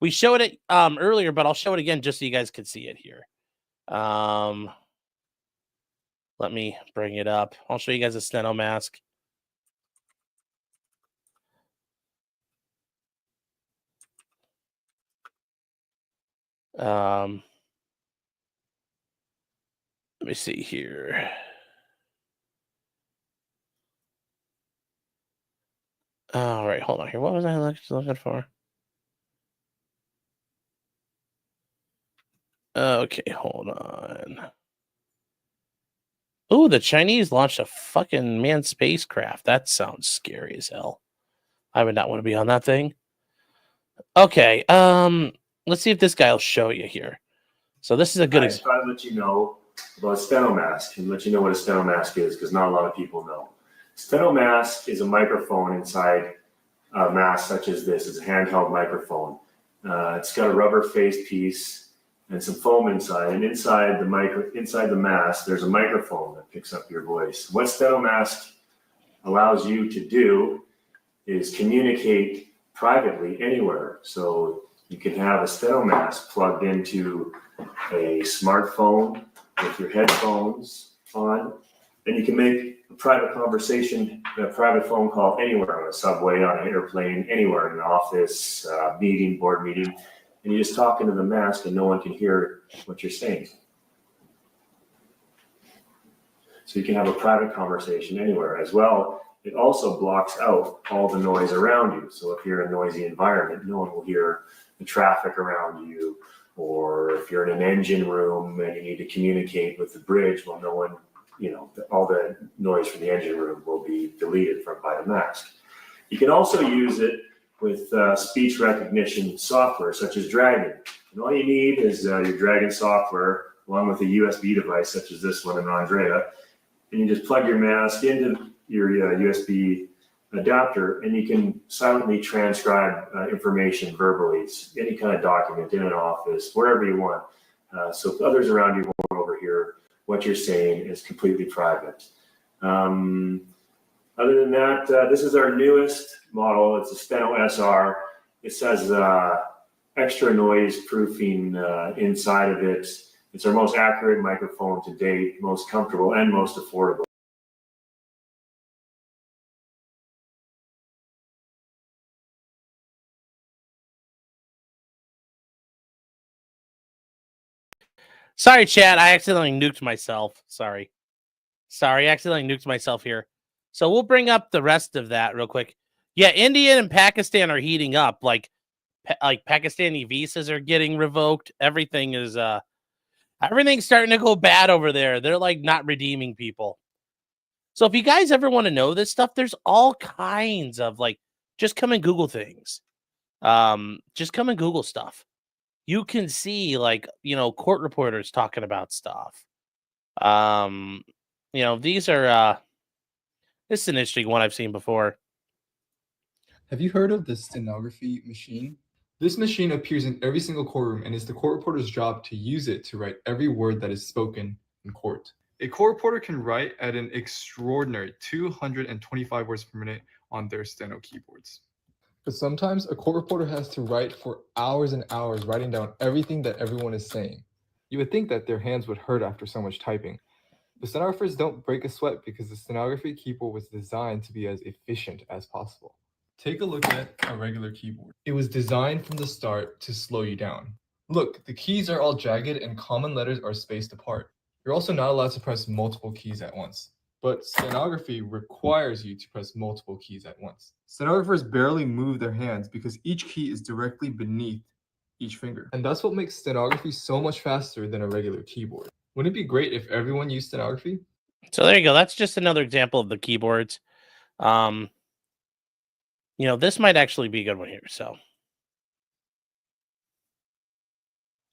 We showed it earlier, but I'll show it again just so you guys can see it here. Let me bring it up. I'll show you guys a steno mask. Let me see here. All right, hold on here. What was I looking for? Okay, hold on. Oh, the Chinese launched a fucking manned spacecraft. That sounds scary as hell. I would not want to be on that thing. Okay, let's see if this guy will show you here. So this is a good I try to let you know about a steno mask and let you know what a steno mask is because not a lot of people know. Steno mask is a microphone inside a mask such as this. It's a handheld microphone. It's got a rubber face piece and some foam inside. And inside the mask, there's a microphone that picks up your voice. What steno mask allows you to do is communicate privately anywhere. So you can have a steno mask plugged into a smartphone with your headphones on, and you can make a private conversation, a private phone call anywhere on a subway, on an airplane, anywhere in an office, board meeting, and you just talk into the mask and no one can hear what you're saying. So you can have a private conversation anywhere as well. It also blocks out all the noise around you. So if you're in a noisy environment, no one will hear the traffic around you. Or if you're in an engine room and you need to communicate with the bridge, well, no one, all the noise from the engine room will be deleted by the mask. You can also use it with speech recognition software, such as Dragon. And all you need is your Dragon software, along with a USB device, such as this one in Andrea. And you just plug your mask into your USB adapter, and you can silently transcribe information verbally. It's any kind of document in an office, wherever you want. So if others around you won't overhear what you're saying, is completely private. Other than that, this is our newest model. It's a Steno SR. It says extra noise proofing inside of it. It's our most accurate microphone to date, most comfortable and most affordable. Sorry, chat. I accidentally nuked myself. Sorry, I accidentally nuked myself here. So we'll bring up the rest of that real quick. Yeah, India and Pakistan are heating up. Like Pakistani visas are getting revoked. Everything is everything's starting to go bad over there. They're like not redeeming people. So if you guys ever want to know this stuff, there's all kinds of like, just come and Google things. Just come and Google stuff. You can see like, court reporters talking about stuff. These are, this is an interesting one I've seen before. Have you heard of the stenography machine? This machine appears in every single courtroom and it's the court reporter's job to use it to write every word that is spoken in court. A court reporter can write at an extraordinary 225 words per minute on their steno keyboards. But sometimes a court reporter has to write for hours and hours, writing down everything that everyone is saying. You would think that their hands would hurt after so much typing. The stenographers don't break a sweat because the stenography keyboard was designed to be as efficient as possible. Take a look at a regular keyboard. It was designed from the start to slow you down. Look, the keys are all jagged and common letters are spaced apart. You're also not allowed to press multiple keys at once. But stenography requires you to press multiple keys at once. Stenographers barely move their hands because each key is directly beneath each finger. And that's what makes stenography so much faster than a regular keyboard. Wouldn't it be great if everyone used stenography? So there you go. That's just another example of the keyboards. This might actually be a good one here. So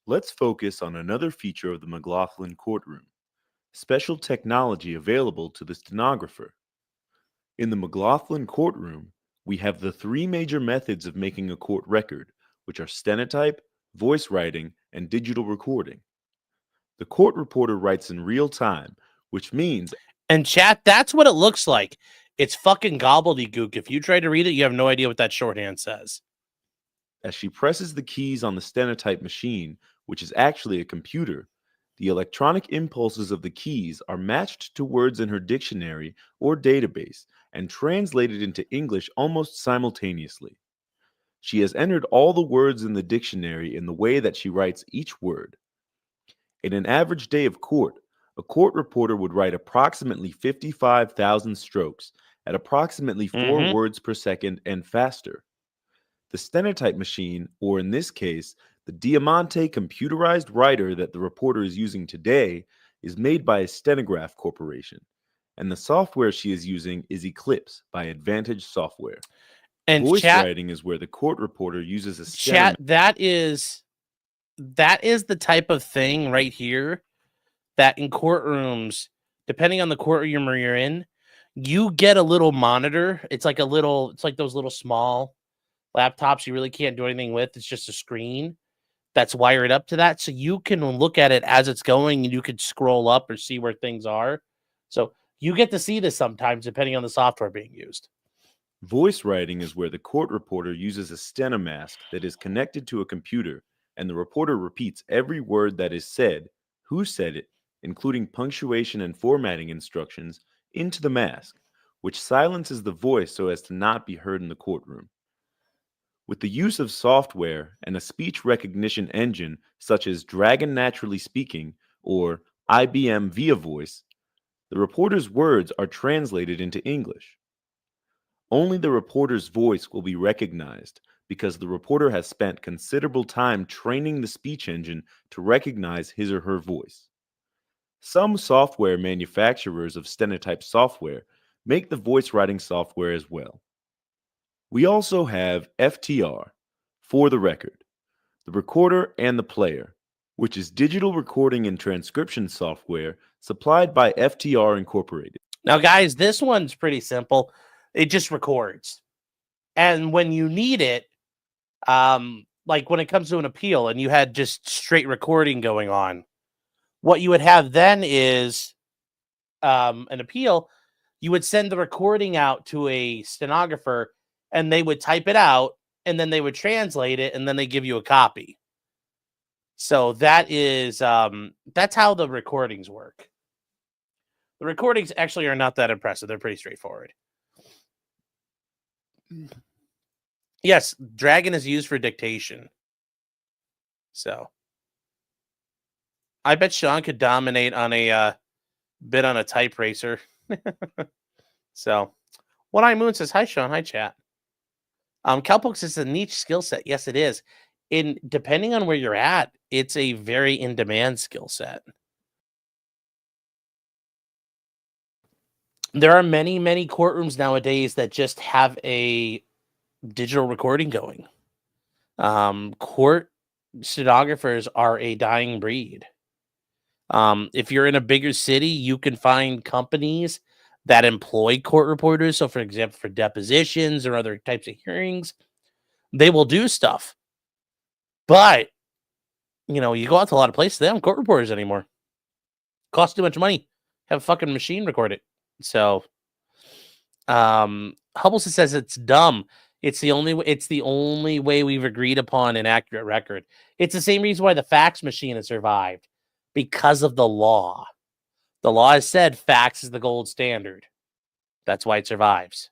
let's focus on another feature of the McLaughlin courtroom: special technology available to the stenographer. In the McLaughlin courtroom, we have the three major methods of making a court record, which are stenotype, voice writing, and digital recording. The court reporter writes in real time, which means... And chat, that's what it looks like. It's fucking gobbledygook. If you try to read it, you have no idea what that shorthand says. As she presses the keys on the stenotype machine, which is actually a computer, the electronic impulses of the keys are matched to words in her dictionary or database and translated into English almost simultaneously. She has entered all the words in the dictionary in the way that she writes each word. In an average day of court, a court reporter would write approximately 55,000 strokes at approximately 4 words per second and faster. The stenotype machine, or in this case, the Diamante computerized writer that the reporter is using today, is made by a Stenograph Corporation, and the software she is using is Eclipse by Advantage Software. And voice chat, writing is where the court reporter uses a chat. That is the type of thing right here that in courtrooms, depending on the courtroom you're in, you get a little monitor. It's like those little small laptops you really can't do anything with. It's just a screen that's wired up to that. So you can look at it as it's going and you can scroll up or see where things are. So you get to see this sometimes depending on the software being used. Voice writing is where the court reporter uses a stenomask that is connected to a computer, and the reporter repeats every word that is said, who said it, including punctuation and formatting instructions, into the mask, which silences the voice so as to not be heard in the courtroom. With the use of software and a speech recognition engine such as Dragon Naturally Speaking or IBM Via Voice, the reporter's words are translated into English. Only the reporter's voice will be recognized because the reporter has spent considerable time training the speech engine to recognize his or her voice. Some software manufacturers of stenotype software make the voice writing software as well. We also have FTR, for the record, the recorder and the player, which is digital recording and transcription software supplied by FTR Incorporated. Now, guys, this one's pretty simple. It just records. And when you need it, like when it comes to an appeal and you had just straight recording going on, what you would have then is an appeal. You would send the recording out to a stenographer and they would type it out and then they would translate it and then they give you a copy. So that is, that's how the recordings work. The recordings actually are not that impressive. They're pretty straightforward. Yes, Dragon is used for dictation. So I bet Sean could dominate on a bit on a type racer. So One Eye Moon says, hi, Sean. Hi, chat. Cowpokes is a niche skill set. Yes, it is. Depending on where you're at, it's a very in-demand skill set. There are many, many courtrooms nowadays that just have a digital recording going. Court stenographers are a dying breed. If you're in a bigger city, you can find companies that employ court reporters. So, for example, for depositions or other types of hearings, they will do stuff. But, you know, you go out to a lot of places, they don't have court reporters anymore. Costs too much money. Have a fucking machine record it. So, Hubbleson says it's dumb. It's the only way we've agreed upon an accurate record. It's the same reason why the fax machine has survived, because of the law. The law has said fax is the gold standard. That's why it survives.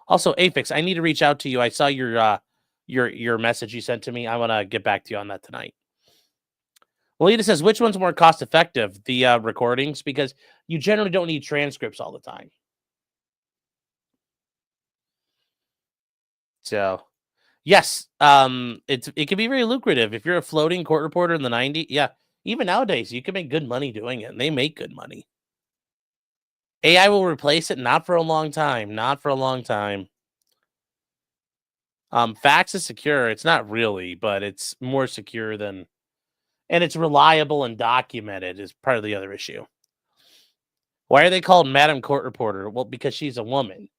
Also, Afix, I need to reach out to you. I saw your message you sent to me. I want to get back to you on that tonight. Lolita says, which one's more cost effective? The recordings, because you generally don't need transcripts all the time. So, yes, it can be very lucrative if you're a floating court reporter in the 90s. Yeah, even nowadays you can make good money doing it, and they make good money. AI will replace it, not for a long time. Not for a long time. Fax is secure. It's not really, but it's more secure than, and it's reliable and documented is part of the other issue. Why are they called Madam Court Reporter? Well, because she's a woman.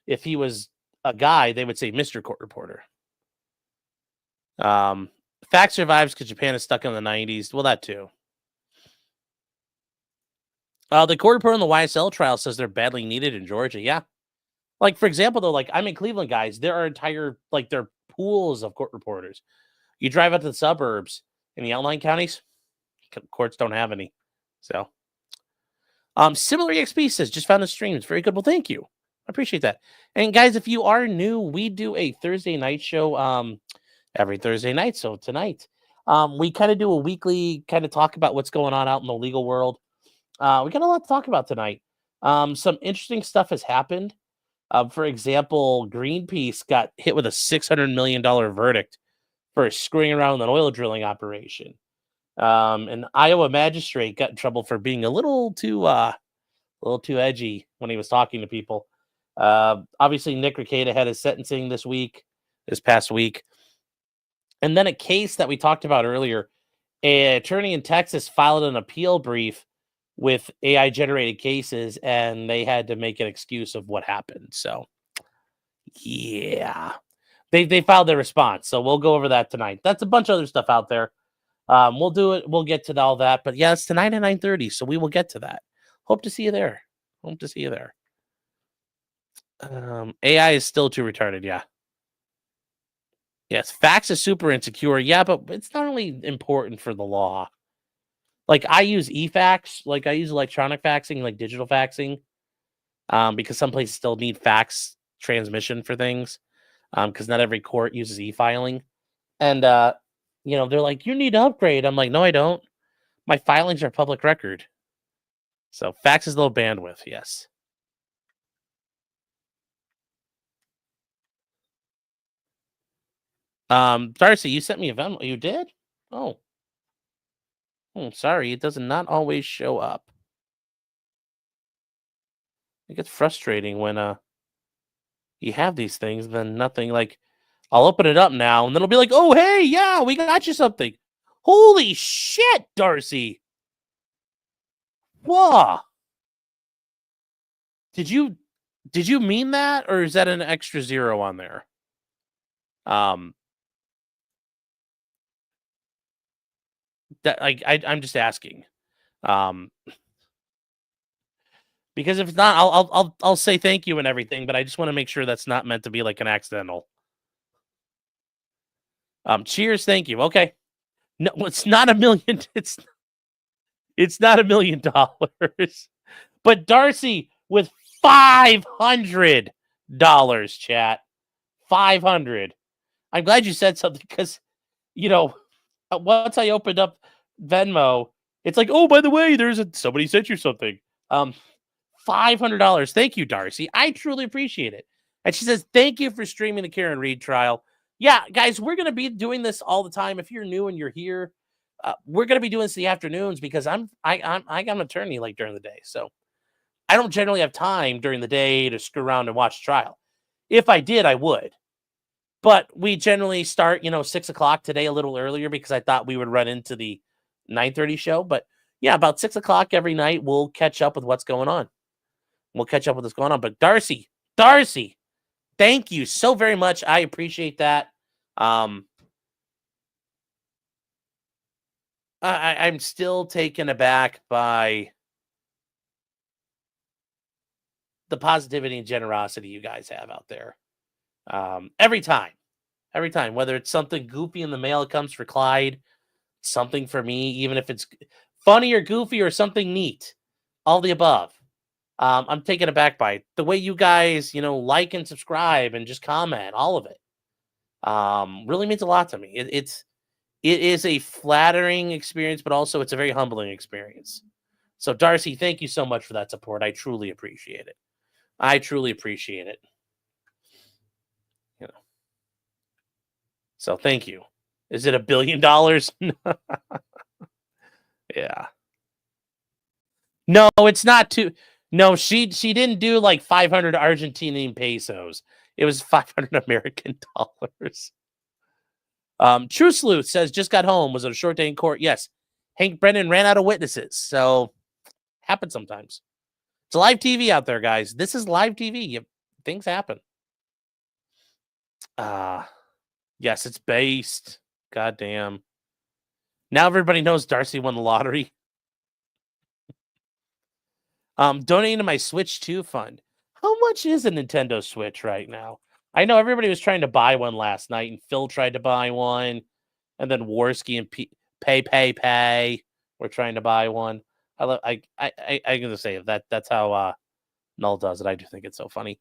If he was a guy, they would say Mr. Court Reporter. Fax survives because Japan is stuck in the 90s. Well, that too. The court reporter in the YSL trial says they're badly needed in Georgia. Yeah. Like, for example, though, like I'm in Cleveland, guys. There are entire, like, there are pools of court reporters. You drive out to the suburbs in the outlying counties, courts don't have any. So, Similar EXP says, just found the stream. It's very good. Well, thank you. I appreciate that. And guys, if you are new, we do a Thursday night show every Thursday night. So tonight, we kind of do a weekly kind of talk about what's going on out in the legal world. We got a lot to talk about tonight. Some interesting stuff has happened. For example, Greenpeace got hit with a $600 million verdict for screwing around with an oil drilling operation. An Iowa magistrate got in trouble for being a little too edgy when he was talking to people. Obviously, Nick Rekieta had his sentencing this past week. And then a case that we talked about earlier, an attorney in Texas filed an appeal brief with AI-generated cases, and they had to make an excuse of what happened. So, yeah. They filed their response, so we'll go over that tonight. That's a bunch of other stuff out there. We'll do it. We'll get to all that. But, yeah, it's tonight at 9:30, so we will get to that. Hope to see you there. AI is still too retarded, yeah. Yes, fax is super insecure. Yeah, but it's not only important for the law. Like, I use eFax. Like, I use electronic faxing, like digital faxing, because some places still need fax transmission for things, because not every court uses e-filing. And, they're like, you need to upgrade. I'm like, no, I don't. My filings are public record. So fax is low bandwidth, yes. Darcy, you sent me a Venmo. You did? Oh, sorry. It does not always show up. It gets frustrating when you have these things, then nothing. Like, I'll open it up now, and then it'll be like, oh, hey, yeah, we got you something. Holy shit, Darcy. Whoa. Did you mean that, or is that an extra zero on there? That I'm just asking. Because if it's not, I'll say thank you and everything, but I just want to make sure that's not meant to be like an accidental. Cheers, thank you. Okay. No, it's not $1 million. It's not $1 million. But Darcy with $500, chat. 500. I'm glad you said something because, once I opened up Venmo, it's like, oh, by the way, somebody sent you something. $500. Thank you, Darcy. I truly appreciate it. And she says, thank you for streaming the Karen Reed trial. Yeah, guys, we're going to be doing this all the time. If you're new and you're here, we're going to be doing this in the afternoons because I got an attorney like during the day. So I don't generally have time during the day to screw around and watch the trial. If I did, I would. But we generally start, 6 o'clock today a little earlier because I thought we would run into the 9:30 show. But yeah, about 6 o'clock every night, we'll catch up with what's going on. But Darcy, thank you so very much. I appreciate that. I'm still taken aback by the positivity and generosity you guys have out there. Every time, whether it's something goofy in the mail that comes for Clyde, something for me, even if it's funny or goofy or something neat, all the above. I'm taken aback by it. The way you guys, like and subscribe and just comment, all of it, really means a lot to me. It is a flattering experience, but also it's a very humbling experience. So Darcy, thank you so much for that support. I truly appreciate it. So thank you. Is it $1 billion? Yeah. No, it's not too. No, she didn't do like 500 Argentinian pesos. It was 500 American dollars. True Sleuth says just got home. Was it a short day in court? Yes. Hank Brennan ran out of witnesses. So happens sometimes. It's live TV out there, guys. This is live TV. Things happen. Yes, it's based. Goddamn. Now everybody knows Darcy won the lottery. Donating to my Switch 2 fund. How much is a Nintendo Switch right now? I know everybody was trying to buy one last night, and Phil tried to buy one, and then Worski and Pay were trying to buy one. I'm gonna say that's how Null does it. I do think it's so funny.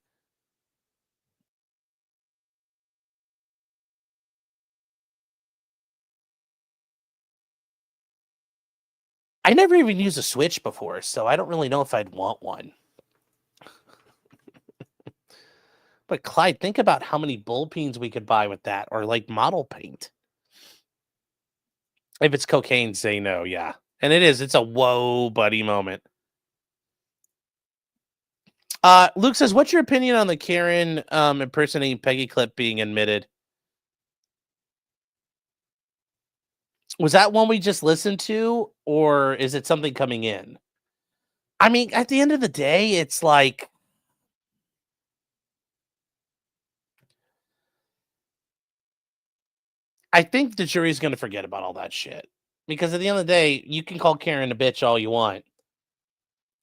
I never even used a Switch before, so I don't really know if I'd want one. But Clyde, think about how many bullpeens we could buy with that, or like model paint. If it's cocaine, say no, yeah. And it is. It's a whoa, buddy moment. Luke says, what's your opinion on the Karen impersonating Peggy clip being admitted? Was that one we just listened to, or is it something coming in? I mean, at the end of the day, it's like, I think the jury's going to forget about all that shit. Because at the end of the day, you can call Karen a bitch all you want.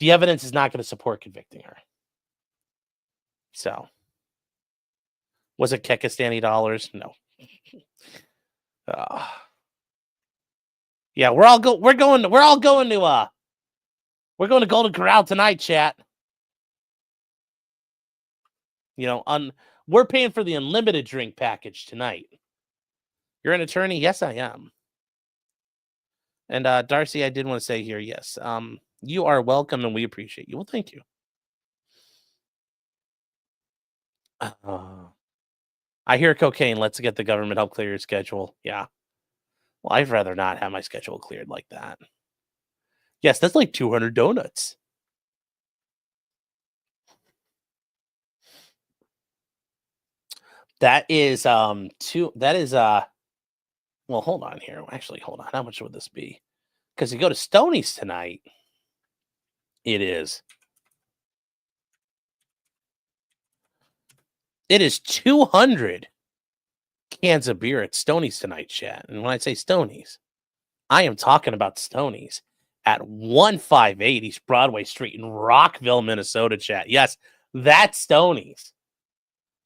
The evidence is not going to support convicting her. So, was it Kekistani dollars? No. Yeah, we're going to Golden Corral tonight, chat. We're paying for the unlimited drink package tonight. You're an attorney? Yes, I am. And Darcy, I did want to say here, yes. You are welcome and we appreciate you. Well, thank you. I hear cocaine. Let's get the government help clear your schedule. Yeah. Well, I'd rather not have my schedule cleared like that. Yes, that's like 200 donuts. That is well, hold on here. Actually, hold on. How much would this be? Because you go to Stoney's tonight. It is 200 cans of beer at Stoney's tonight, chat. And when I say Stoney's, I am talking about Stoney's at 158 East Broadway Street in Rockville, Minnesota, chat. Yes, that's Stoney's.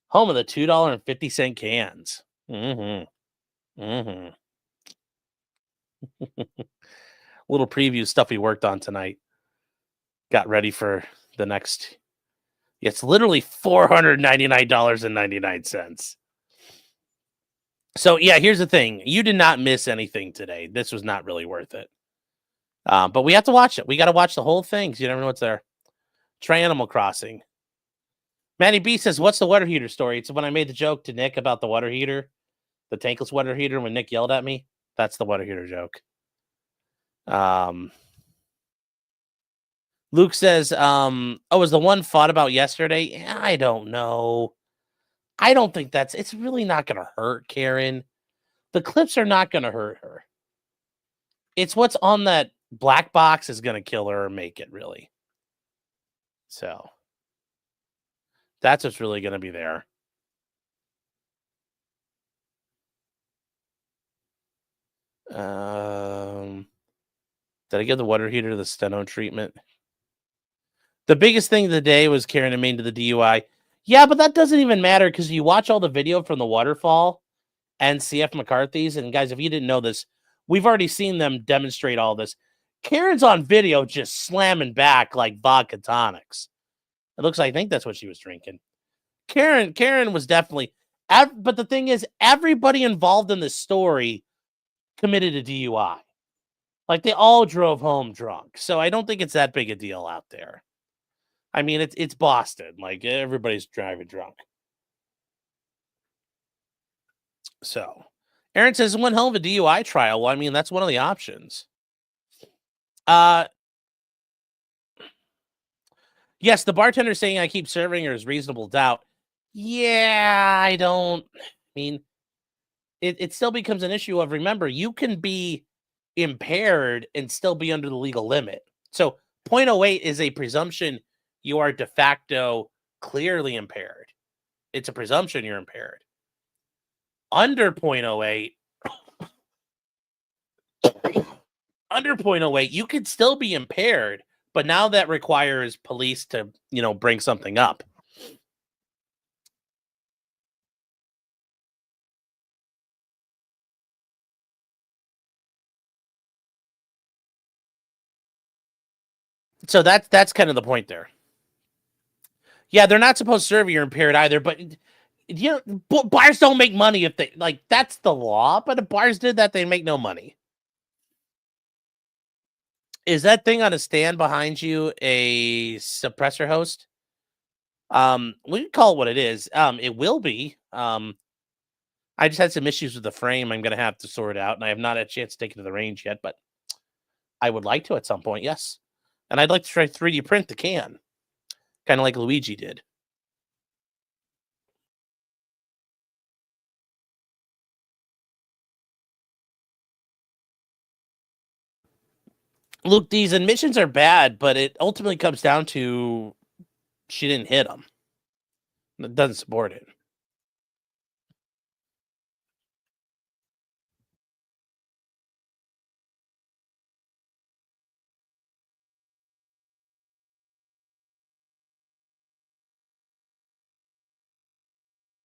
Home of the $2.50 cans. Little preview stuff we worked on tonight. Got ready for the next. It's literally $499.99. So, yeah, here's the thing. You did not miss anything today. This was not really worth it. But we have to watch it. We got to watch the whole thing because you never know what's there. Try Animal Crossing. Manny B says, what's the water heater story? It's when I made the joke to Nick about the water heater, the tankless water heater, when Nick yelled at me. That's the water heater joke. Luke says, was the one fought about yesterday? I don't know. I don't think it's really not going to hurt Karen. The clips are not going to hurt her. It's what's on that black box is going to kill her or make it, really. So that's what's really going to be there. Did I give the water heater the steno treatment? The biggest thing of the day was Karen and Maine to the DUI. Yeah, but that doesn't even matter because you watch all the video from the waterfall and CF McCarthy's. And guys, if you didn't know this, we've already seen them demonstrate all this. Karen's on video just slamming back like vodka tonics. It looks like, I think that's what she was drinking. Karen was definitely, but the thing is, everybody involved in this story committed a DUI. Like, they all drove home drunk. So I don't think it's that big a deal out there. I mean, it's Boston. Like, everybody's driving drunk. So, Aaron says, one hell of a DUI trial. Well, I mean, that's one of the options. Yes, the bartender saying I keep serving her is reasonable doubt. Yeah, I don't. I mean, it still becomes an issue of, remember, you can be impaired and still be under the legal limit. So 0.08 is a presumption you are de facto clearly impaired. It's a presumption you're impaired. Under 0.08, you could still be impaired, but now that requires police to, bring something up. So that's kind of the point there. Yeah, they're not supposed to serve you're impaired either, but bars don't make money if they, that's the law, but if bars did that, they'd make no money. Is that thing on a stand behind you a suppressor host? We can call it what it is. It will be. I just had some issues with the frame I'm going to have to sort out, and I have not had a chance to take it to the range yet, but I would like to at some point, yes. And I'd like to try 3D print the can, kind of like Luigi did. Luke, these admissions are bad, but it ultimately comes down to she didn't hit him. It doesn't support it.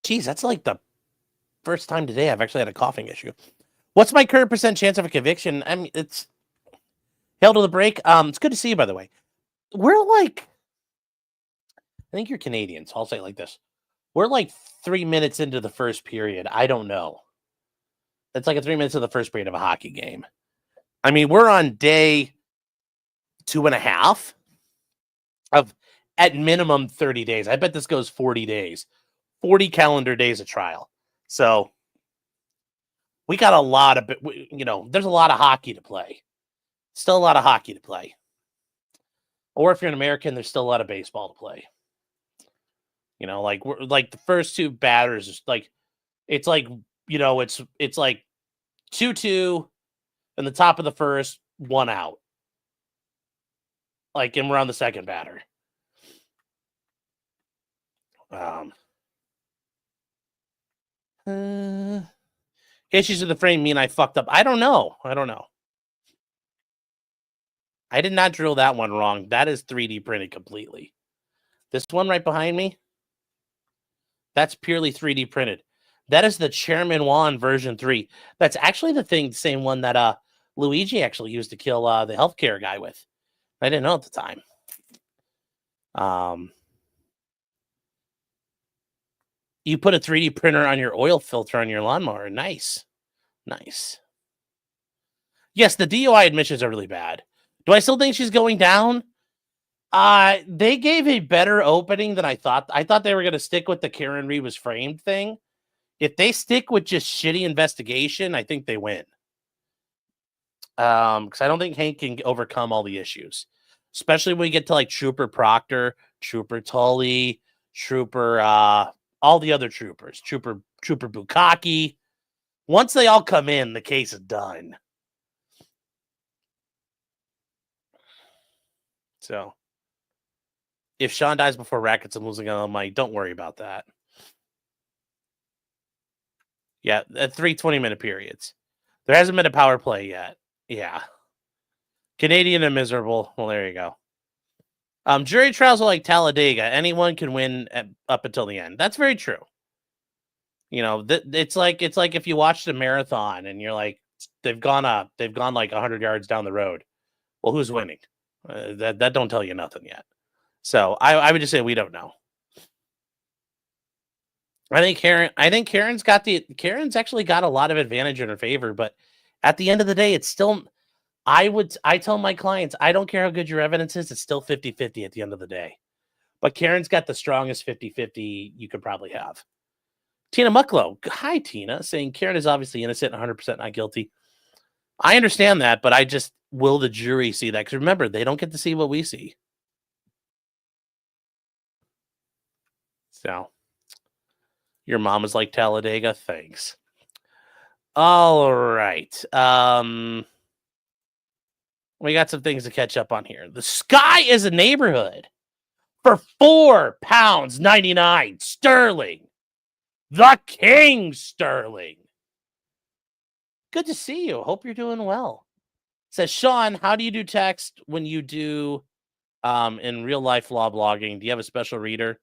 Geez, that's like the first time today I've actually had a coughing issue. What's my current % chance of a conviction? I mean, it's held to the break. It's good to see you, by the way. We're like, I think you're Canadian, so I'll say it like this. We're like 3 minutes into the first period. I don't know. It's like 3 minutes of the first period of a hockey game. I mean, we're on day 2.5 of, at minimum, 30 days. I bet this goes 40 days. 40 calendar days of trial. So we got a lot of, there's a lot of hockey to play. Still a lot of hockey to play. Or if you're an American, there's still a lot of baseball to play. We're like the first two batters, it's like 2-2 in the top of the first, 1 out. And we're on the second batter. Issues with the frame mean I fucked up. I don't know. I did not drill that one wrong. That is 3D printed completely. This one right behind me, that's purely 3D printed. That is the Chairman Juan version 3. That's actually the same one that Luigi actually used to kill the healthcare guy with. I didn't know at the time. You put a 3D printer on your oil filter on your lawnmower. Nice. Yes, the DUI admissions are really bad. Do I still think she's going down? They gave a better opening than I thought. I thought they were going to stick with the Karen Reed was framed thing. If they stick with just shitty investigation, I think they win. Because I don't think Hank can overcome all the issues, especially when we get to like Trooper Proctor, Trooper Tully, Trooper, all the other troopers, Trooper Bukaki. Once they all come in, the case is done. So, if Sean dies before Rackets, I'm losing all money. Don't worry about that. Yeah, at 3 20-minute periods. There hasn't been a power play yet. Yeah. Canadian and miserable. Well, there you go. Jury trials are like Talladega. Anyone can win up until the end. That's very true. You know, it's like if you watched a marathon and you're like, they've gone like 100 yards down the road. Well, who's winning? That don't tell you nothing yet. So I would just say we don't know. I think Karen's actually got a lot of advantage in her favor, but at the end of the day, it's still, I tell my clients, I don't care how good your evidence is, it's still 50-50 at the end of the day. But Karen's got the strongest 50-50 you could probably have. Tina Mucklow, hi Tina, saying Karen is obviously innocent, 100% not guilty. I understand that, but I just, will the jury see that? Because remember, they don't get to see what we see. So, your mom was like Talladega, thanks. All right. We got some things to catch up on here. The Sky is a neighborhood for £4.99 sterling. The King Sterling. Good to see you. Hope you're doing well. Says Sean, how do you do text when you do in real life law blogging? Do you have a special reader?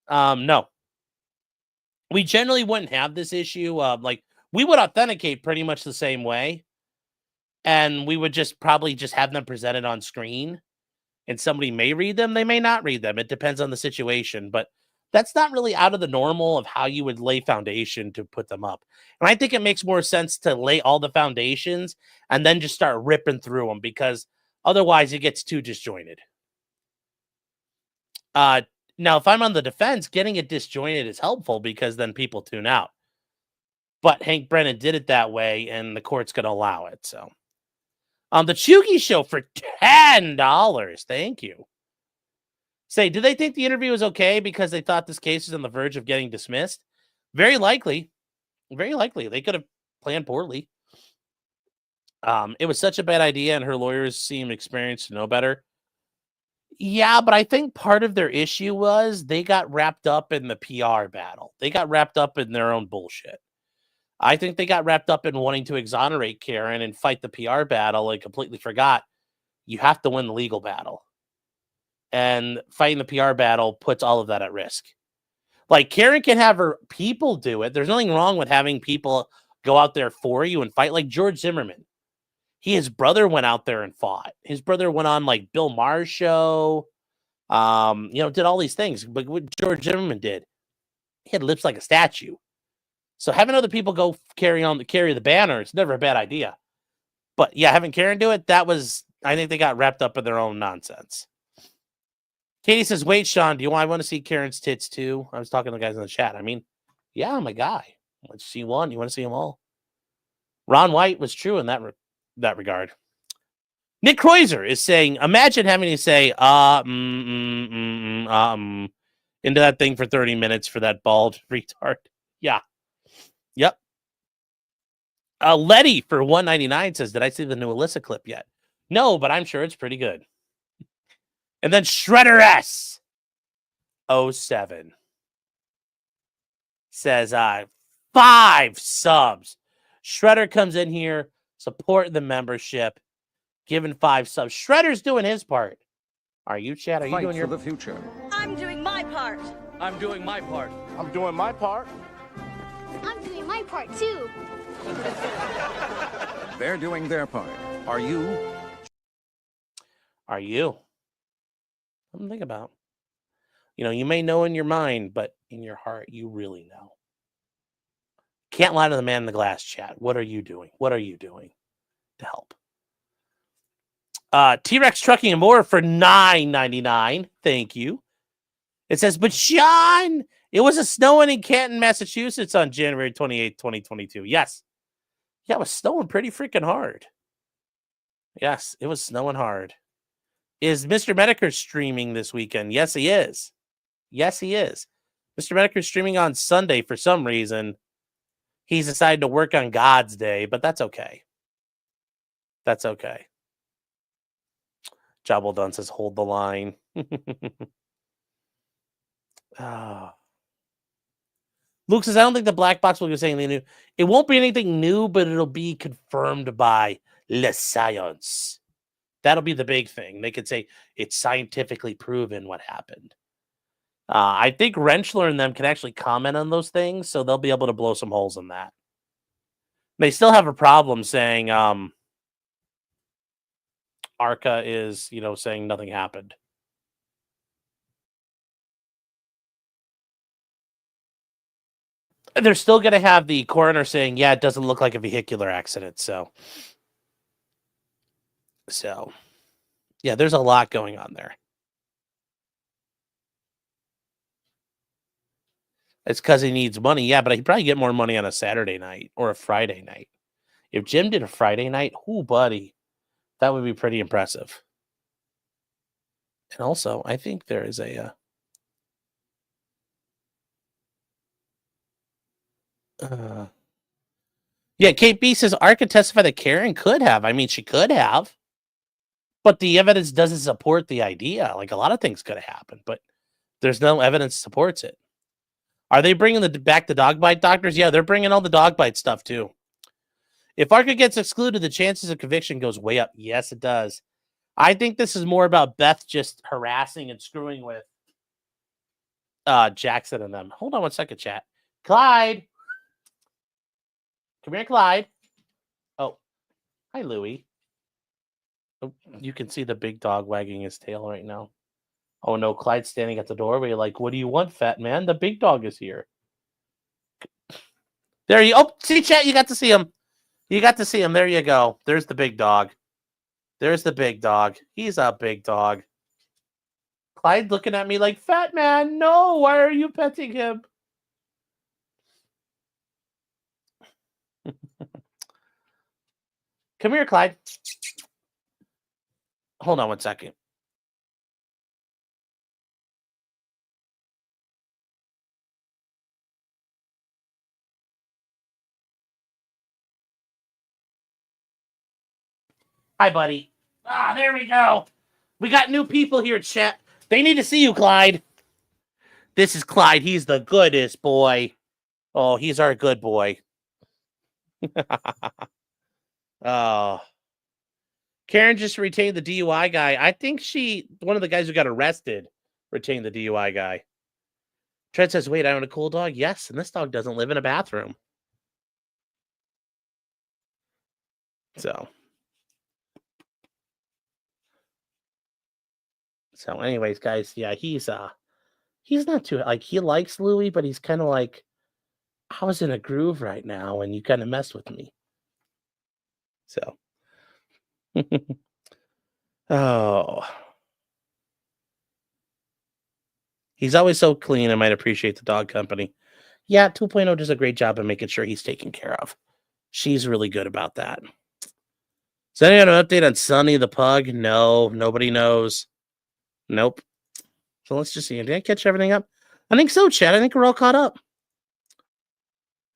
No. We generally wouldn't have this issue. Like we would authenticate pretty much the same way. And we would probably just have them presented on screen. And somebody may read them, they may not read them. It depends on the situation. But that's not really out of the normal of how you would lay foundation to put them up. And I think it makes more sense to lay all the foundations and then just start ripping through them, because otherwise it gets too disjointed. Now, if I'm on the defense, getting it disjointed is helpful because then people tune out. But Hank Brennan did it that way, and the court's going to allow it. So, the Chugi Show for $10. Thank you. Say, do they think the interview was okay because they thought this case was on the verge of getting dismissed? Very likely. Very likely. They could have planned poorly. It was such a bad idea, and her lawyers seem experienced to know better. Yeah, but I think part of their issue was they got wrapped up in the PR battle. They got wrapped up in their own bullshit. I think they got wrapped up in wanting to exonerate Karen and fight the PR battle and completely forgot you have to win the legal battle. And fighting the PR battle puts all of that at risk. Like, Karen can have her people do it. There's nothing wrong with having people go out there for you and fight, like George Zimmerman. His brother went out there and fought. His brother went on like Bill Maher's show, did all these things. But what George Zimmerman did, he had lips like a statue. So having other people go carry the banner, it's never a bad idea. But yeah, having Karen do it, I think they got wrapped up in their own nonsense. Katie says, wait, Sean, I want to see Karen's tits too? I was talking to the guys in the chat. I mean, yeah, I'm a guy. Let's see one. You want to see them all? Ron White was true in that regard. Nick Kreuzer is saying, imagine having to say, into that thing for 30 minutes for that bald retard. Yeah. Yep. Letty for $1.99 says, did I see the new Alyssa clip yet? No, but I'm sure it's pretty good. And then Shredder S 07 says 5 subs. Shredder comes in here, supporting the membership, giving 5 subs. Shredder's doing his part. Are you, Chad? Are you doing your... the future. I'm doing my part. I'm doing my part. I'm doing my part. I'm doing my part too. They're doing their part. Are you? Are you? Something to think about. You may know in your mind, but in your heart, you really know. Can't lie to the man in the glass, chat. What are you doing? What are you doing to help? T-Rex Trucking and More for $9.99. Thank you. It says, but Sean, it was a snowing in Canton, Massachusetts on January 28th, 2022. Yes. Yeah, it was snowing pretty freaking hard. Yes, it was snowing hard. Is Mr. Medicare streaming this weekend? Yes, he is. Yes, he is. Mr. Medicare's streaming on Sunday for some reason. He's decided to work on God's day, but that's okay. That's okay. Job well done says hold the line. Oh. Luke says, I don't think the black box will be saying anything new. It won't be anything new, but it'll be confirmed by le science. That'll be the big thing. They could say it's scientifically proven what happened. I think Rentschler and them can actually comment on those things, so they'll be able to blow some holes in that. They still have a problem saying ARCA is, saying nothing happened. They're still going to have the coroner saying, yeah, it doesn't look like a vehicular accident. So, yeah, there's a lot going on there. It's because he needs money. Yeah, but he'd probably get more money on a Saturday night or a Friday night. If Jim did a Friday night, buddy, that would be pretty impressive. And also, I think there is a... yeah, Kate B says ARCA testified that Karen could have. I mean, she could have. But the evidence doesn't support the idea. Like, a lot of things could have happened, but there's no evidence supports it. Are they bringing back the dog bite doctors? Yeah, they're bringing all the dog bite stuff, too. If ARCA gets excluded, the chances of conviction goes way up. Yes, it does. I think this is more about Beth just harassing and screwing with Jackson and them. Hold on one second, chat. Clyde! Come here, Clyde. Oh, hi, Louie. Oh, you can see the big dog wagging his tail right now. Oh, no, Clyde's standing at the doorway like, what do you want, fat man? The big dog is here. There you... Oh, see, chat, you got to see him. You got to see him. There you go. There's the big dog. There's the big dog. He's a big dog. Clyde looking at me like, fat man, no, why are you petting him? Come here, Clyde. Hold on one second. Hi, buddy. Ah, there we go. We got new people here, chat. They need to see you, Clyde. This is Clyde. He's the goodest boy. Oh, he's our good boy. Oh. Karen just retained the DUI guy. I think one of the guys who got arrested, retained the DUI guy. Trent says, wait, I own a cool dog? Yes, and this dog doesn't live in a bathroom. So anyways, guys, yeah, he's not too, like, he likes Louie, but he's kind of like, I was in a groove right now, and you kind of messed with me. So, oh, he's always so clean. I might appreciate the dog company. Yeah, 2.0 does a great job of making sure he's taken care of. She's really good about that. Is anyone an update on Sunny the pug? No, nobody knows. Nope. So let's just see. Did I catch everything up? I think so, Chad. I think we're all caught up.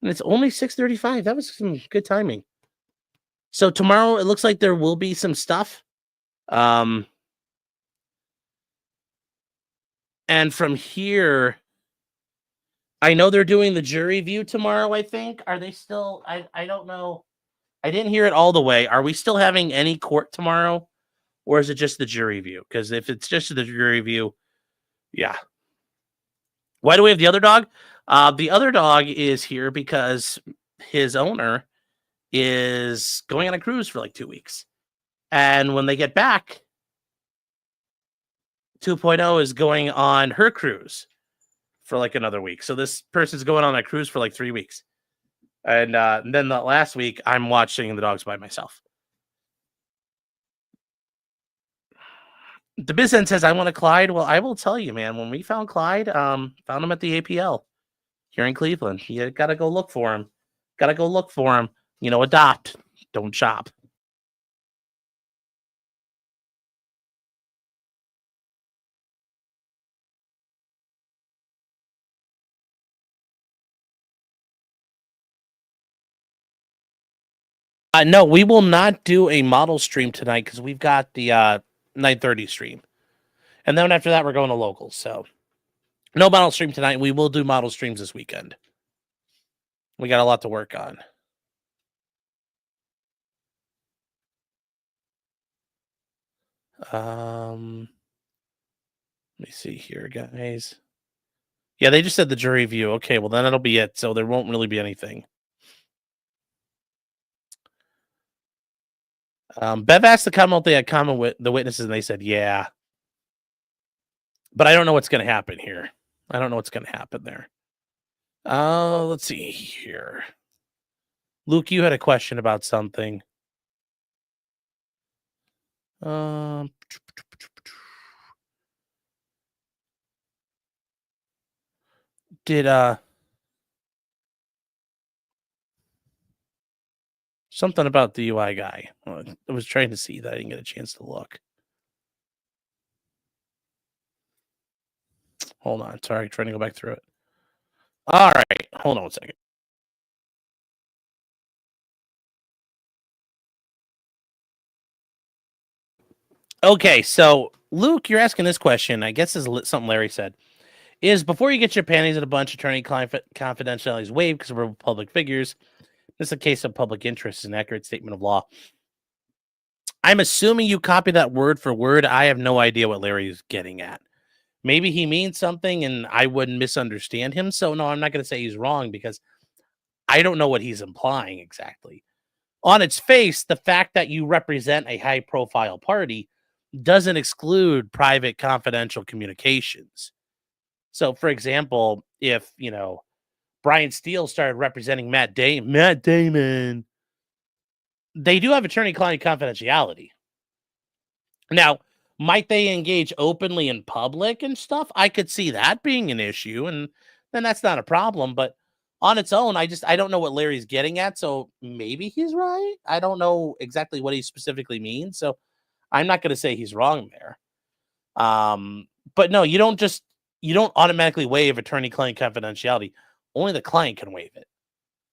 And it's only 6:35. That was some good timing. So tomorrow, it looks like there will be some stuff. And from here, I know they're doing the jury view tomorrow, I think. Are they still? I don't know. I didn't hear it all the way. Are we still having any court tomorrow? Or is it just the jury view? Because if it's just the jury view, yeah. Why do we have the other dog? The other dog is here because his owner is going on a cruise for like 2 weeks. And when they get back, 2.0 is going on her cruise for like another week. So this person's going on a cruise for like 3 weeks. And then the last week, I'm watching the dogs by myself. The Biz End says, I want a Clyde. Well, I will tell you, man, when we found Clyde, found him at the APL here in Cleveland. You got to go look for him. Got to go look for him. Adopt. Don't shop. No, we will not do a model stream tonight because we've got the 9:30 stream. And then after that, we're going to locals. So no model stream tonight. We will do model streams this weekend. We got a lot to work on. Let me see here, guys. Yeah, they just said the jury view. Okay, well, then that'll be it. So there won't really be anything. Bev asked the Commonwealth they had common with the witnesses, and they said, yeah. But I don't know what's going to happen here. I don't know what's going to happen there. Let's see here. Luke, you had a question about something. Did something about the DUI guy? I was trying to see that. I didn't get a chance to look. Hold on. Sorry, trying to go back through it. All right. Hold on 1 second. Okay, so Luke, you're asking this question. I guess this is something Larry said. Is before you get your panties in a bunch, attorney-client confidentiality is waived because we're public figures. This is a case of public interest, an accurate statement of law. I'm assuming you copy that word for word. I have no idea what Larry is getting at. Maybe he means something and I wouldn't misunderstand him. So no, I'm not going to say he's wrong because I don't know what he's implying exactly. On its face, the fact that you represent a high-profile party doesn't exclude private confidential communications. So, for example, if, Brian Steele started representing Matt Damon, they do have attorney-client confidentiality. Now, might they engage openly in public and stuff? I could see that being an issue, and then that's not a problem. But on its own, I don't know what Larry's getting at, so maybe he's right. I don't know exactly what he specifically means, so I'm not going to say he's wrong there. But no, you don't automatically waive attorney-client confidentiality. Only the client can waive it.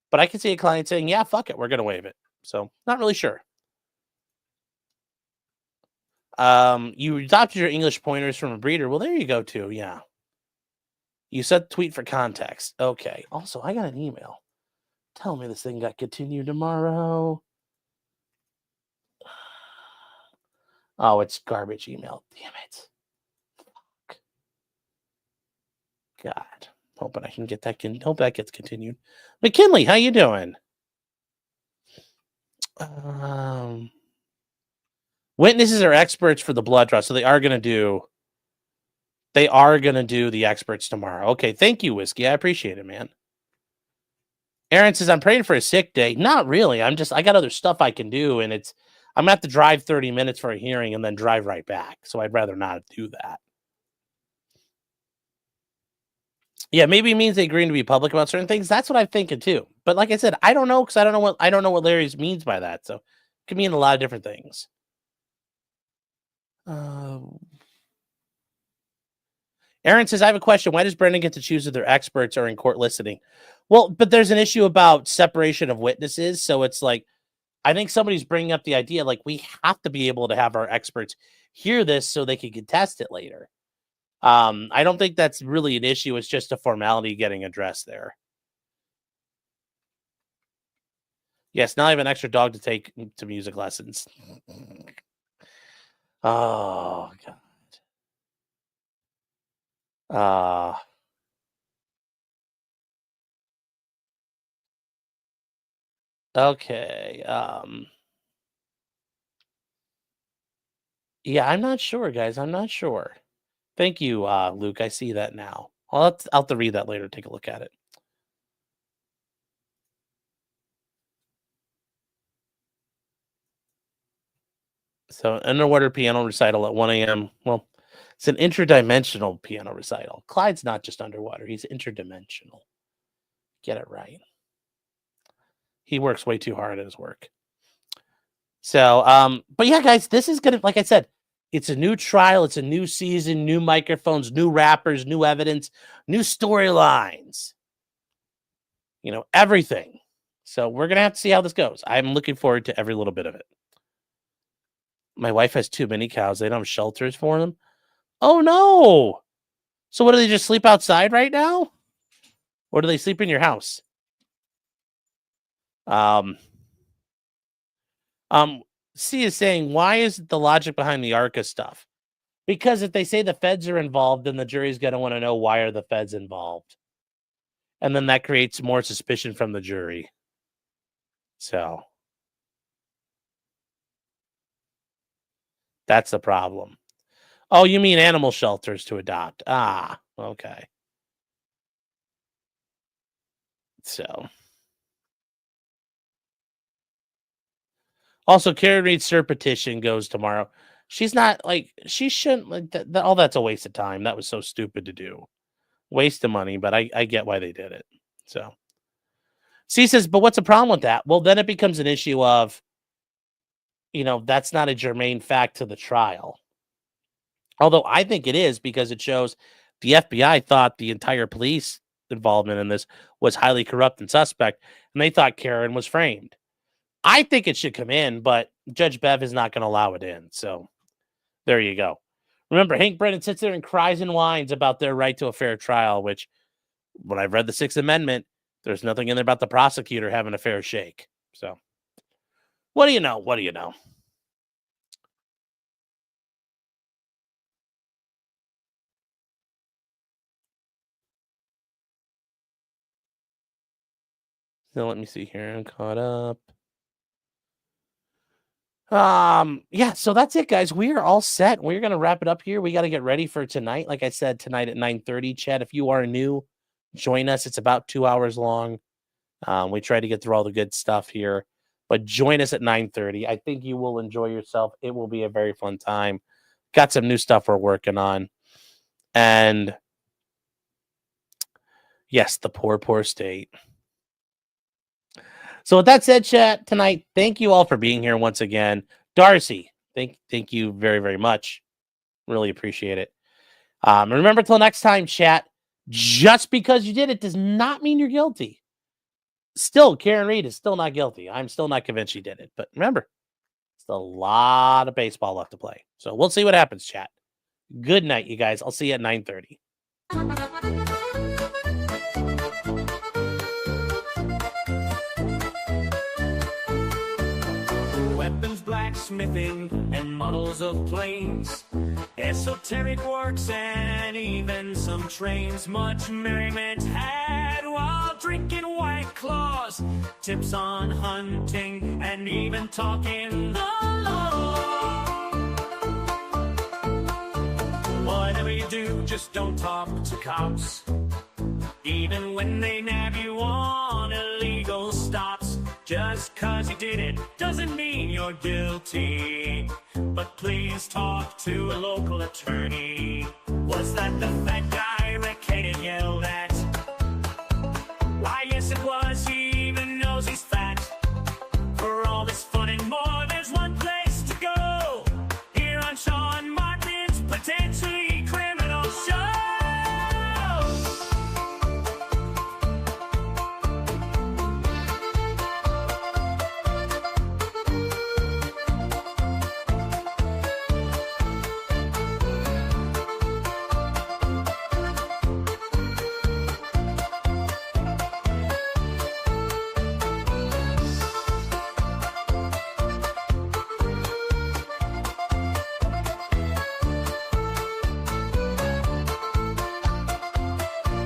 But I can see a client saying, yeah, fuck it, we're going to waive it. So, not really sure. You adopted your English pointers from a breeder. Well, there you go, too. Yeah. You said tweet for context. Okay. Also, I got an email. Tell me this thing got continued tomorrow. Oh, it's garbage email. Damn it. Fuck. God. Hoping I can get that. Hope that gets continued. McKinley, how you doing? Witnesses are experts for the blood draw, so they are gonna do the experts tomorrow. Okay, thank you, Whiskey. I appreciate it, man. Aaron says I'm praying for a sick day. Not really. I got other stuff I can do, and I'm gonna have to drive 30 minutes for a hearing and then drive right back. So I'd rather not do that. Yeah, maybe it means they agreeing to be public about certain things. That's what I'm thinking too. But like I said, I don't know because I don't know what Larry means by that. So it could mean a lot of different things. Aaron says, I have a question. Why does Brendan get to choose if they're experts or in court listening? Well, but there's an issue about separation of witnesses. So it's like, I think somebody's bringing up the idea, like, we have to be able to have our experts hear this so they can contest it later. I don't think that's really an issue. It's just a formality getting addressed there. Yes, now I have an extra dog to take to music lessons. Oh, God. Okay. Yeah, I'm not sure, guys. I'm not sure. Thank you, Luke. I see that now. I'll have to read that later. Take a look at it. So, underwater piano recital at 1 a.m. Well, it's an interdimensional piano recital. Clyde's not just underwater. He's interdimensional. Get it right. He works way too hard at his work. So, but yeah, guys, this is going to, like I said, it's a new trial. It's a new season, new microphones, new rappers, new evidence, new storylines. Everything. So we're going to have to see how this goes. I'm looking forward to every little bit of it. My wife has too many cows. They don't have shelters for them. Oh, no. So what, do they just sleep outside right now? Or do they sleep in your house? C is saying, why is the logic behind the ARCA stuff? Because if they say the feds are involved, then the jury's going to want to know, why are the feds involved? And then that creates more suspicion from the jury. So that's the problem. Oh, you mean animal shelters to adopt? Ah, okay. So. Also, Karen Reed's cert petition goes tomorrow. She's not like, she shouldn't, like, all that's a waste of time. That was so stupid to do. Waste of money, but I get why they did it. So. C says, but what's the problem with that? Well, then it becomes an issue of, that's not a germane fact to the trial. Although I think it is, because it shows the FBI thought the entire police involvement in this was highly corrupt and suspect, and they thought Karen was framed. I think it should come in, but Judge Bev is not going to allow it in. So there you go. Remember, Hank Brennan sits there and cries and whines about their right to a fair trial, which when I've read the Sixth Amendment, there's nothing in there about the prosecutor having a fair shake. So what do you know? What do you know? So let me see here. I'm caught up. Yeah, so that's it, guys. We are all set. We're going to wrap it up here. We got to get ready for tonight. Like I said, tonight at 9:30. Chad, if you are new, join us. It's about 2 hours long. We try to get through all the good stuff here, but join us at 9:30. I think you will enjoy yourself. It will be a very fun time. Got some new stuff we're working on. And yes, the poor state. So with that said, chat, tonight, thank you all for being here once again. Darcy, thank you very, very much. Really appreciate it. Remember, till next time, chat, just because you did it does not mean you're guilty. Still, Karen Reed is still not guilty. I'm still not convinced she did it. But remember, still a lot of baseball left to play. So we'll see what happens, chat. Good night, you guys. I'll see you at 9:30. Weapons, blacksmithing, and models of planes, esoteric works, and even some trains. Much merriment had while drinking White Claws, tips on hunting, and even talking the law. Whatever you do, just don't talk to cops, even when they nab you on illegal stops. Just 'cause you did it doesn't mean you're guilty, but please talk to a local attorney. Was that the